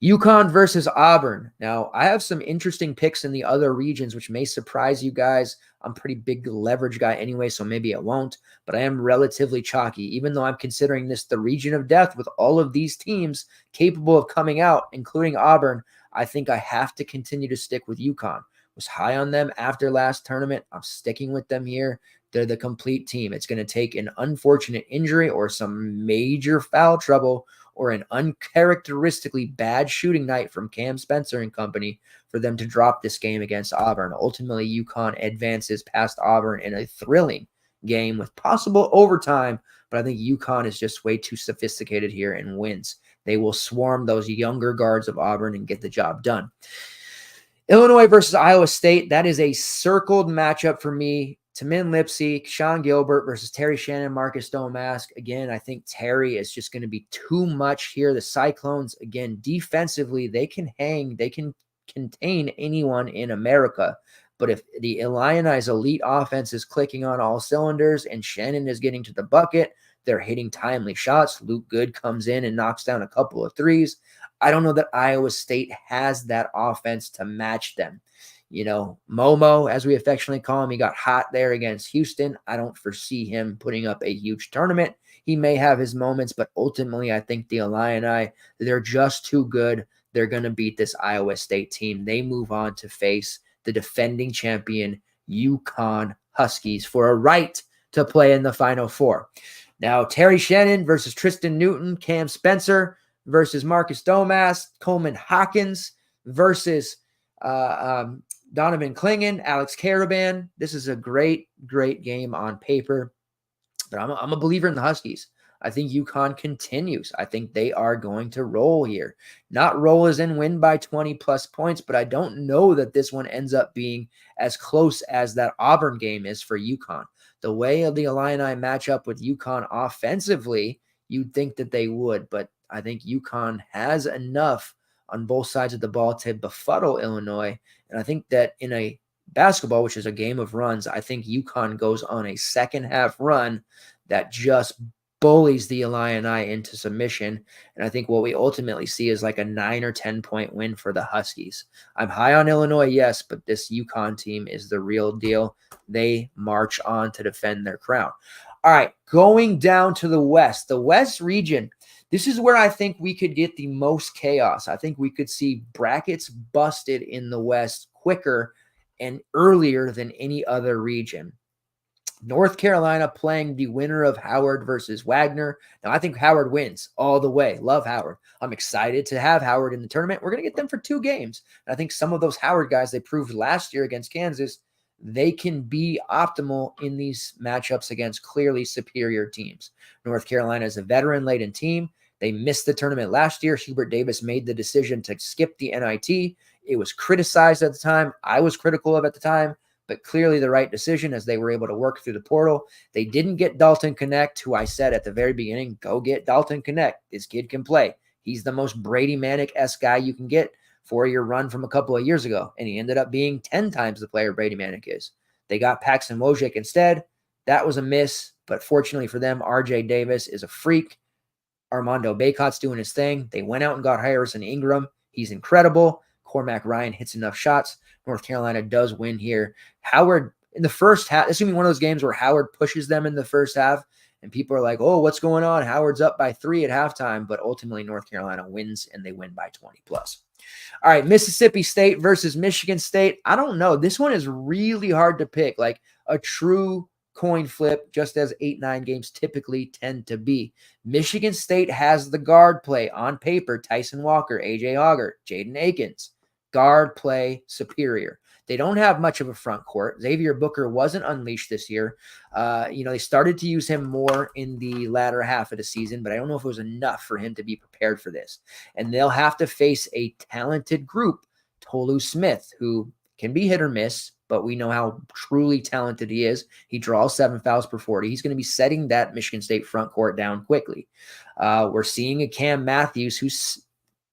UConn versus Auburn. Now, I have some interesting picks in the other regions, which may surprise you guys. I'm a pretty big leverage guy anyway, so maybe it won't, but I am relatively chalky, even though I'm considering this the region of death with all of these teams capable of coming out, including Auburn. I think I have to continue to stick with UConn. Was high on them after last tournament. I'm sticking with them here. They're the complete team. It's going to take an unfortunate injury or some major foul trouble or an uncharacteristically bad shooting night from Cam Spencer and company for them to drop this game against Auburn. Ultimately, UConn advances past Auburn in a thrilling game with possible overtime, but I think UConn is just way too sophisticated here and wins. They will swarm those younger guards of Auburn and get the job done. Illinois versus Iowa State, that is a circled matchup for me. Tamin Lipsey, Sean Gilbert versus Terry Shannon, Marcus Domask. Again, I think Terry is just going to be too much here. The Cyclones, again, defensively, they can hang, they can contain anyone in America. But if the Illini's elite offense is clicking on all cylinders and Shannon is getting to the bucket, they're hitting timely shots. Luke Good comes in and knocks down a couple of threes. I don't know that Iowa State has that offense to match them. You know, Momo, as we affectionately call him, he got hot there against Houston. I don't foresee him putting up a huge tournament. He may have his moments, but ultimately I think the Illini, they're just too good. They're going to beat this Iowa State team. They move on to face the defending champion UConn Huskies for a right to play in the Final Four. Now, Terry Shannon versus Tristan Newton, Cam Spencer versus Marcus Domask, Coleman Hawkins versus Donovan Clingan, Alex Caravan. This is a great, great game on paper, but I'm a believer in the Huskies. I think UConn continues. I think they are going to roll here. Not roll as in win by 20 plus points, but I don't know that this one ends up being as close as that Auburn game is for UConn. The way the Illini match up with UConn offensively, you'd think that they would, but I think UConn has enough on both sides of the ball to befuddle Illinois. And I think that in a basketball, which is a game of runs, I think UConn goes on a second half run that just bullies the Illini into submission. And I think what we ultimately see is like a 9 or 10 point win for the Huskies. I'm high on Illinois, yes, but this UConn team is the real deal. They march on to defend their crown. All right, going down to the West region. This is where I think we could get the most chaos. I think we could see brackets busted in the West quicker and earlier than any other region. North Carolina playing the winner of Howard versus Wagner. Now, I think Howard wins all the way. Love Howard. I'm excited to have Howard in the tournament. We're going to get them for 2 games. And I think some of those Howard guys they proved last year against Kansas, they can be optimal in these matchups against clearly superior teams. North Carolina is a veteran-laden team. They missed the tournament last year. Hubert Davis made the decision to skip the NIT. It was criticized at the time. I was critical of it at the time, but clearly the right decision as they were able to work through the portal. They didn't get Dalton Connect, who I said at the very beginning, go get Dalton Connect. This kid can play. He's the most Brady Manic-esque guy you can get for your run from a couple of years ago, and he ended up being 10 times the player Brady Manic is. They got Paxton Wojcik instead. That was a miss, but fortunately for them, RJ Davis is a freak. Armando Bacot's doing his thing. They went out and got Harrison Ingram. He's incredible. Cormac Ryan hits enough shots. North Carolina does win here. Howard, in the first half, this is going to be one of those games where Howard pushes them in the first half, and people are like, oh, what's going on? Howard's up by 3 at halftime, but ultimately North Carolina wins, and they win by 20 plus. All right, Mississippi State versus Michigan State. I don't know. This one is really hard to pick, like a true coin flip, just as 8-9 games typically tend to be. Michigan State has the guard play on paper. Tyson Walker, AJ Auger, Jaden Akins. Guard play superior. They don't have much of a front court. Xavier Booker wasn't unleashed this year. They started to use him more in the latter half of the season, but I don't know if it was enough for him to be prepared for this. And they'll have to face a talented group, Tolu Smith, who can be hit or miss, but we know how truly talented he is. He draws 7 fouls per 40. He's going to be setting that Michigan State front court down quickly. We're seeing a Cam Matthews who's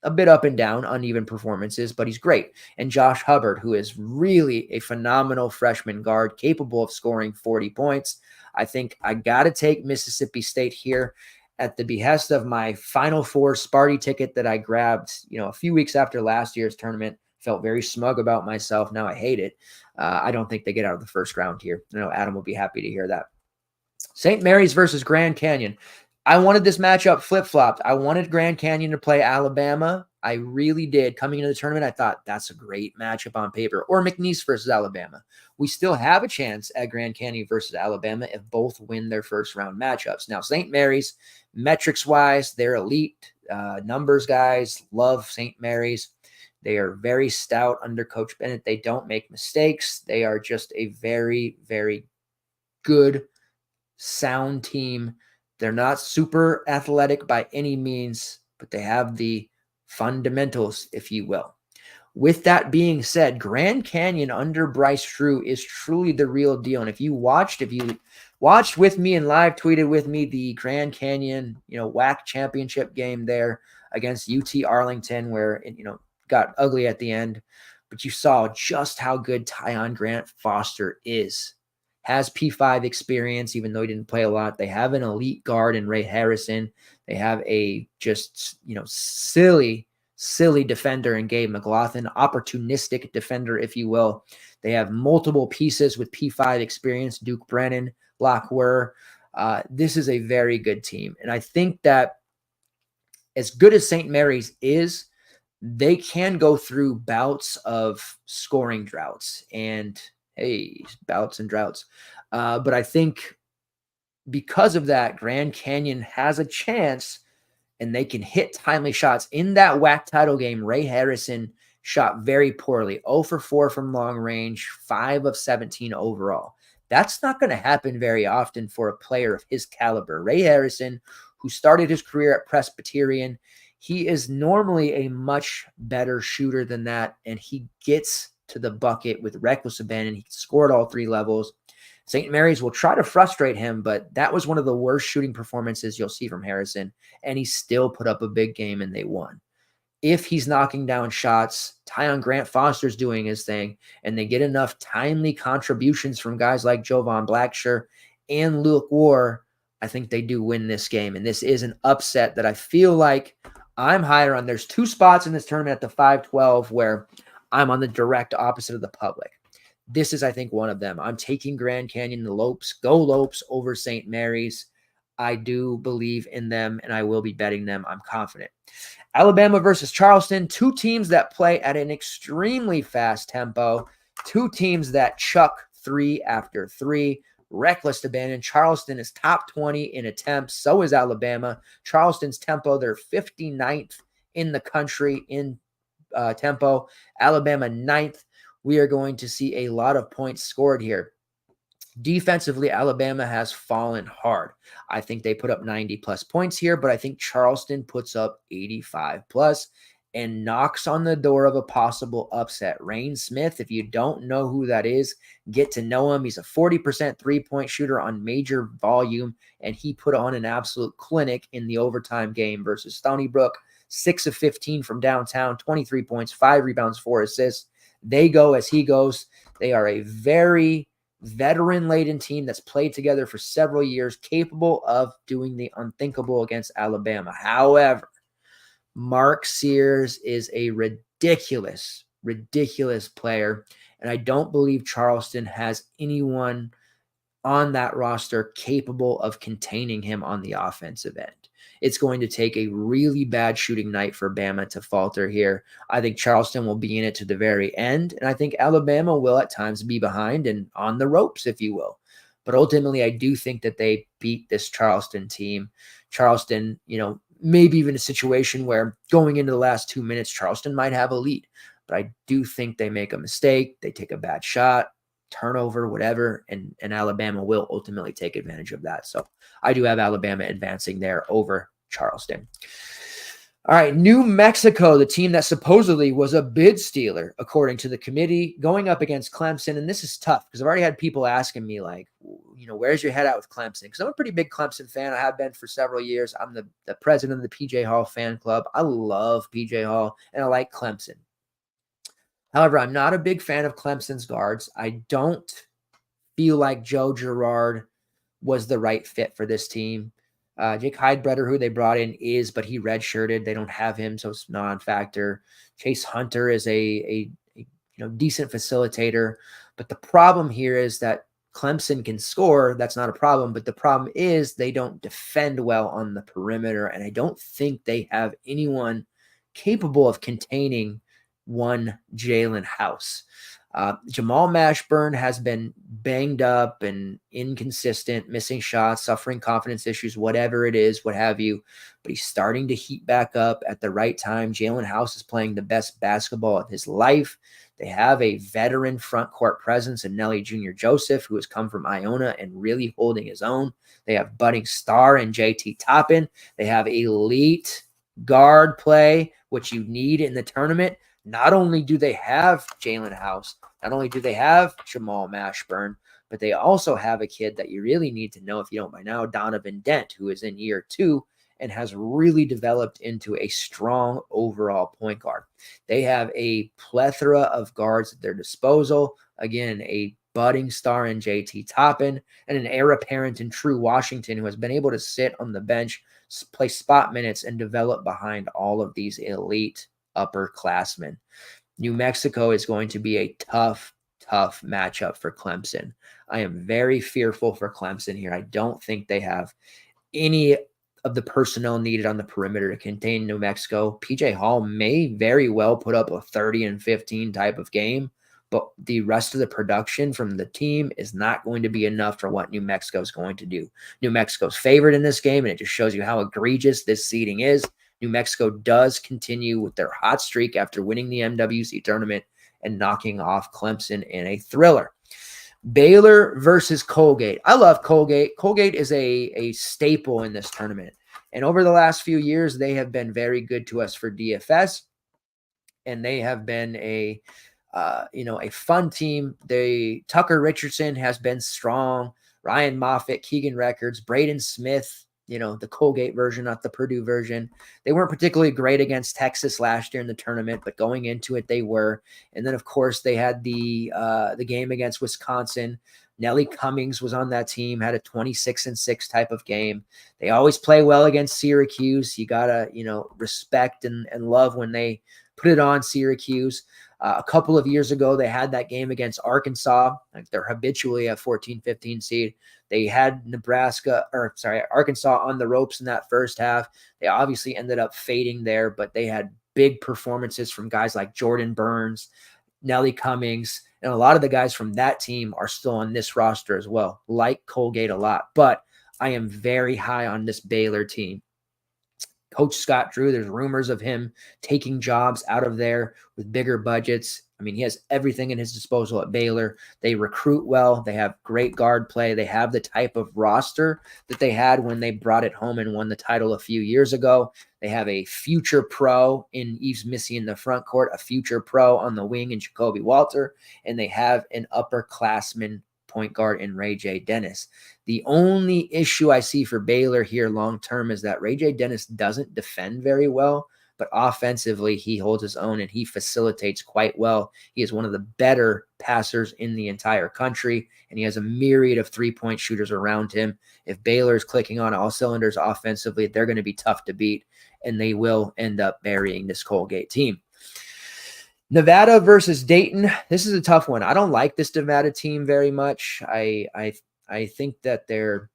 a bit up and down, uneven performances, but he's great. And Josh Hubbard, who is really a phenomenal freshman guard, capable of scoring 40 points. I think I got to take Mississippi State here at the behest of my Final Four Sparty ticket that I grabbed, a few weeks after last year's tournament. Felt very smug about myself. Now I hate it. I don't think they get out of the first round here. I know Adam will be happy to hear that. St. Mary's versus Grand Canyon. I wanted this matchup flip-flopped. I wanted Grand Canyon to play Alabama. I really did. Coming into the tournament, I thought that's a great matchup on paper. Or McNeese versus Alabama. We still have a chance at Grand Canyon versus Alabama if both win their first round matchups. Now, St. Mary's, metrics-wise, they're elite. Numbers guys love St. Mary's. They are very stout under Coach Bennett. They don't make mistakes. They are just a very, very good, sound team. They're not super athletic by any means, but they have the fundamentals, if you will. With that being said, Grand Canyon under Bryce Drew is truly the real deal. And if you watched with me and live tweeted with me the Grand Canyon, WAC championship game there against UT Arlington, where it, got ugly at the end, but you saw just how good Tyon Grant Foster is. Has P5 experience, even though he didn't play a lot. They have an elite guard in Ray Harrison. They have a just, silly defender in Gabe McLaughlin, opportunistic defender, if you will. They have multiple pieces with P5 experience, Duke Brennan, Locke Wurr. This is a very good team. And I think that as good as St. Mary's is, they can go through bouts of scoring droughts and bouts and droughts. But I think because of that, Grand Canyon has a chance and they can hit timely shots. In that WAC title game, Ray Harrison shot very poorly, 0 for 4 from long range, 5 of 17 overall. That's not going to happen very often for a player of his caliber. Ray Harrison, who started his career at Presbyterian. He is normally a much better shooter than that, and he gets to the bucket with reckless abandon. He scored all 3 levels. St. Mary's will try to frustrate him, but that was one of the worst shooting performances you'll see from Harrison, and he still put up a big game and they won. If he's knocking down shots, Tyon Grant Foster's doing his thing, and they get enough timely contributions from guys like Jovan Blacksher and Luke War, I think they do win this game. And this is an upset that I feel like I'm higher on. There's 2 spots in this tournament at the 5-12 where I'm on the direct opposite of the public. This is, I think, one of them. I'm taking Grand Canyon, the Lopes. Go Lopes over St. Mary's. I do believe in them, and I will be betting them. I'm confident. Alabama versus Charleston, 2 teams that play at an extremely fast tempo, 2 teams that chuck 3 after 3, reckless abandon. Charleston is top 20 in attempts. So is Alabama. Charleston's tempo, they're 59th in the country in tempo. Alabama 9th. We are going to see a lot of points scored here. Defensively, Alabama has fallen hard. I think they put up 90-plus points here, but I think Charleston puts up 85-plus and knocks on the door of a possible upset. Rain Smith, if you don't know who that is, get to know him. He's a 40% three-point shooter on major volume, and he put on an absolute clinic in the overtime game versus Stony Brook. 6 of 15 from downtown, 23 points, 5 rebounds, 4 assists. They go as he goes. They are a very veteran-laden team that's played together for several years, capable of doing the unthinkable against Alabama. However, Mark Sears is a ridiculous player, and I don't believe Charleston has anyone on that roster capable of containing him on the offensive end. It's going to take a really bad shooting night for Bama to falter here. I think Charleston will be in it to the very end, and I think Alabama will at times be behind and on the ropes, if you will. But ultimately, I do think that they beat this Charleston team. Charleston, maybe even a situation where going into the last 2 minutes, Charleston might have a lead. But I do think they make a mistake. They take a bad shot, turnover, whatever, and Alabama will ultimately take advantage of that. So I do have Alabama advancing there over Charleston. All right, New Mexico, the team that supposedly was a bid stealer, according to the committee, going up against Clemson. And this is tough because I've already had people asking me, like, where's your head at with Clemson? Because I'm a pretty big Clemson fan. I have been for several years. I'm the president of the PJ Hall fan club. I love PJ Hall, and I like Clemson. However, I'm not a big fan of Clemson's guards. I don't feel like Joe Girard was the right fit for this team. Jake Heidbreder, who they brought in, but he redshirted. They don't have him, so it's non-factor. Chase Hunter is a decent facilitator, but the problem here is that Clemson can score. That's not a problem, but the problem is they don't defend well on the perimeter, and I don't think they have anyone capable of containing one Jalen House. Jamal Mashburn has been banged up and inconsistent, missing shots, suffering confidence issues, whatever it is, what have you. But he's starting to heat back up at the right time. Jalen House is playing the best basketball of his life. They have a veteran front court presence in Nelly Jr. Joseph, who has come from Iona and really holding his own. They have budding star in JT Toppin. They have elite guard play, which you need in the tournament. Not only do they have Jalen House, not only do they have Jamal Mashburn, but they also have a kid that you really need to know if you don't by now, Donovan Dent, who is in year 2 and has really developed into a strong overall point guard. They have a plethora of guards at their disposal. Again, a budding star in JT Toppin and an heir apparent in True Washington, who has been able to sit on the bench, play spot minutes, and develop behind all of these elite upperclassmen. New Mexico is going to be a tough matchup for Clemson. I am very fearful for Clemson here. I don't think they have any of the personnel needed on the perimeter to contain New Mexico. PJ Hall may very well put up a 30-15 type of game, but the rest of the production from the team is not going to be enough for what New Mexico is going to do. New Mexico's favored in this game, and it just shows you how egregious this seeding is. New Mexico does continue with their hot streak after winning the MWC tournament and knocking off Clemson in a thriller. Baylor versus Colgate. I love Colgate. Colgate is a staple in this tournament. And over the last few years, they have been very good to us for DFS, and they have been a fun team. Tucker Richardson has been strong. Ryan Moffitt, Keegan Records, Braden Smith, the Colgate version, not the Purdue version. They weren't particularly great against Texas last year in the tournament, but going into it, they were. And then, of course, they had the game against Wisconsin. Nellie Cummings was on that team, had a 26-6 type of game. They always play well against Syracuse. You got to, respect and love when they put it on Syracuse. A couple of years ago, they had that game against Arkansas. Like, they're habitually a 14-15 seed. They had Arkansas on the ropes in that first half. They obviously ended up fading there, but they had big performances from guys like Jordan Burns, Nellie Cummings, and a lot of the guys from that team are still on this roster as well, like Colgate a lot. But I am very high on this Baylor team. Coach Scott Drew, there's rumors of him taking jobs out of there with bigger budgets. I mean, he has everything in his disposal at Baylor. They recruit well. They have great guard play. They have the type of roster that they had when they brought it home and won the title a few years ago. They have a future pro in Yves Missy in the front court, a future pro on the wing in Jacoby Walter, and they have an upperclassman point guard in Ray J. Dennis. The only issue I see for Baylor here long-term is that Ray J. Dennis doesn't defend very well, but offensively he holds his own and he facilitates quite well. He is one of the better passers in the entire country, and he has a myriad of three-point shooters around him. If Baylor is clicking on all cylinders offensively, they're going to be tough to beat, and they will end up burying this Colgate team. Nevada versus Dayton. This is a tough one. I don't like this Nevada team very much. I think that they're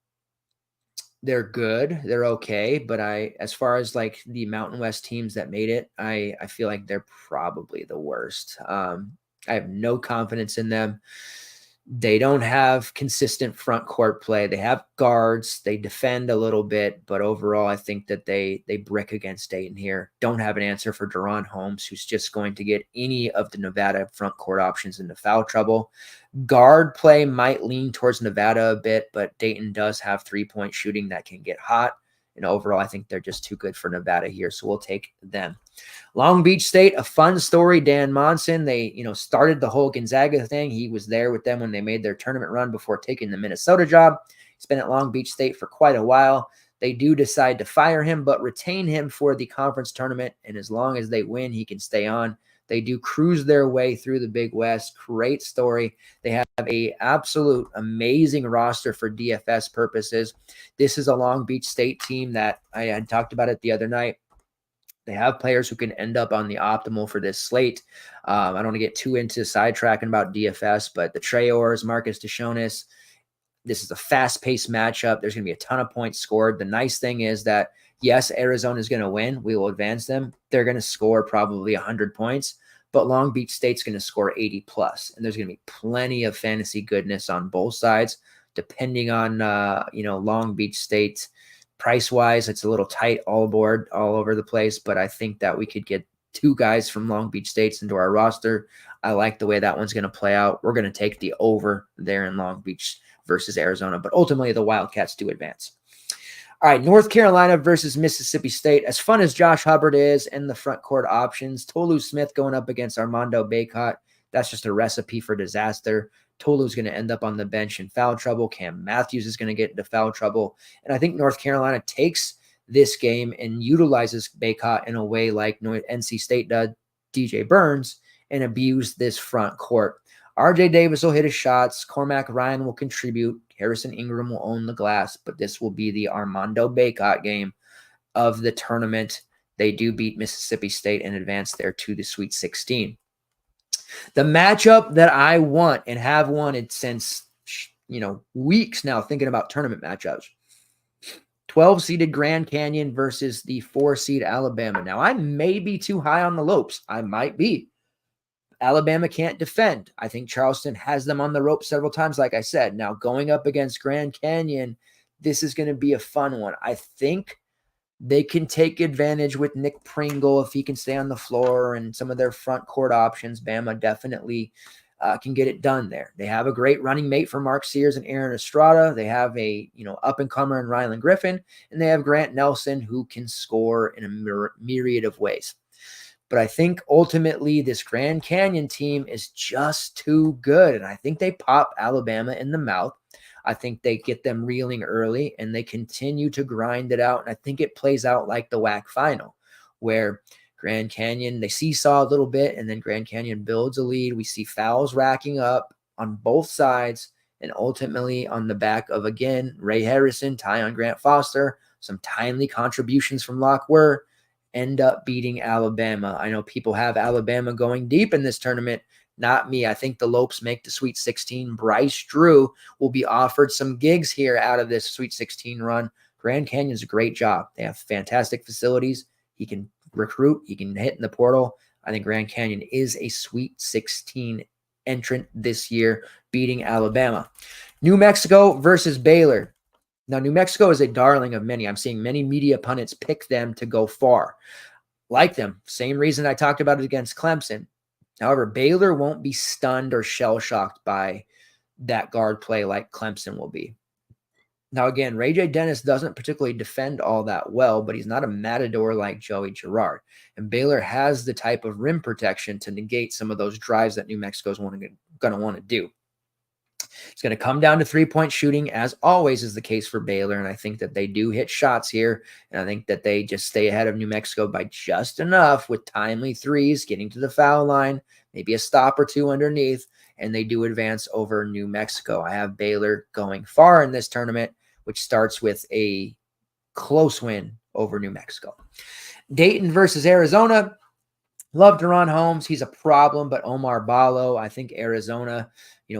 good. They're okay. But as far as like the Mountain West teams that made it, I feel like they're probably the worst. I have no confidence in them. They don't have consistent front court play. They have guards. They defend a little bit, but overall, I think that they brick against Dayton here. Don't have an answer for Deron Holmes, who's just going to get any of the Nevada front court options into foul trouble. Guard play might lean towards Nevada a bit, but Dayton does have three-point shooting that can get hot. And overall, I think they're just too good for Nevada here, so we'll take them. Long Beach State, a fun story. Dan Monson, they started the whole Gonzaga thing. He was there with them when they made their tournament run before taking the Minnesota job. He's been at Long Beach State for quite a while. They do decide to fire him, but retain him for the conference tournament, and as long as they win, he can stay on. They do cruise their way through the Big West. Great story. They have a absolute amazing roster for DFS purposes. This is a Long Beach State team that I had talked about it the other night. They have players who can end up on the optimal for this slate. I don't want to get too into sidetracking about DFS, but the Traors, Marcus Deshonis, this is a fast-paced matchup. There's going to be a ton of points scored. The nice thing is that, yes, Arizona is going to win. We will advance them. They're going to score probably 100 points, but Long Beach State's going to score 80 plus, and there's going to be plenty of fantasy goodness on both sides, depending on Long Beach State. Price-wise, it's a little tight all over the place, but I think that we could get two guys from Long Beach State into our roster. I like the way that one's going to play out. We're going to take the over there in Long Beach versus Arizona, but ultimately the Wildcats do advance. All right, North Carolina versus Mississippi State. As fun as Josh Hubbard is and the front court options, Tolu Smith going up against Armando Bacot, that's just a recipe for disaster. Tolu's going to end up on the bench in foul trouble. Cam Matthews is going to get into foul trouble. And I think North Carolina takes this game and utilizes Bacot in a way like NC State does DJ Burns and abuse this front court. RJ Davis will hit his shots. Cormac Ryan will contribute. Harrison Ingram will own the glass, but this will be the Armando Bacot game of the tournament. They do beat Mississippi State and advance there to the Sweet 16. The matchup that I want and have wanted since, weeks now, thinking about tournament matchups. 12-seeded Grand Canyon versus the 4-seed Alabama. Now, I may be too high on the Lopes. I might be. Alabama can't defend. I think Charleston has them on the rope several times, like I said. Now, going up against Grand Canyon, this is going to be a fun one. I think they can take advantage with Nick Pringle if he can stay on the floor and some of their front court options. Bama definitely can get it done there. They have a great running mate for Mark Sears and Aaron Estrada. They have a up-and-comer in Rylan Griffin, and they have Grant Nelson, who can score in a myriad of ways. But I think ultimately this Grand Canyon team is just too good, and I think they pop Alabama in the mouth. I think they get them reeling early, and they continue to grind it out, and I think it plays out like the WAC final, where Grand Canyon, they seesaw a little bit, and then Grand Canyon builds a lead. We see fouls racking up on both sides, and ultimately on the back of, again, Ray Harrison, Tyon Grant Foster, some timely contributions from Locke Were, end up beating Alabama. I know people have Alabama going deep in this tournament. Not me. I think the Lopes make the Sweet 16. Bryce Drew will be offered some gigs here out of this Sweet 16 run. Grand Canyon's a great job. They have fantastic facilities. He can recruit. He can hit in the portal. I think Grand Canyon is a Sweet 16 entrant this year, beating Alabama. New Mexico versus Baylor. Now, New Mexico is a darling of many. I'm seeing many media pundits pick them to go far. Like them. Same reason I talked about it against Clemson. However, Baylor won't be stunned or shell-shocked by that guard play like Clemson will be. Now, again, Ray J. Dennis doesn't particularly defend all that well, but he's not a matador like Joey Girard. And Baylor has the type of rim protection to negate some of those drives that New Mexico's going to want to do. It's going to come down to three-point shooting, as always is the case for Baylor, and I think that they do hit shots here, and I think that they just stay ahead of New Mexico by just enough with timely threes, getting to the foul line, maybe a stop or two underneath, and they do advance over New Mexico. I have Baylor going far in this tournament, which starts with a close win over New Mexico. Dayton versus Arizona. Love Deron Holmes. He's a problem, but Omar Ballo, I think Arizona,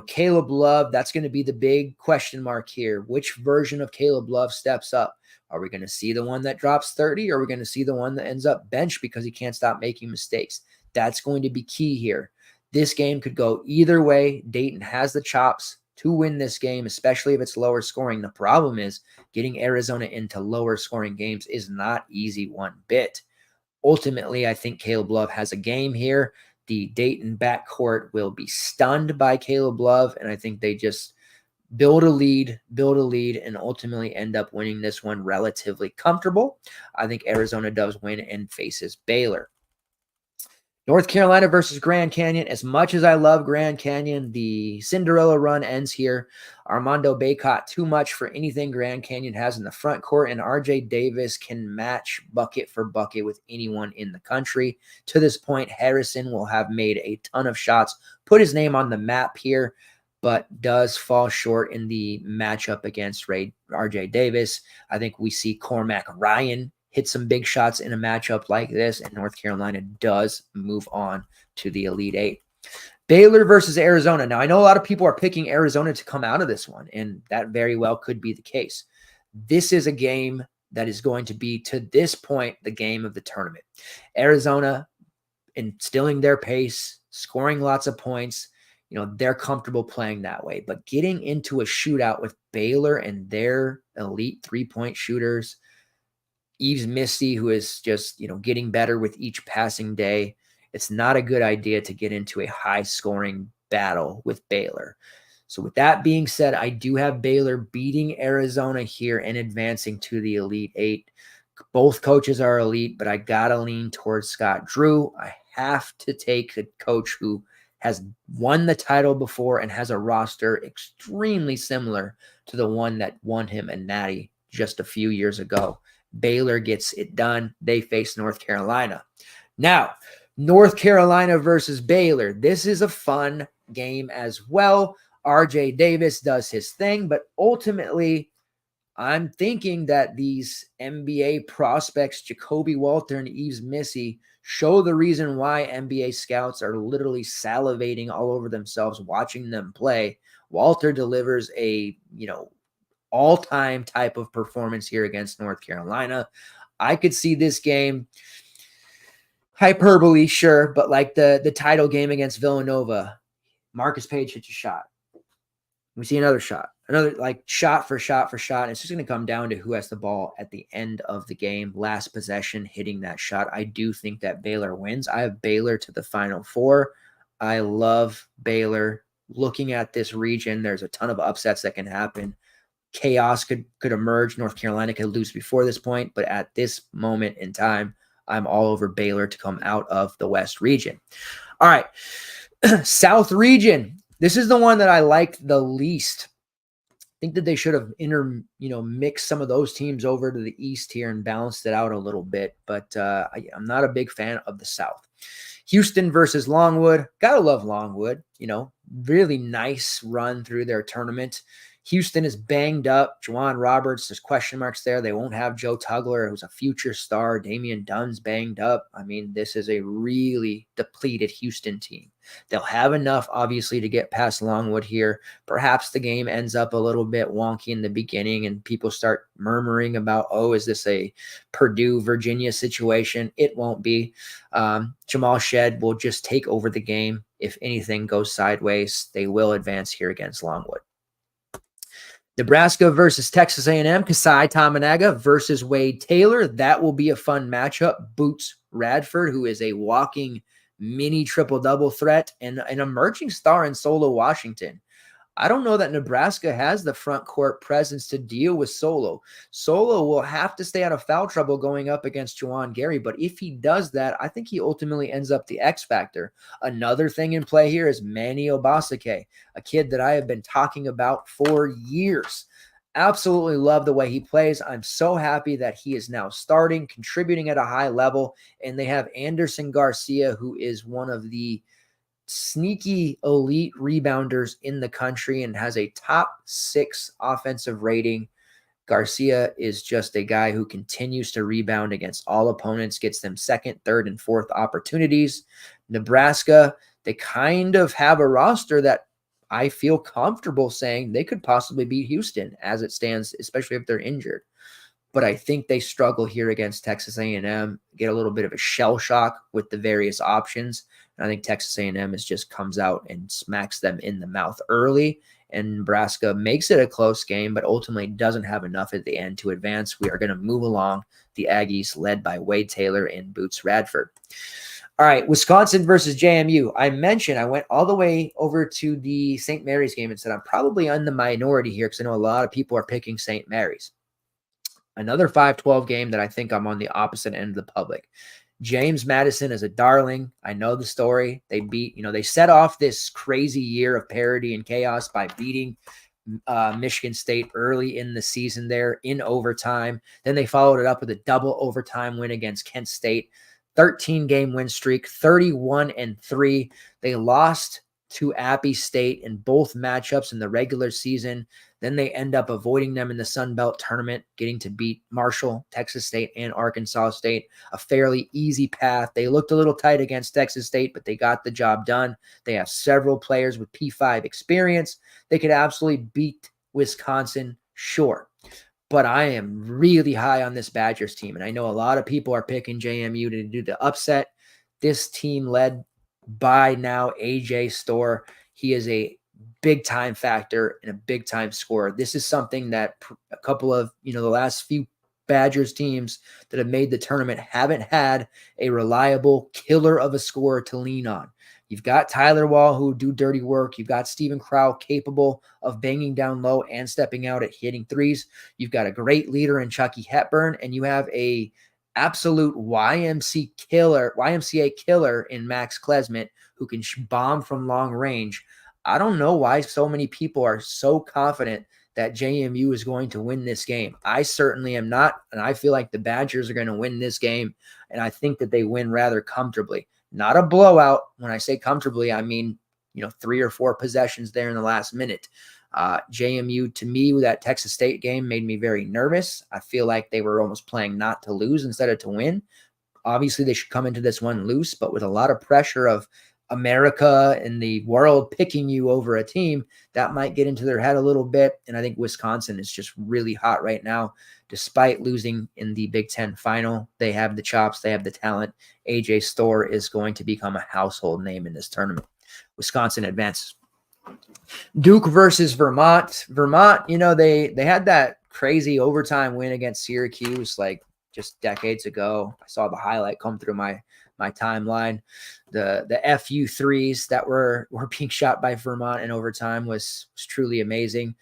Caleb Love, that's going to be the big question mark here. Which version of Caleb Love steps up? Are we going to see the one that drops 30, or are we going to see the one that ends up benched because he can't stop making mistakes? That's going to be key here. This game could go either way. Dayton has the chops to win this game, especially if it's lower scoring. The problem is getting Arizona into lower scoring games is not easy one bit. Ultimately, I think Caleb Love has a game here. The Dayton backcourt will be stunned by Caleb Love, and I think they just build a lead, and ultimately end up winning this one relatively comfortable. I think Arizona does win and faces Baylor. North Carolina versus Grand Canyon. As much as I love Grand Canyon, the Cinderella run ends here. Armando Bacot, too much for anything Grand Canyon has in the front court, and RJ Davis can match bucket for bucket with anyone in the country. To this point, Harrison will have made a ton of shots, put his name on the map here, but does fall short in the matchup against RJ Davis. I think we see Cormac Ryan hit some big shots in a matchup like this, and North Carolina does move on to the Elite Eight. Baylor versus Arizona. Now, I know a lot of people are picking Arizona to come out of this one, and that very well could be the case. This is a game that is going to be, to this point, the game of the tournament. Arizona instilling their pace, scoring lots of points. They're comfortable playing that way. But getting into a shootout with Baylor and their elite three-point shooters, Yves Misty, who is just, getting better with each passing day, it's not a good idea to get into a high-scoring battle with Baylor. So with that being said, I do have Baylor beating Arizona here and advancing to the Elite Eight. Both coaches are elite, but I got to lean towards Scott Drew. I have to take the coach who has won the title before and has a roster extremely similar to the one that won him a natty just a few years ago. Baylor gets it done. They face North Carolina. Now, North Carolina versus Baylor. This is a fun game as well. RJ Davis does his thing, but ultimately, I'm thinking that these NBA prospects, Jacoby Walter and Yves Misty, show the reason why NBA scouts are literally salivating all over themselves watching them play. Walter delivers a, all-time type of performance here against North Carolina. I could see this game, hyperbole, sure, but like the title game against Villanova, Marcus Page hits a shot. We see another shot, shot for shot. And it's just going to come down to who has the ball at the end of the game, last possession, hitting that shot. I do think that Baylor wins. I have Baylor to the Final Four. I love Baylor. Looking at this region, there's a ton of upsets that can happen. Chaos could emerge. North Carolina could lose before this point, but at this moment in time, I'm all over Baylor to come out of the West region. All right, South region. This is the one that I liked the least. I think that they should have mixed some of those teams over to the East here and balanced it out a little bit, but I'm not a big fan of the South. Houston versus Longwood. Gotta love Longwood. Really nice run through their tournament. Houston is banged up. Juwan Roberts, there's question marks there. They won't have Joe Tugler, who's a future star. Damian Dunn's banged up. I mean, this is a really depleted Houston team. They'll have enough, obviously, to get past Longwood here. Perhaps the game ends up a little bit wonky in the beginning and people start murmuring about, oh, is this a Purdue-Virginia situation? It won't be. Jamal Shed will just take over the game. If anything goes sideways, they will advance here against Longwood. Nebraska versus Texas A&M, Kasai Tamanaga versus Wade Taylor. That will be a fun matchup. Boots Radford, who is a walking mini triple-double threat and an emerging star in Solo Washington. I don't know that Nebraska has the front court presence to deal with Solo. Solo will have to stay out of foul trouble going up against Juwan Gary, but if he does that, I think he ultimately ends up the X factor. Another thing in play here is Manny Obasake, a kid that I have been talking about for years. Absolutely love the way he plays. I'm so happy that he is now starting, contributing at a high level, and they have Anderson Garcia, who is one of the sneaky elite rebounders in the country and has a top 6 offensive rating. Garcia is just a guy who continues to rebound against all opponents, gets them second, third, and fourth opportunities. Nebraska, they kind of have a roster that I feel comfortable saying they could possibly beat Houston as it stands, especially if they're injured. But I think they struggle here against Texas A&M, get a little bit of a shell shock with the various options. And I think Texas A&M just comes out and smacks them in the mouth early, and Nebraska makes it a close game, but ultimately doesn't have enough at the end to advance. We are going to move along. The Aggies led by Wade Taylor and Boots Radford. All right, Wisconsin versus JMU. I mentioned I went all the way over to the St. Mary's game and said I'm probably in the minority here because I know a lot of people are picking St. Mary's. Another 5-12 game that I think I'm on the opposite end of the public. James Madison is a darling. I know the story. They set off this crazy year of parity and chaos by beating Michigan State early in the season there in overtime. Then they followed it up with a double overtime win against Kent State. 13-game win streak, 31-3. They lost to Appy State in both matchups in the regular season. Then they end up avoiding them in the Sun Belt tournament, getting to beat Marshall, Texas State, and Arkansas State. A fairly easy path. They looked a little tight against Texas State, but they got the job done. They have several players with P5 experience. They could absolutely beat Wisconsin, sure. But I am really high on this Badgers team, and I know a lot of people are picking JMU to do the upset. This team led by now AJ Storr. He is a big-time factor and a big-time scorer. This is something that a couple of, the last few Badgers teams that have made the tournament haven't had a reliable killer of a scorer to lean on. You've got Tyler Wall, who do dirty work. You've got Stephen Crowell, capable of banging down low and stepping out at hitting threes. You've got a great leader in Chucky Hepburn, and you have a absolute YMCA killer in Max Klesmit, who can bomb from long range. I don't know why so many people are so confident that JMU is going to win this game. I certainly am not, and I feel like the Badgers are going to win this game, and I think that they win rather comfortably. Not a blowout. When I say comfortably, I mean, 3 or 4 possessions there in the last minute. JMU, to me, with that Texas State game, made me very nervous. I feel like they were almost playing not to lose instead of to win. Obviously, they should come into this one loose, but with a lot of pressure of America and the world picking you over a team, that might get into their head a little bit. And I think Wisconsin is just really hot right now. Despite losing in the Big Ten final, they have the chops, they have the talent. AJ Storr is going to become a household name in this tournament. Wisconsin advances. Duke versus Vermont. Vermont, they had that crazy overtime win against Syracuse like just decades ago. I saw the highlight come through my my timeline. The FU threes that were being shot by Vermont in overtime was truly amazing.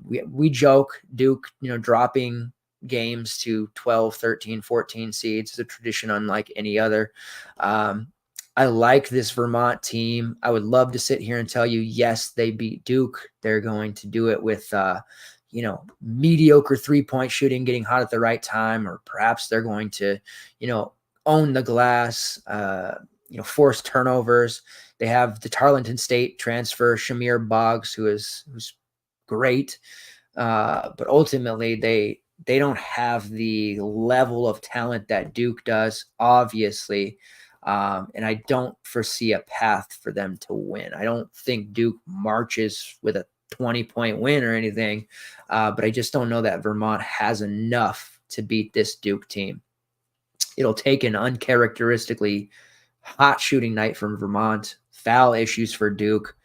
We joke Duke, dropping games to 12, 13, 14 seeds is a tradition unlike any other. I like this Vermont team. I would love to sit here and tell you, yes, they beat Duke. They're going to do it with, mediocre 3-point shooting, getting hot at the right time, or perhaps they're going to, own the glass, force turnovers. They have the Tarleton State transfer, Shamir Boggs, who's great. But ultimately they don't have the level of talent that Duke does, obviously. And I don't foresee a path for them to win. I don't think Duke marches with a 20-point win or anything, but I just don't know that Vermont has enough to beat this Duke team. It'll take an uncharacteristically hot shooting night from Vermont, foul issues for Duke.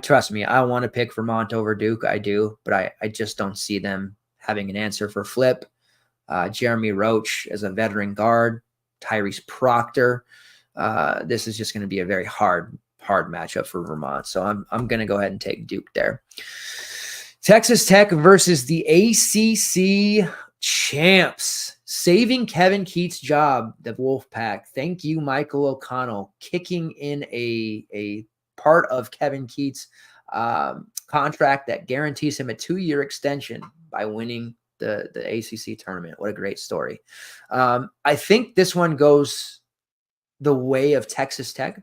Trust me, I want to pick Vermont over Duke. I do, but I just don't see them having an answer for Flip. Jeremy Roach as a veteran guard, Tyrese Proctor. This is just going to be a very hard matchup for Vermont. So I'm going to go ahead and take Duke there. Texas Tech versus the ACC champs, saving Kevin Keatts' job, the Wolfpack. Thank you, Michael O'Connell, kicking in a part of Kevin Keatts' contract that guarantees him a 2-year extension by winning the ACC tournament. What a great story. I think this one goes the way of Texas Tech.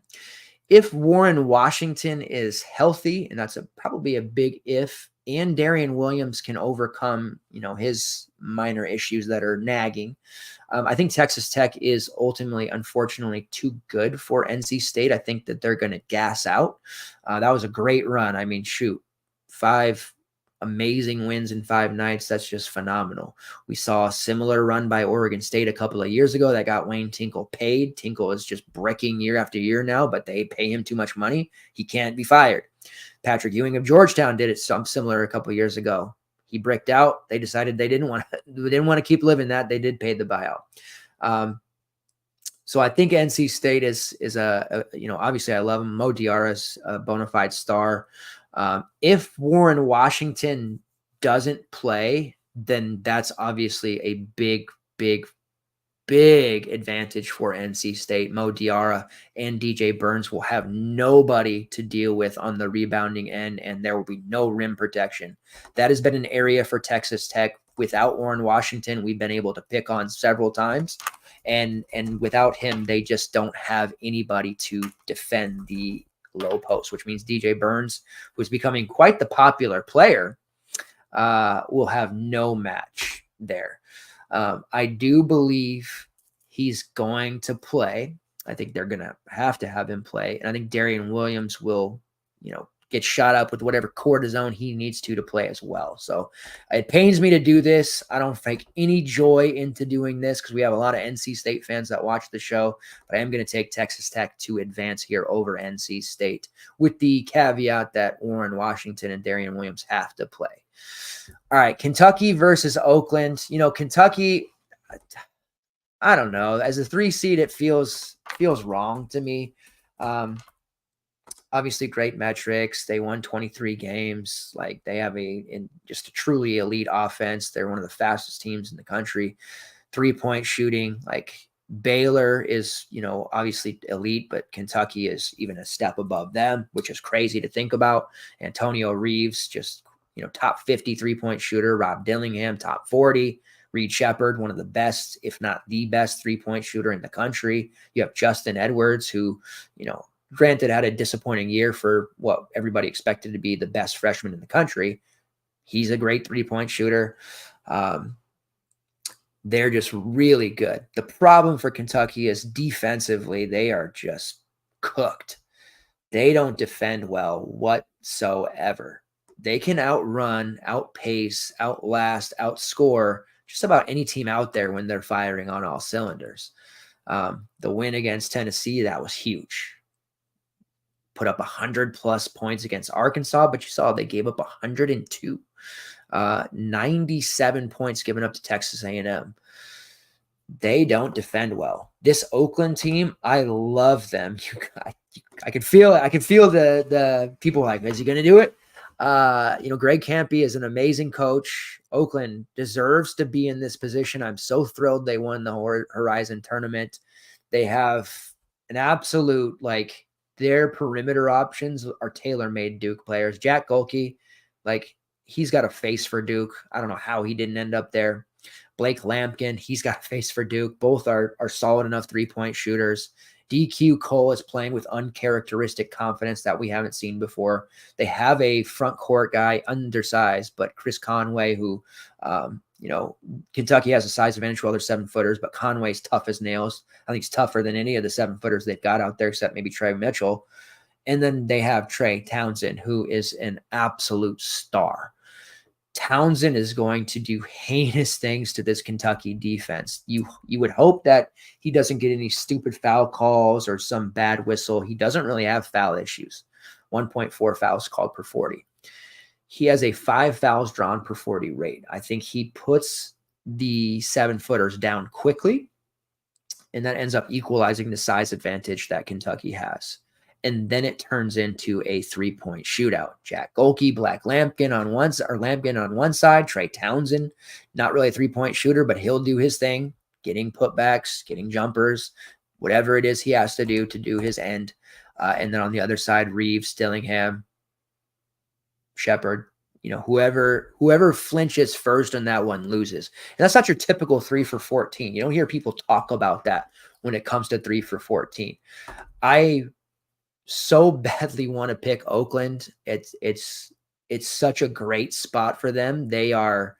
If Warren Washington is healthy, and that's probably a big if, and Darian Williams can overcome, his minor issues that are nagging, I think Texas Tech is ultimately, unfortunately, too good for NC State. I think that they're going to gas out. That was a great run. I mean, 5 amazing wins in 5 nights. That's just phenomenal. We saw a similar run by Oregon State a couple of years ago that got Wayne Tinkle paid. Tinkle is just bricking year after year now, but they pay him too much money. He can't be fired. Patrick Ewing of Georgetown did it some similar a couple of years ago. He bricked out. They decided they didn't want to keep living that. They did pay the buyout. So I think NC State is obviously I love him. Mo Diarra's a bona fide star. If Warren Washington doesn't play, then that's obviously a big advantage for NC State. Mo Diarra and DJ Burns will have nobody to deal with on the rebounding end, and there will be no rim protection. That has been an area for Texas Tech. Without Warren Washington, we've been able to pick on several times, and without him, they just don't have anybody to defend the low post, which means DJ Burns, who's becoming quite the popular player, will have no match there. I do believe he's going to play. I think they're going to have him play. And I think Darian Williams will, get shot up with whatever cortisone he needs to play as well. So it pains me to do this. I don't take any joy into doing this because we have a lot of NC State fans that watch the show, but I am going to take Texas Tech to advance here over NC State with the caveat that Warren Washington and Darian Williams have to play. All right, Kentucky versus Oakland. Kentucky, I don't know. As a 3 seed, it feels wrong to me. Obviously, great metrics. They won 23 games. Like, they have just a truly elite offense. They're one of the fastest teams in the country. 3-point shooting. Like, Baylor is, obviously elite, but Kentucky is even a step above them, which is crazy to think about. Antonio Reeves, just top 50 3-point shooter. Rob Dillingham, top 40. Reed Shepard, one of the best, if not the best 3-point shooter in the country. You have Justin Edwards, who, granted had a disappointing year for what everybody expected to be the best freshman in the country. He's a great 3-point shooter. They're just really good. The problem for Kentucky is defensively, they are just cooked. They don't defend well whatsoever. They can outrun, outpace, outlast, outscore just about any team out there when they're firing on all cylinders. The win against Tennessee, that was huge. Put up 100+ points against Arkansas, but you saw they gave up 102. 97 points given up to Texas A&M. they don't defend well. This Oakland team, I love them. I could feel the people like, is he going to do it? Greg Campy is an amazing coach. Oakland deserves to be in this position. I'm so thrilled they won the Horizon tournament. They have an absolute, their perimeter options are tailor-made Duke players. Jack Golke, he's got a face for Duke. I don't know how he didn't end up there. Blake Lampkin, he's got a face for Duke. Both are solid enough three-point shooters. DQ Cole is playing with uncharacteristic confidence that we haven't seen before. They have a front court guy, undersized, but Chris Conway, who, Kentucky has a size advantage for other 7-footers, but Conway's tough as nails. I think he's tougher than any of the 7-footers they've got out there, except maybe Trey Mitchell. And then they have Trey Townsend, who is an absolute star. Townsend is going to do heinous things to this Kentucky defense. You would hope that he doesn't get any stupid foul calls or some bad whistle. He doesn't really have foul issues. 1.4 fouls called per 40. He has a 5 fouls drawn per 40 rate. I think he puts the 7-footers down quickly, and that ends up equalizing the size advantage that Kentucky has. And then it turns into a 3-point shootout. Jack Golke, Lampkin on one side, Trey Townsend, not really a 3-point shooter, but he'll do his thing, getting putbacks, getting jumpers, whatever it is he has to do his end. And then on the other side, Reeves, Dillingham, Shepard, whoever flinches first on that one loses. And that's not your typical 3 for 14. You don't hear people talk about that when it comes to 3 for 14. I so badly want to pick Oakland. It's such a great spot for them. They are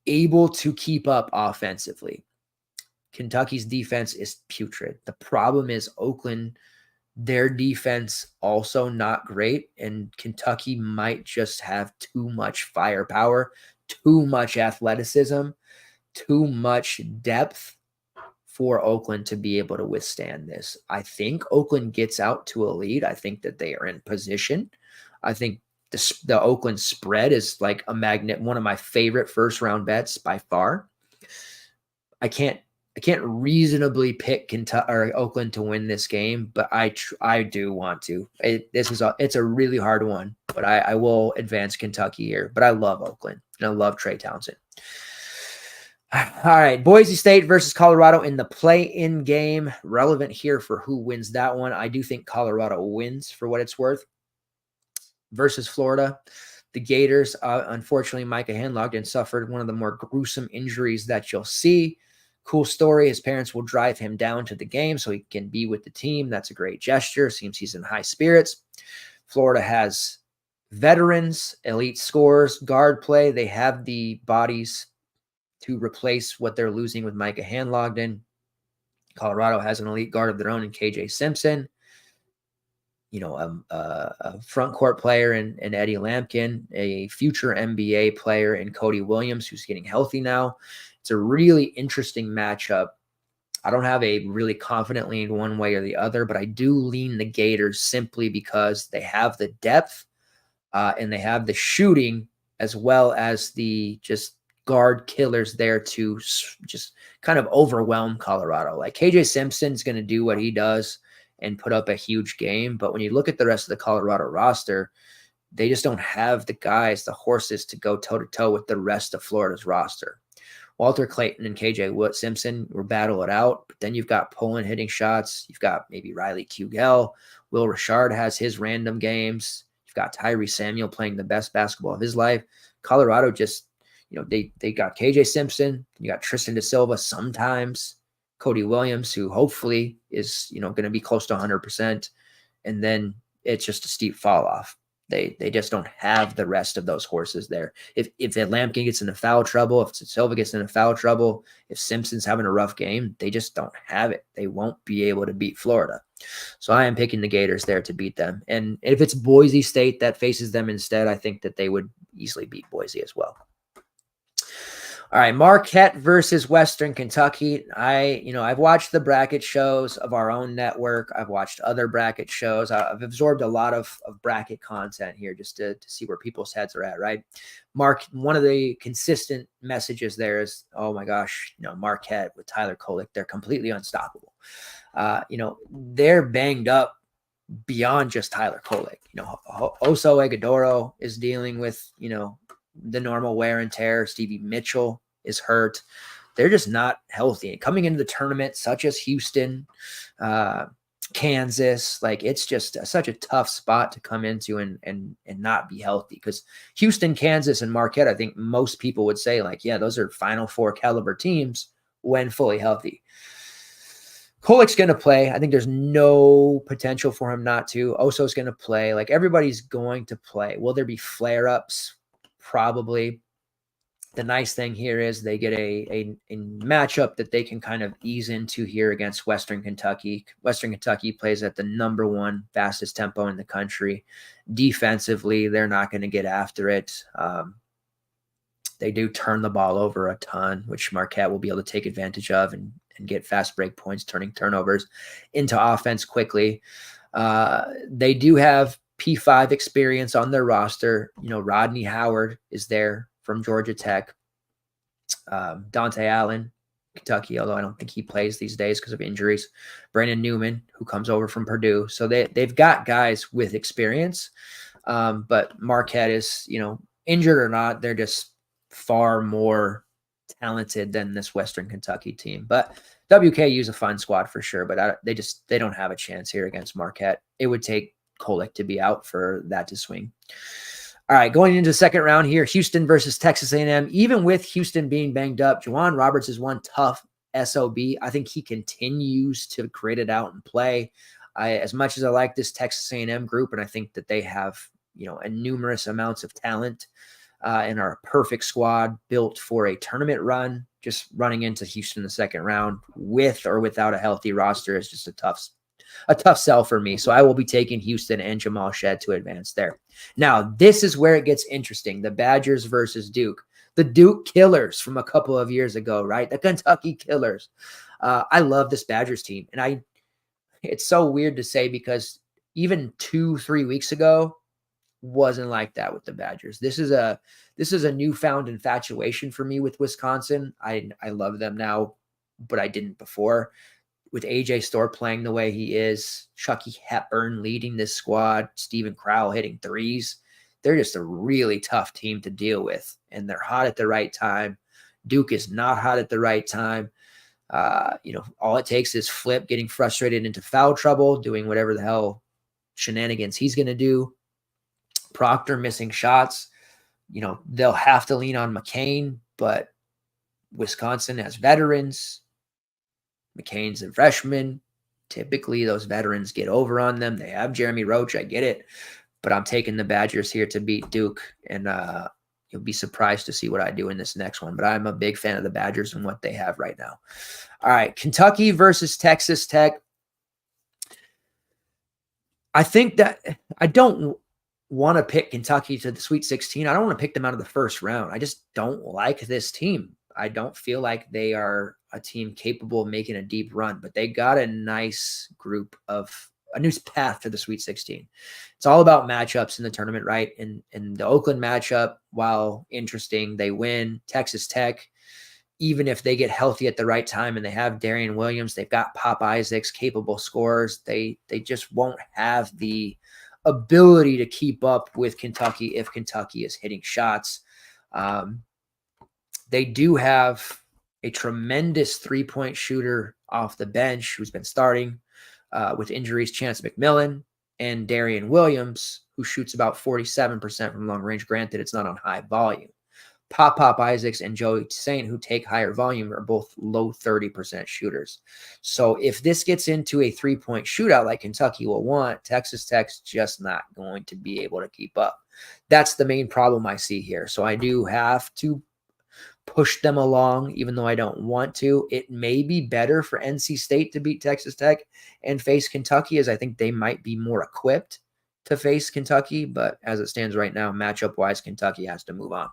able to keep up offensively. Kentucky's defense is putrid. The problem is Oakland, their defense also not great, and Kentucky might just have too much firepower, too much athleticism, too much depth for Oakland to be able to withstand this. I think Oakland gets out to a lead. I think that they are in position. I think the Oakland spread is like a magnet, one of my favorite first round bets by far. I can't reasonably pick Kentucky or Oakland to win this game, but I do want to. It's a really hard one, but I will advance Kentucky here. But I love Oakland and I love Trey Townsend. All right, Boise State versus Colorado in the play-in game. Relevant here for who wins that one. I do think Colorado wins for what it's worth. Versus Florida, the Gators, unfortunately, Micah Handlogden suffered one of the more gruesome injuries that you'll see. Cool story. His parents will drive him down to the game so he can be with the team. That's a great gesture. Seems he's in high spirits. Florida has veterans, elite scorers, guard play. They have the bodies to replace what they're losing with Micah Handlogden. Colorado has an elite guard of their own in KJ Simpson. A front court player in Eddie Lampkin, a future NBA player in Cody Williams, who's getting healthy now. It's a really interesting matchup. I don't have a really confident lean one way or the other, but I do lean the Gators simply because they have the depth and they have the shooting as well as the just guard killers there to just kind of overwhelm Colorado. Like KJ Simpson's going to do what he does and put up a huge game. But when you look at the rest of the Colorado roster, they just don't have the guys, the horses to go toe-to-toe with the rest of Florida's roster. Walter Clayton and KJ Simpson will battle it out, but then you've got Poland hitting shots. You've got maybe Riley Kugel. Will Richard has his random games. You've got Tyree Samuel playing the best basketball of his life. Colorado just, they got KJ Simpson. You got Tristan Da Silva sometimes. Cody Williams, who hopefully is, going to be close to 100%. And then it's just a steep fall off. They just don't have the rest of those horses there. If Lampkin gets into foul trouble, if Silva gets into foul trouble, if Simpson's having a rough game, they just don't have it. They won't be able to beat Florida. So I am picking the Gators there to beat them. And if it's Boise State that faces them instead, I think that they would easily beat Boise as well. All right, Marquette versus Western Kentucky. I've watched the bracket shows of our own network. I've watched other bracket shows. I've absorbed a lot of bracket content here just to see where people's heads are at, right? One of the consistent messages there is, oh my gosh, Marquette with Tyler Kolek, they're completely unstoppable. They're banged up beyond just Tyler Kolek. Oso Ighodaro is dealing with, the normal wear and tear. Stevie Mitchell is hurt. They're just not healthy. And coming into the tournament, such as Houston, Kansas, like it's just such a tough spot to come into and not be healthy, because Houston, Kansas, and Marquette, I think most people would say like, yeah, those are Final Four caliber teams when fully healthy. Kolek's going to play. I think there's no potential for him not to. Oso's going to play. Like everybody's going to play. Will there be flare-ups? Probably. The nice thing here is they get a matchup that they can kind of ease into here against Western Kentucky. Western Kentucky plays at the number 1 fastest tempo in the country. Defensively, they're not going to get after it. They do turn the ball over a ton, which Marquette will be able to take advantage of and get fast break points, turning turnovers into offense quickly. They do have P5 experience on their roster. Rodney Howard is there from Georgia Tech. Dante Allen, Kentucky, although I don't think he plays these days because of injuries. Brandon Newman, who comes over from Purdue. So they've got guys with experience. But Marquette is, injured or not, they're just far more talented than this Western Kentucky team. But WKU is a fun squad for sure, but they don't have a chance here against Marquette. It would take Kolek to be out for that to swing. All right, going into the second round here, Houston versus Texas A&M. Even with Houston being banged up, Juwan Roberts is one tough SOB. I think he continues to grit it out and play. As much as I like this Texas A&M group, and I think that they have, a numerous amounts of talent and are a perfect squad built for a tournament run, just running into Houston in the second round with or without a healthy roster is just a tough sell for me. So I will be taking Houston and Jamal Shead to advance there. Now, this is where it gets interesting. The Badgers versus Duke. The Duke Killers from a couple of years ago, right? The Kentucky Killers. I love this Badgers team. And it's so weird to say because even 2-3 weeks ago wasn't like that with the Badgers. This is a newfound infatuation for me with Wisconsin. I love them now, but I didn't before. With AJ Storr playing the way he is, Chucky Hepburn leading this squad, Steven Crowell hitting threes, they're just a really tough team to deal with, and they're hot at the right time. Duke is not hot at the right time. All it takes is Flip getting frustrated into foul trouble, doing whatever the hell shenanigans he's going to do. Proctor missing shots. They'll have to lean on McCain, but Wisconsin has veterans. McCain's a freshman. Typically, those veterans get over on them. They have Jeremy Roach. I get it. But I'm taking the Badgers here to beat Duke, and you'll be surprised to see what I do in this next one. But I'm a big fan of the Badgers and what they have right now. All right, Kentucky versus Texas Tech. I think that I don't want to pick Kentucky to the Sweet 16. I don't want to pick them out of the first round. I just don't like this team. I don't feel like they are a team capable of making a deep run, but they got a nice group of a new path to the Sweet 16. It's all about matchups in the tournament, right? And the Oakland matchup, while interesting, they win. Texas Tech, even if they get healthy at the right time and they have Darian Williams, they've got Pop Isaacs, capable scorers. They just won't have the ability to keep up with Kentucky if Kentucky is hitting shots. They do have a tremendous three-point shooter off the bench who's been starting with injuries, Chance McMillan and Darian Williams, who shoots about 47% from long range. Granted, it's not on high volume. Pop Isaacs and Joey Saint, who take higher volume, are both low 30% shooters. So if this gets into a three-point shootout like Kentucky will want, Texas Tech's just not going to be able to keep up. That's the main problem I see here. So I do have to push them along, even though I don't want to. It may be better for NC State to beat Texas Tech and face Kentucky, as I think they might be more equipped to face Kentucky. But as it stands right now, matchup-wise, Kentucky has to move on.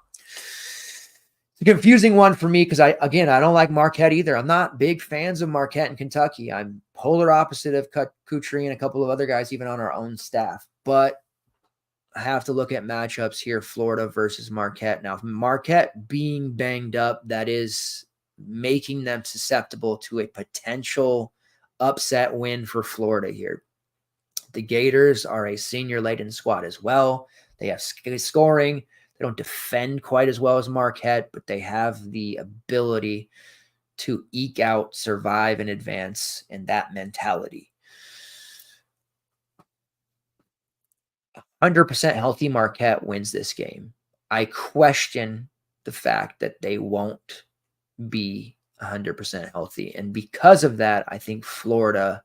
a confusing one for me because I don't like Marquette either. I'm not big fans of Marquette and Kentucky. I'm polar opposite of Kutry and a couple of other guys, even on our own staff. But I have to look at matchups here, Florida versus Marquette. Now, Marquette being banged up, that is making them susceptible to a potential upset win for Florida here. The Gators are a senior-laden squad as well. They have scoring. They don't defend quite as well as Marquette, but they have the ability to eke out, survive, and advance in that mentality. 100% healthy Marquette wins this game. I question the fact that they won't be 100% healthy. And because of that, I think Florida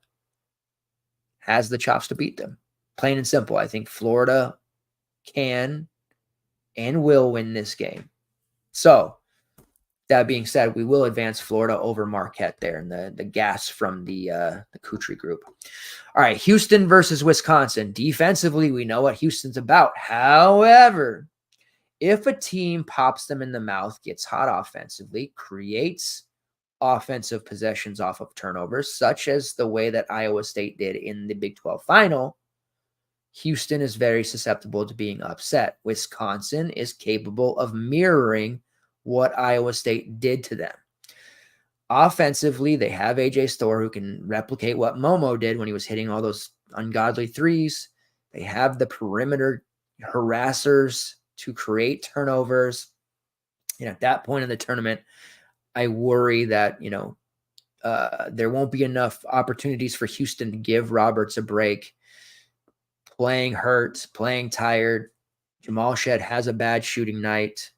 has the chops to beat them. Plain and simple. I think Florida can and will win this game. So, that being said, we will advance Florida over Marquette there in the gas from the Kutry group. All right, Houston versus Wisconsin. Defensively, we know what Houston's about. However, if a team pops them in the mouth, gets hot offensively, creates offensive possessions off of turnovers, such as the way that Iowa State did in the Big 12 final, Houston is very susceptible to being upset. Wisconsin is capable of mirroring what Iowa State did to them. Offensively, they have AJ Storr who can replicate what Momo did when he was hitting all those ungodly threes. They have the perimeter harassers to create turnovers. And at that point in the tournament, I worry that, there won't be enough opportunities for Houston to give Roberts a break. Playing hurt, playing tired. Jamal Shed has a bad shooting night.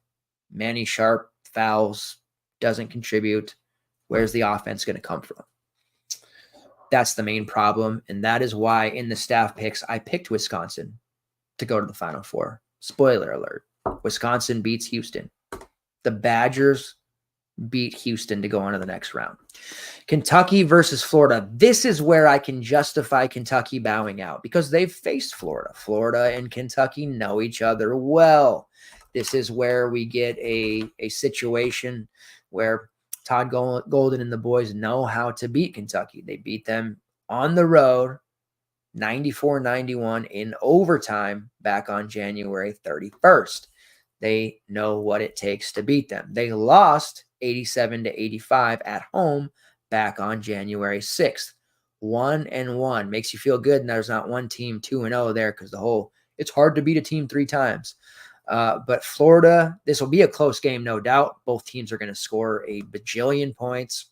Manny Sharp fouls, doesn't contribute. Where's the offense going to come from? That's the main problem. And that is why in the staff picks, I picked Wisconsin to go to the Final Four. Spoiler alert. Wisconsin beats Houston. The Badgers beat Houston to go on to the next round. Kentucky versus Florida. This is where I can justify Kentucky bowing out because they've faced Florida. Florida and Kentucky know each other well. This is where we get a situation where Todd Golden and the boys know how to beat Kentucky. They beat them on the road, 94-91 in overtime back on January 31st. They know what it takes to beat them. They lost 87-85 at home back on January 6th. 1-1 makes you feel good. And there's not one team 2-0 there because it's hard to beat a team 3 times. But Florida, this will be a close game, no doubt. Both teams are going to score a bajillion points.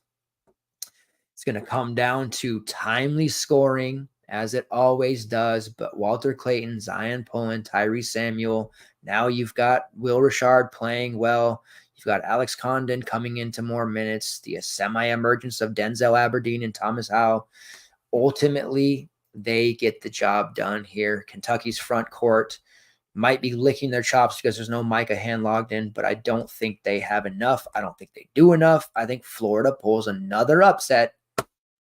It's going to come down to timely scoring, as it always does. But Walter Clayton, Zion Pullen, Tyrese Samuel. Now you've got Will Richard playing well. You've got Alex Condon coming into more minutes. The semi-emergence of Denzel Aberdeen and Thomas Howell. Ultimately, they get the job done here. Kentucky's front court might be licking their chops because there's no Micah hand logged in, but I don't think they have enough. I don't think they do enough. I think Florida pulls another upset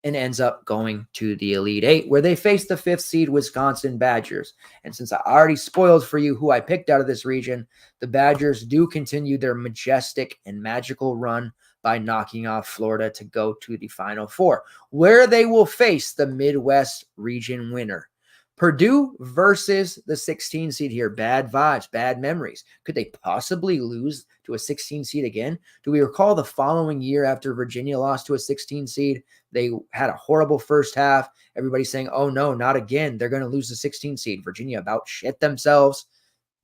and ends up going to the Elite Eight, where they face the 5th seed Wisconsin Badgers. And since I already spoiled for you who I picked out of this region, the Badgers do continue their majestic and magical run by knocking off Florida to go to the Final Four, where they will face the Midwest region winner. Purdue versus the 16 seed here. Bad vibes, bad memories. Could they possibly lose to a 16 seed again? Do we recall the following year after Virginia lost to a 16 seed? They had a horrible first half. Everybody's saying, oh no, not again. They're going to lose the 16 seed. Virginia about shit themselves.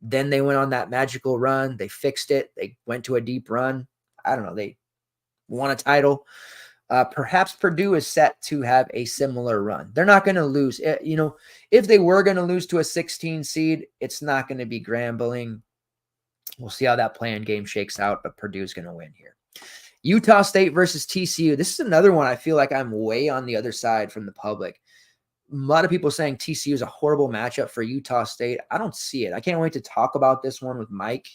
Then they went on that magical run. They fixed it. They went to a deep run. I don't know. They won a title. Perhaps Purdue is set to have a similar run. They're not going to lose. If they were going to lose to a 16 seed, it's not going to be Grambling. We'll see how that play-in game shakes out, but Purdue's going to win here. Utah State versus TCU. This is another one I feel like I'm way on the other side from the public. A lot of people saying TCU is a horrible matchup for Utah State. I don't see it. I can't wait to talk about this one with Mike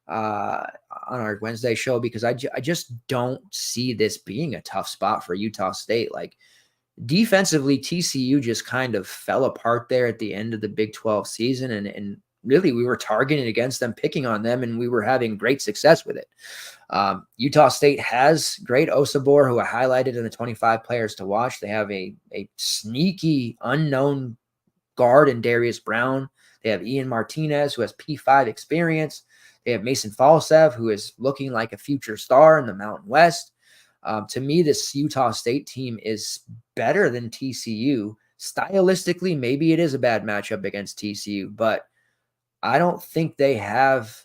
on our Wednesday show because I just don't see this being a tough spot for Utah State. Like defensively, TCU just kind of fell apart there at the end of the Big 12 season. And really, we were targeting against them, picking on them, and we were having great success with it. Utah State has great Osabor, who I highlighted in the 25 players to watch. They have a sneaky unknown guard in Darius Brown. They have Ian Martinez, who has P5 experience. They have Mason Falsev, who is looking like a future star in the Mountain West. To me, this Utah State team is better than TCU. Stylistically, maybe it is a bad matchup against TCU, but I don't think they have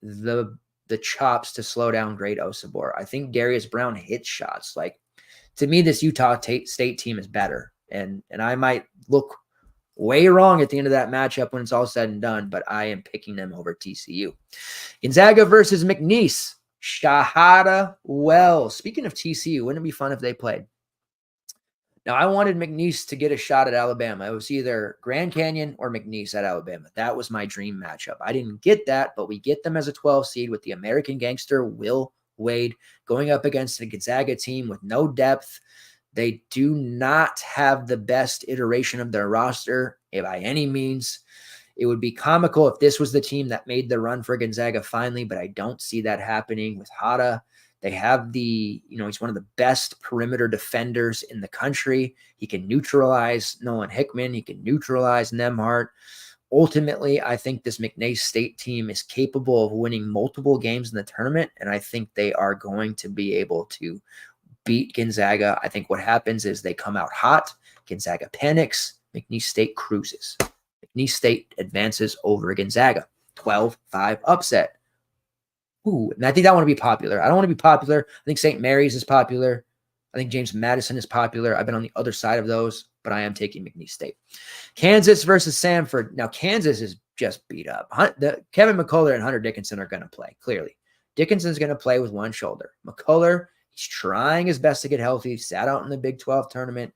the chops to slow down great Osabor. I think Darius Brown hits shots. Like, to me, this Utah State team is better. And I might look way wrong at the end of that matchup when it's all said and done, but I am picking them over TCU. Gonzaga versus McNeese. Shahada Wells. Speaking of TCU, wouldn't it be fun if they played? Now, I wanted McNeese to get a shot at Alabama. It was either Grand Canyon or McNeese at Alabama. That was my dream matchup. I didn't get that, but we get them as a 12 seed with the American gangster Will Wade going up against a Gonzaga team with no depth. They do not have the best iteration of their roster by any means. It would be comical if this was the team that made the run for Gonzaga finally, but I don't see that happening with Hada. They have he's one of the best perimeter defenders in the country. He can neutralize Nolan Hickman. He can neutralize Nembhard. Ultimately, I think this McNeese State team is capable of winning multiple games in the tournament, and I think they are going to be able to beat Gonzaga. I think what happens is they come out hot. Gonzaga panics. McNeese State cruises. McNeese State advances over Gonzaga. 12-5 upset. Ooh, and I think that one to be popular. I don't want to be popular. I think St. Mary's is popular. I think James Madison is popular. I've been on the other side of those, but I am taking McNeese State. Kansas versus Samford. Now, Kansas is just beat up. Kevin McCullough and Hunter Dickinson are going to play, clearly. Dickinson's going to play with one shoulder. McCullough, he's trying his best to get healthy. Sat out in the Big 12 tournament.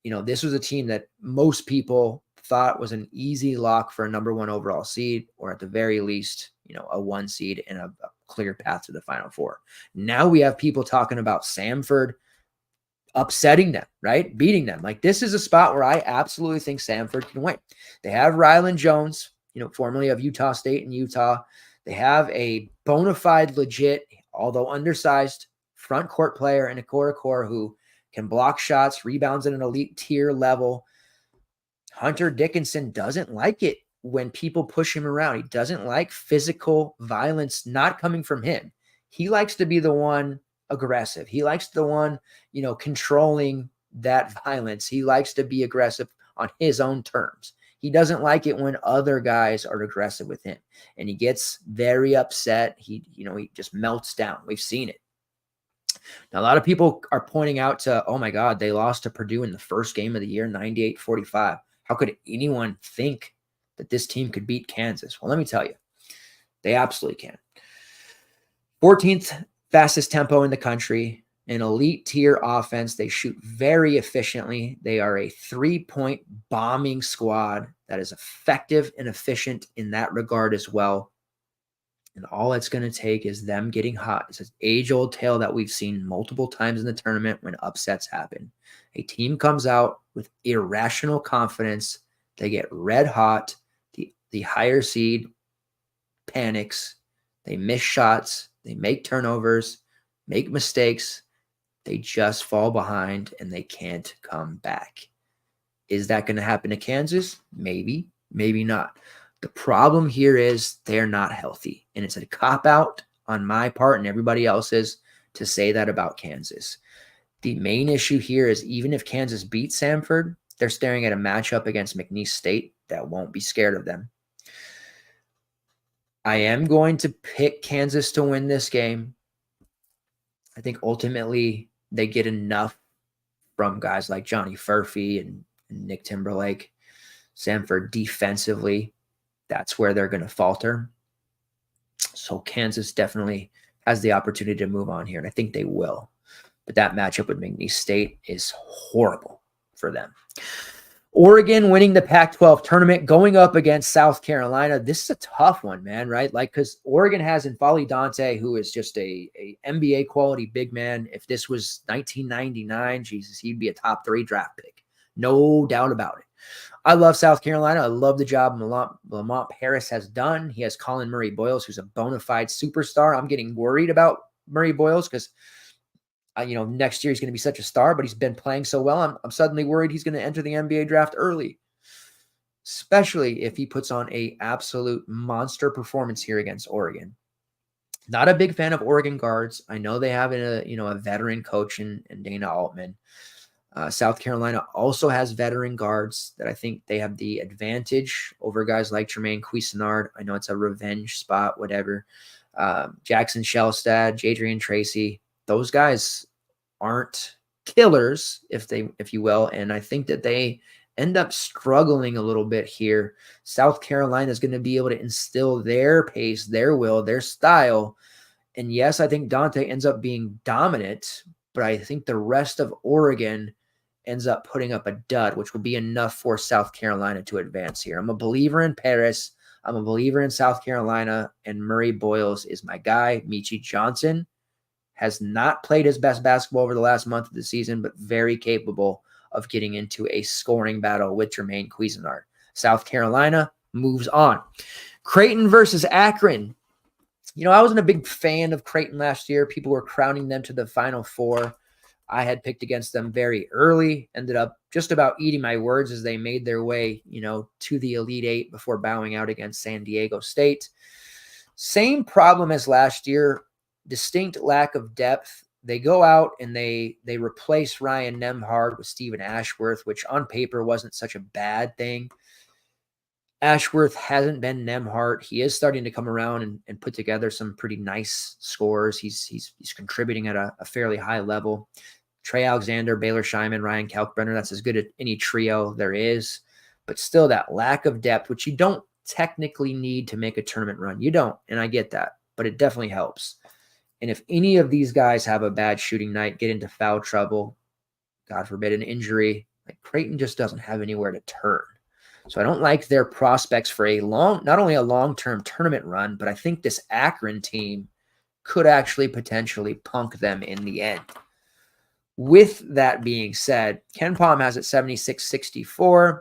This was a team that most people thought was an easy lock for a number 1 overall seed, or at the very least, a 1 seed and a clear path to the Final Four. Now we have people talking about Samford upsetting them, right? Beating them. Like, this is a spot where I absolutely think Samford can win. They have Rylan Jones, formerly of Utah State and Utah. They have a bona fide, legit, although undersized, front court player in Okoronkwo who can block shots, rebounds at an elite tier level. Hunter Dickinson doesn't like it when people push him around. He doesn't like physical violence not coming from him. He likes to be the one aggressive. He likes the one, controlling that violence. He likes to be aggressive on his own terms. He doesn't like it when other guys are aggressive with him, and he gets very upset. He just melts down. We've seen it. Now, a lot of people are pointing out to, oh my God, they lost to Purdue in the first game of the year, 98-45. How could anyone think that this team could beat Kansas? Well, let me tell you, they absolutely can. 14th fastest tempo in the country, an elite tier offense. They shoot very efficiently. They are a 3-point bombing squad that is effective and efficient in that regard as well. And all it's going to take is them getting hot. It's an age-old tale that we've seen multiple times in the tournament when upsets happen. A team comes out with irrational confidence. They get red hot. The higher seed panics. They miss shots. They make turnovers, make mistakes. They just fall behind and they can't come back. Is that going to happen to Kansas? Maybe, maybe not. The problem here is they're not healthy, and it's a cop-out on my part and everybody else's to say that about Kansas. The main issue here is even if Kansas beats Samford, they're staring at a matchup against McNeese State that won't be scared of them. I am going to pick Kansas to win this game. I think ultimately they get enough from guys like Johnny Furphy and Nick Timberlake. Samford defensively, that's where they're going to falter. So Kansas definitely has the opportunity to move on here, and I think they will. But that matchup with McNeese State is horrible for them. Oregon winning the Pac-12 tournament, going up against South Carolina. This is a tough one, man, right? Like, because Oregon has N'Faly Dante, who is just a NBA quality big man. If this was 1999, Jesus, he'd be a top 3 draft pick. No doubt about it. I love South Carolina. I love the job Lamont Paris has done. He has Colin Murray-Boyles, who's a bona fide superstar. I'm getting worried about Murray-Boyles because, next year he's going to be such a star, but he's been playing so well. I'm suddenly worried he's going to enter the NBA draft early, especially if he puts on a absolute monster performance here against Oregon. Not a big fan of Oregon guards. I know they have a veteran coach in Dana Altman. South Carolina also has veteran guards that I think they have the advantage over guys like Jermaine Cuisinart. I know it's a revenge spot, whatever. Jackson Shellstad, Jadrian Tracy, those guys aren't killers, if you will, and I think that they end up struggling a little bit here. South Carolina is going to be able to instill their pace, their will, their style. And yes, I think Dante ends up being dominant, but I think the rest of Oregon ends up putting up a dud, which will be enough for South Carolina to advance here. I'm a believer in Paris. I'm a believer in South Carolina, and Murray-Boyles is my guy. Michi Johnson has not played his best basketball over the last month of the season, but very capable of getting into a scoring battle with Jermaine Cuisinart. South Carolina moves on. Creighton versus Akron. I wasn't a big fan of Creighton last year. People were crowning them to the Final Four. I had picked against them very early, ended up just about eating my words as they made their way, to the Elite Eight before bowing out against San Diego State. Same problem as last year, distinct lack of depth. They go out and they replace Ryan Nembhard with Stephen Ashworth, which on paper wasn't such a bad thing. Ashworth hasn't been Nembhard. He is starting to come around and put together some pretty nice scores. He's contributing at a fairly high level. Trey Alexander, Baylor Scheinman, Ryan Kalkbrenner, that's as good as any trio there is. But still that lack of depth, which you don't technically need to make a tournament run. You don't, and I get that, but it definitely helps. And if any of these guys have a bad shooting night, get into foul trouble, God forbid an injury, like Creighton just doesn't have anywhere to turn. So I don't like their prospects for not only a long-term tournament run, but I think this Akron team could actually potentially punk them in the end. With that being said, Ken Pom has it 76-64.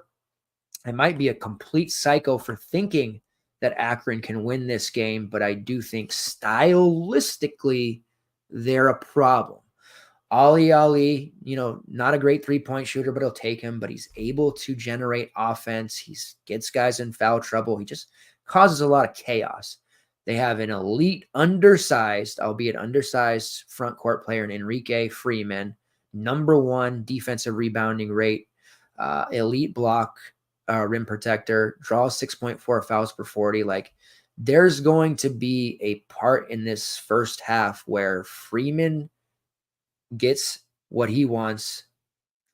I might be a complete psycho for thinking that Akron can win this game, but I do think stylistically they're a problem. Ali, not a great three-point shooter, but he'll take him, but he's able to generate offense. He gets guys in foul trouble. He just causes a lot of chaos. They have an elite albeit undersized front court player in Enrique Freeman, number one defensive rebounding rate, elite block, rim protector, draws 6.4 fouls per 40. Like, there's going to be a part in this first half where Freeman gets what he wants,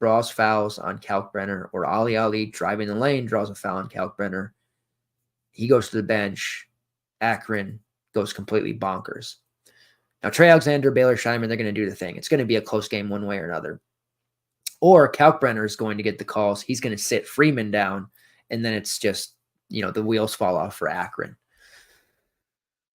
draws fouls on Kalkbrenner, or Ali driving the lane, draws a foul on Kalkbrenner. He goes to the bench. Akron goes completely bonkers. Now, Trey Alexander, Baylor Scheinman, they're going to do the thing. It's going to be a close game one way or another. Or Kalkbrenner is going to get the calls. He's going to sit Freeman down, and then it's just, the wheels fall off for Akron.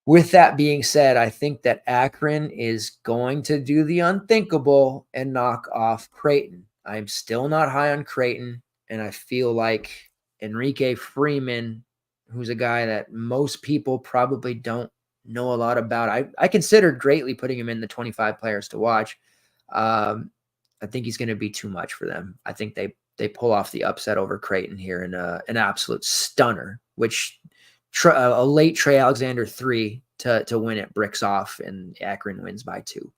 With that being said, I think that Akron is going to do the unthinkable and knock off Creighton. I'm still not high on Creighton, and I feel like Enrique Freeman, who's a guy that most people probably don't know a lot about. I considered greatly putting him in the 25 players to watch. I think he's going to be too much for them. I think they pull off the upset over Creighton here in an absolute stunner, which a late Trey Alexander 3 to win it bricks off, and Akron wins by 2.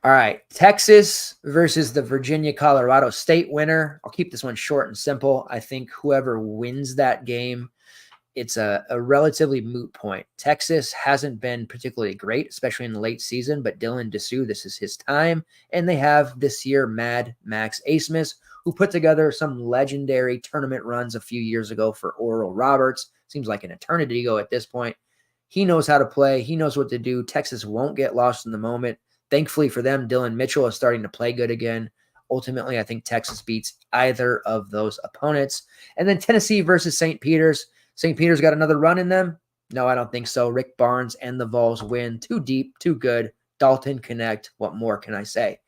All right, Texas versus the Virginia-Colorado State winner. I'll keep this one short and simple. I think whoever wins that game, it's a relatively moot point. Texas hasn't been particularly great, especially in the late season, but Dylan Dessou, this is his time. And they have this year Mad Max Asmus, who put together some legendary tournament runs a few years ago for Oral Roberts. Seems like an eternity ago at this point. He knows how to play. He knows what to do. Texas won't get lost in the moment. Thankfully for them, Dylan Mitchell is starting to play good again. Ultimately, I think Texas beats either of those opponents. And then Tennessee versus St. Peter's. St. Peter's got another run in them? No, I don't think so. Rick Barnes and the Vols win. Too deep, too good. Dalton Connect. What more can I say?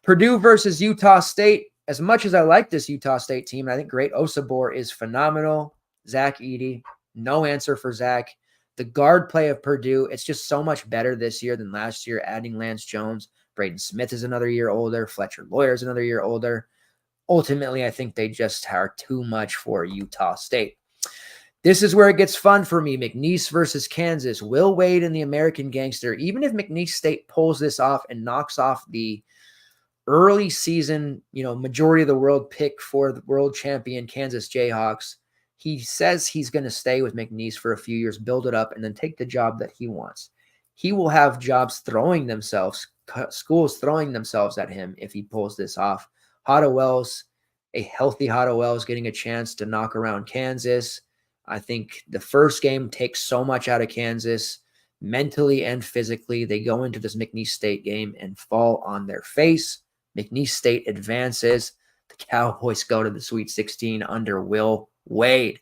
Purdue versus Utah State. as much as I like this Utah State team, I think Great Osabor is phenomenal. Zach Edey, no answer for Zach. The guard play of Purdue, it's just so much better this year than last year, adding Lance Jones. Braden Smith is another year older. Fletcher Lawyer is another year older. Ultimately, I think they just are too much for Utah State. This is where it gets fun for me. McNeese versus Kansas. Will Wade and the American Gangster. Even if McNeese State pulls this off and knocks off the early season, majority of the world pick for the world champion Kansas Jayhawks, he says he's going to stay with McNeese for a few years, build it up, and then take the job that he wants. He will have schools throwing themselves at him if he pulls this off. Hotta-Wells, a healthy Hotta-Wells getting a chance to knock around Kansas. I think the first game takes so much out of Kansas, mentally and physically. They go into this McNeese State game and fall on their face. McNeese State advances. The Cowboys go to the Sweet 16 under Will Wade.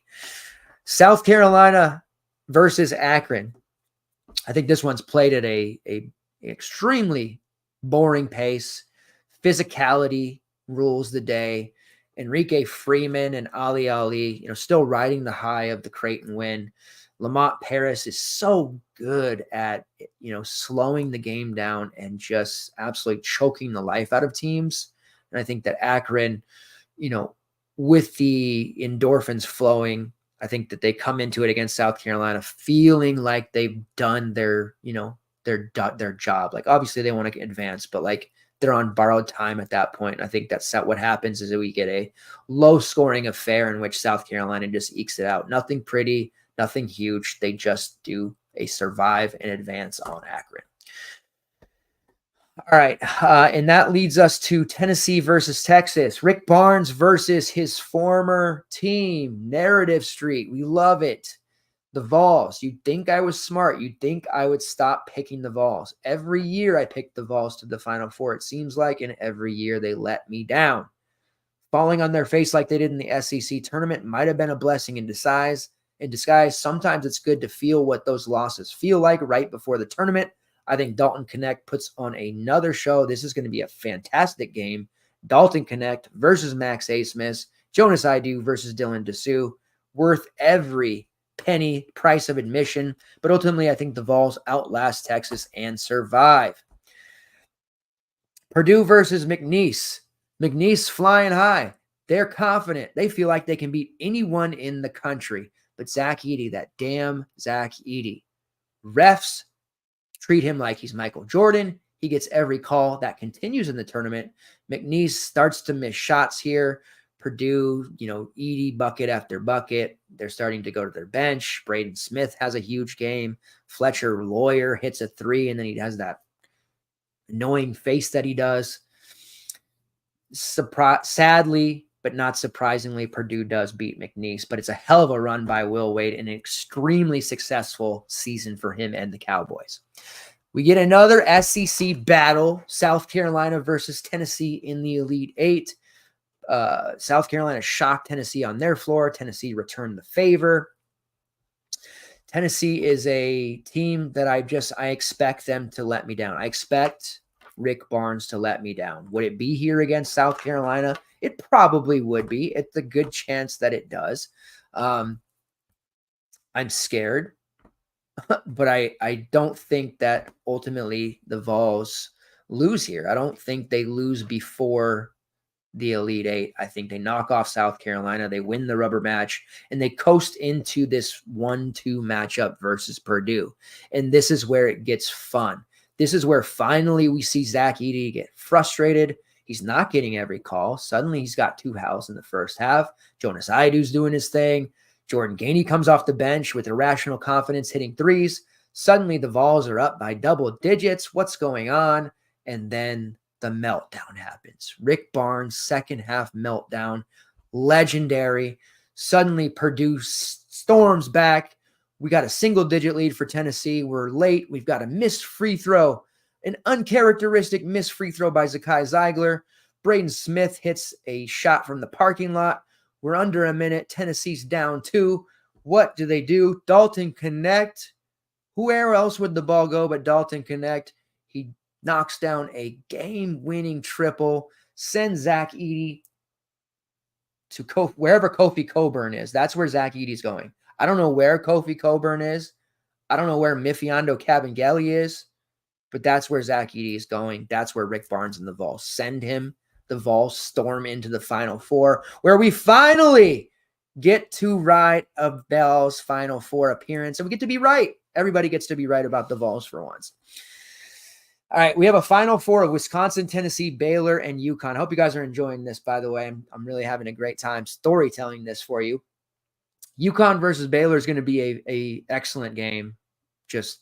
South Carolina versus Akron. I think this one's played at a extremely boring pace. Physicality rules the day. Enrique Freeman and Ali, still riding the high of the Creighton win. Lamont Paris is so good at, slowing the game down and just absolutely choking the life out of teams. And I think that Akron, with the endorphins flowing, I think that they come into it against South Carolina feeling like they've done their job. Like, obviously they want to advance, but like they're on borrowed time at that point. I think that's what happens is that we get a low scoring affair in which South Carolina just ekes it out. Nothing pretty, nothing huge. They just do a survive and advance on Akron. All right. And that leads us to Tennessee versus Texas. Rick Barnes versus his former team, Narrative Street. We love it. The Vols. You'd think I was smart. You'd think I would stop picking the Vols. Every year I pick the Vols to the Final Four, it seems like, and every year they let me down. Falling on their face like they did in the SEC tournament might have been a blessing in disguise. Sometimes it's good to feel what those losses feel like right before the tournament. I think Dalton Connect puts on another show. This is going to be a fantastic game. Dalton Connect versus Max A. Smith. Jonas Idu versus Dylan Dessou. Worth every penny, price of admission. But ultimately, I think the Vols outlast Texas and survive. Purdue versus McNeese. McNeese flying high. They're confident. They feel like they can beat anyone in the country. But Zach Edey, that damn Zach Edey. Refs treat him like he's Michael Jordan. He gets every call. That continues in the tournament. McNeese starts to miss shots here. Purdue, Edey bucket after bucket. They're starting to go to their bench. Braden Smith has a huge game. Fletcher Lawyer hits a three, and then he has that annoying face that he does. Sadly, but not surprisingly, Purdue does beat McNeese, but it's a hell of a run by Will Wade and an extremely successful season for him and the Cowboys. We get another SEC battle, South Carolina versus Tennessee in the Elite Eight. South Carolina shocked Tennessee on their floor. Tennessee returned the favor. Tennessee is a team that I expect them to let me down. I expect Rick Barnes to let me down. Would it be here against South Carolina? It probably would be. It's a good chance that it does. I'm scared, but I don't think that ultimately the Vols lose here. I don't think they lose before the Elite Eight. I think they knock off South Carolina. They win the rubber match, and they coast into this 1-2 matchup versus Purdue. And this is where it gets fun. This is where finally we see Zach Edey get frustrated. He's not getting every call. Suddenly he's got 2 fouls in the first half. Jonas Idu's doing his thing. Jordan Gainey comes off the bench with irrational confidence hitting threes. Suddenly the Vols are up by double digits. What's going on? And then the meltdown happens. Rick Barnes' second half meltdown. Legendary. Suddenly Purdue storms back. We got a single-digit lead for Tennessee. We're late. We've got a missed free throw, an uncharacteristic missed free throw by Zakai Zeigler. Braden Smith hits a shot from the parking lot. We're under a minute. Tennessee's down 2. What do? Dalton Connect. Where else would the ball go but Dalton Connect? He knocks down a game-winning triple, sends Zach Edey wherever Kofi Coburn is. That's where Zach Edey's going. I don't know where Kofi Coburn is. I don't know where Mifiondo Kabengele is, but that's where Zach Edey is going. That's where Rick Barnes and the Vols send him. The Vols storm into the Final Four, where we finally get to write a Bell's Final Four appearance, and we get to be right. Everybody gets to be right about the Vols for once. All right, we have a Final Four of Wisconsin, Tennessee, Baylor, and UConn. I hope you guys are enjoying this, by the way. I'm really having a great time storytelling this for you. UConn versus Baylor is going to be a excellent game. Just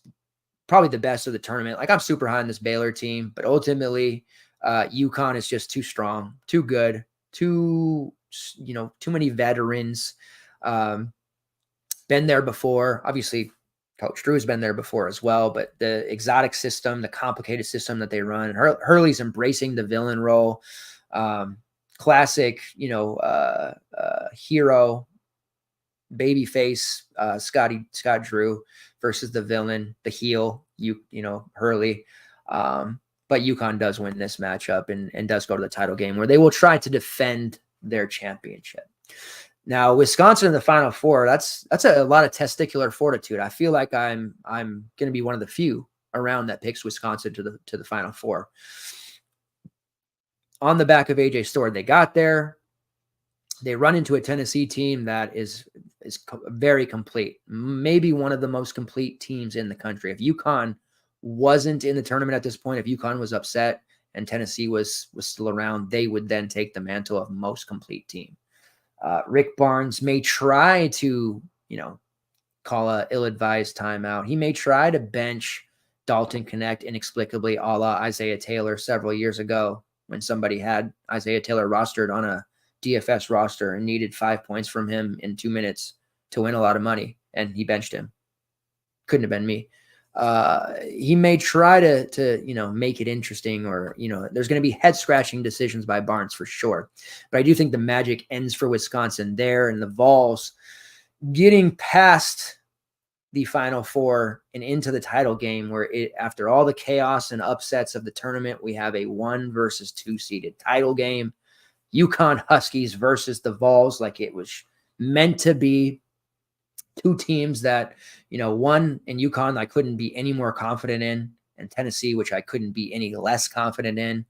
probably the best of the tournament. Like, I'm super high on this Baylor team, but ultimately UConn is just too strong, too good, too many veterans. Been there before. Obviously, Coach Drew's been there before as well, but the exotic system, the complicated system that they run, and Hurley's embracing the villain role. Classic, hero, babyface, Scott Drew versus the villain, the heel, Hurley. But UConn does win this matchup and does go to the title game, where they will try to defend their championship. Now, Wisconsin in the Final Four, that's a lot of testicular fortitude. I feel like I'm going to be one of the few around that picks Wisconsin to the Final Four. On the back of AJ Storr, they got there. They run into a Tennessee team that is very complete, maybe one of the most complete teams in the country. If UConn wasn't in the tournament at this point, if UConn was upset and Tennessee was still around, they would then take the mantle of most complete team. Rick Barnes may try to, call a ill-advised timeout. He may try to bench Dalton Connect inexplicably, a la Isaiah Taylor several years ago, when somebody had Isaiah Taylor rostered on a DFS roster and needed 5 points from him in 2 minutes to win a lot of money, and he benched him. Couldn't have been me. He may try to make it interesting, or, there's going to be head-scratching decisions by Barnes for sure. But I do think the magic ends for Wisconsin there, and the Vols getting past the Final Four and into the title game, where after all the chaos and upsets of the tournament, we have a 1 versus 2 seeded title game. UConn Huskies versus the Vols, like it was meant to be. Two teams that, one in UConn I couldn't be any more confident in, and Tennessee, which I couldn't be any less confident in.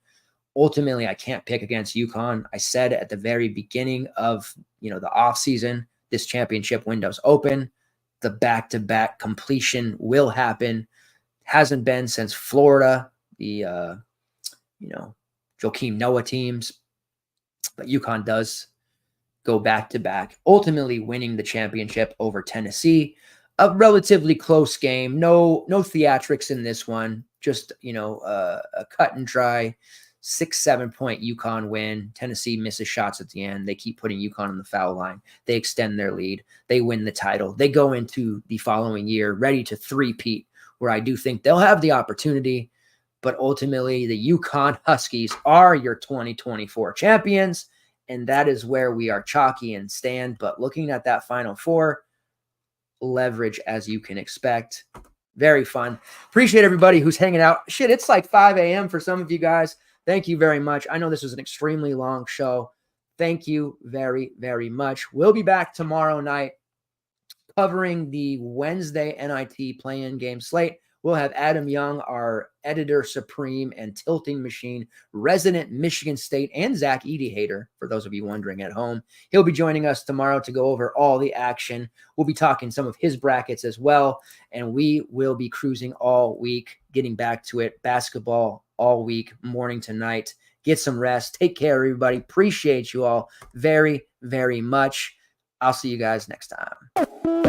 Ultimately, I can't pick against UConn. I said at the very beginning of, the offseason, this championship window's open. The back-to-back completion will happen. Hasn't been since Florida, the, Joakim Noah teams. But UConn does go back-to-back, ultimately winning the championship over Tennessee. A relatively close game. No theatrics in this one. Just, a cut and dry 6-7 point UConn win. Tennessee misses shots at the end. They keep putting UConn on the foul line. They extend their lead. They win the title. They go into the following year ready to three-peat, where I do think they'll have the opportunity. But ultimately, the UConn Huskies are your 2024 champions. And that is where we are chalky and stand. But looking at that Final Four, leverage as you can expect. Very fun. Appreciate everybody who's hanging out. Shit, it's like 5 a.m. for some of you guys. Thank you very much. I know this was an extremely long show. Thank you very, very much. We'll be back tomorrow night covering the Wednesday NIT play-in game slate. We'll have Adam Young, our editor supreme and tilting machine, resident Michigan State and Zach Edey hater, for those of you wondering at home. He'll be joining us tomorrow to go over all the action. We'll be talking some of his brackets as well, and we will be cruising all week, getting back to it. Basketball all week, morning to night. Get some rest. Take care, everybody. Appreciate you all very, very much. I'll see you guys next time.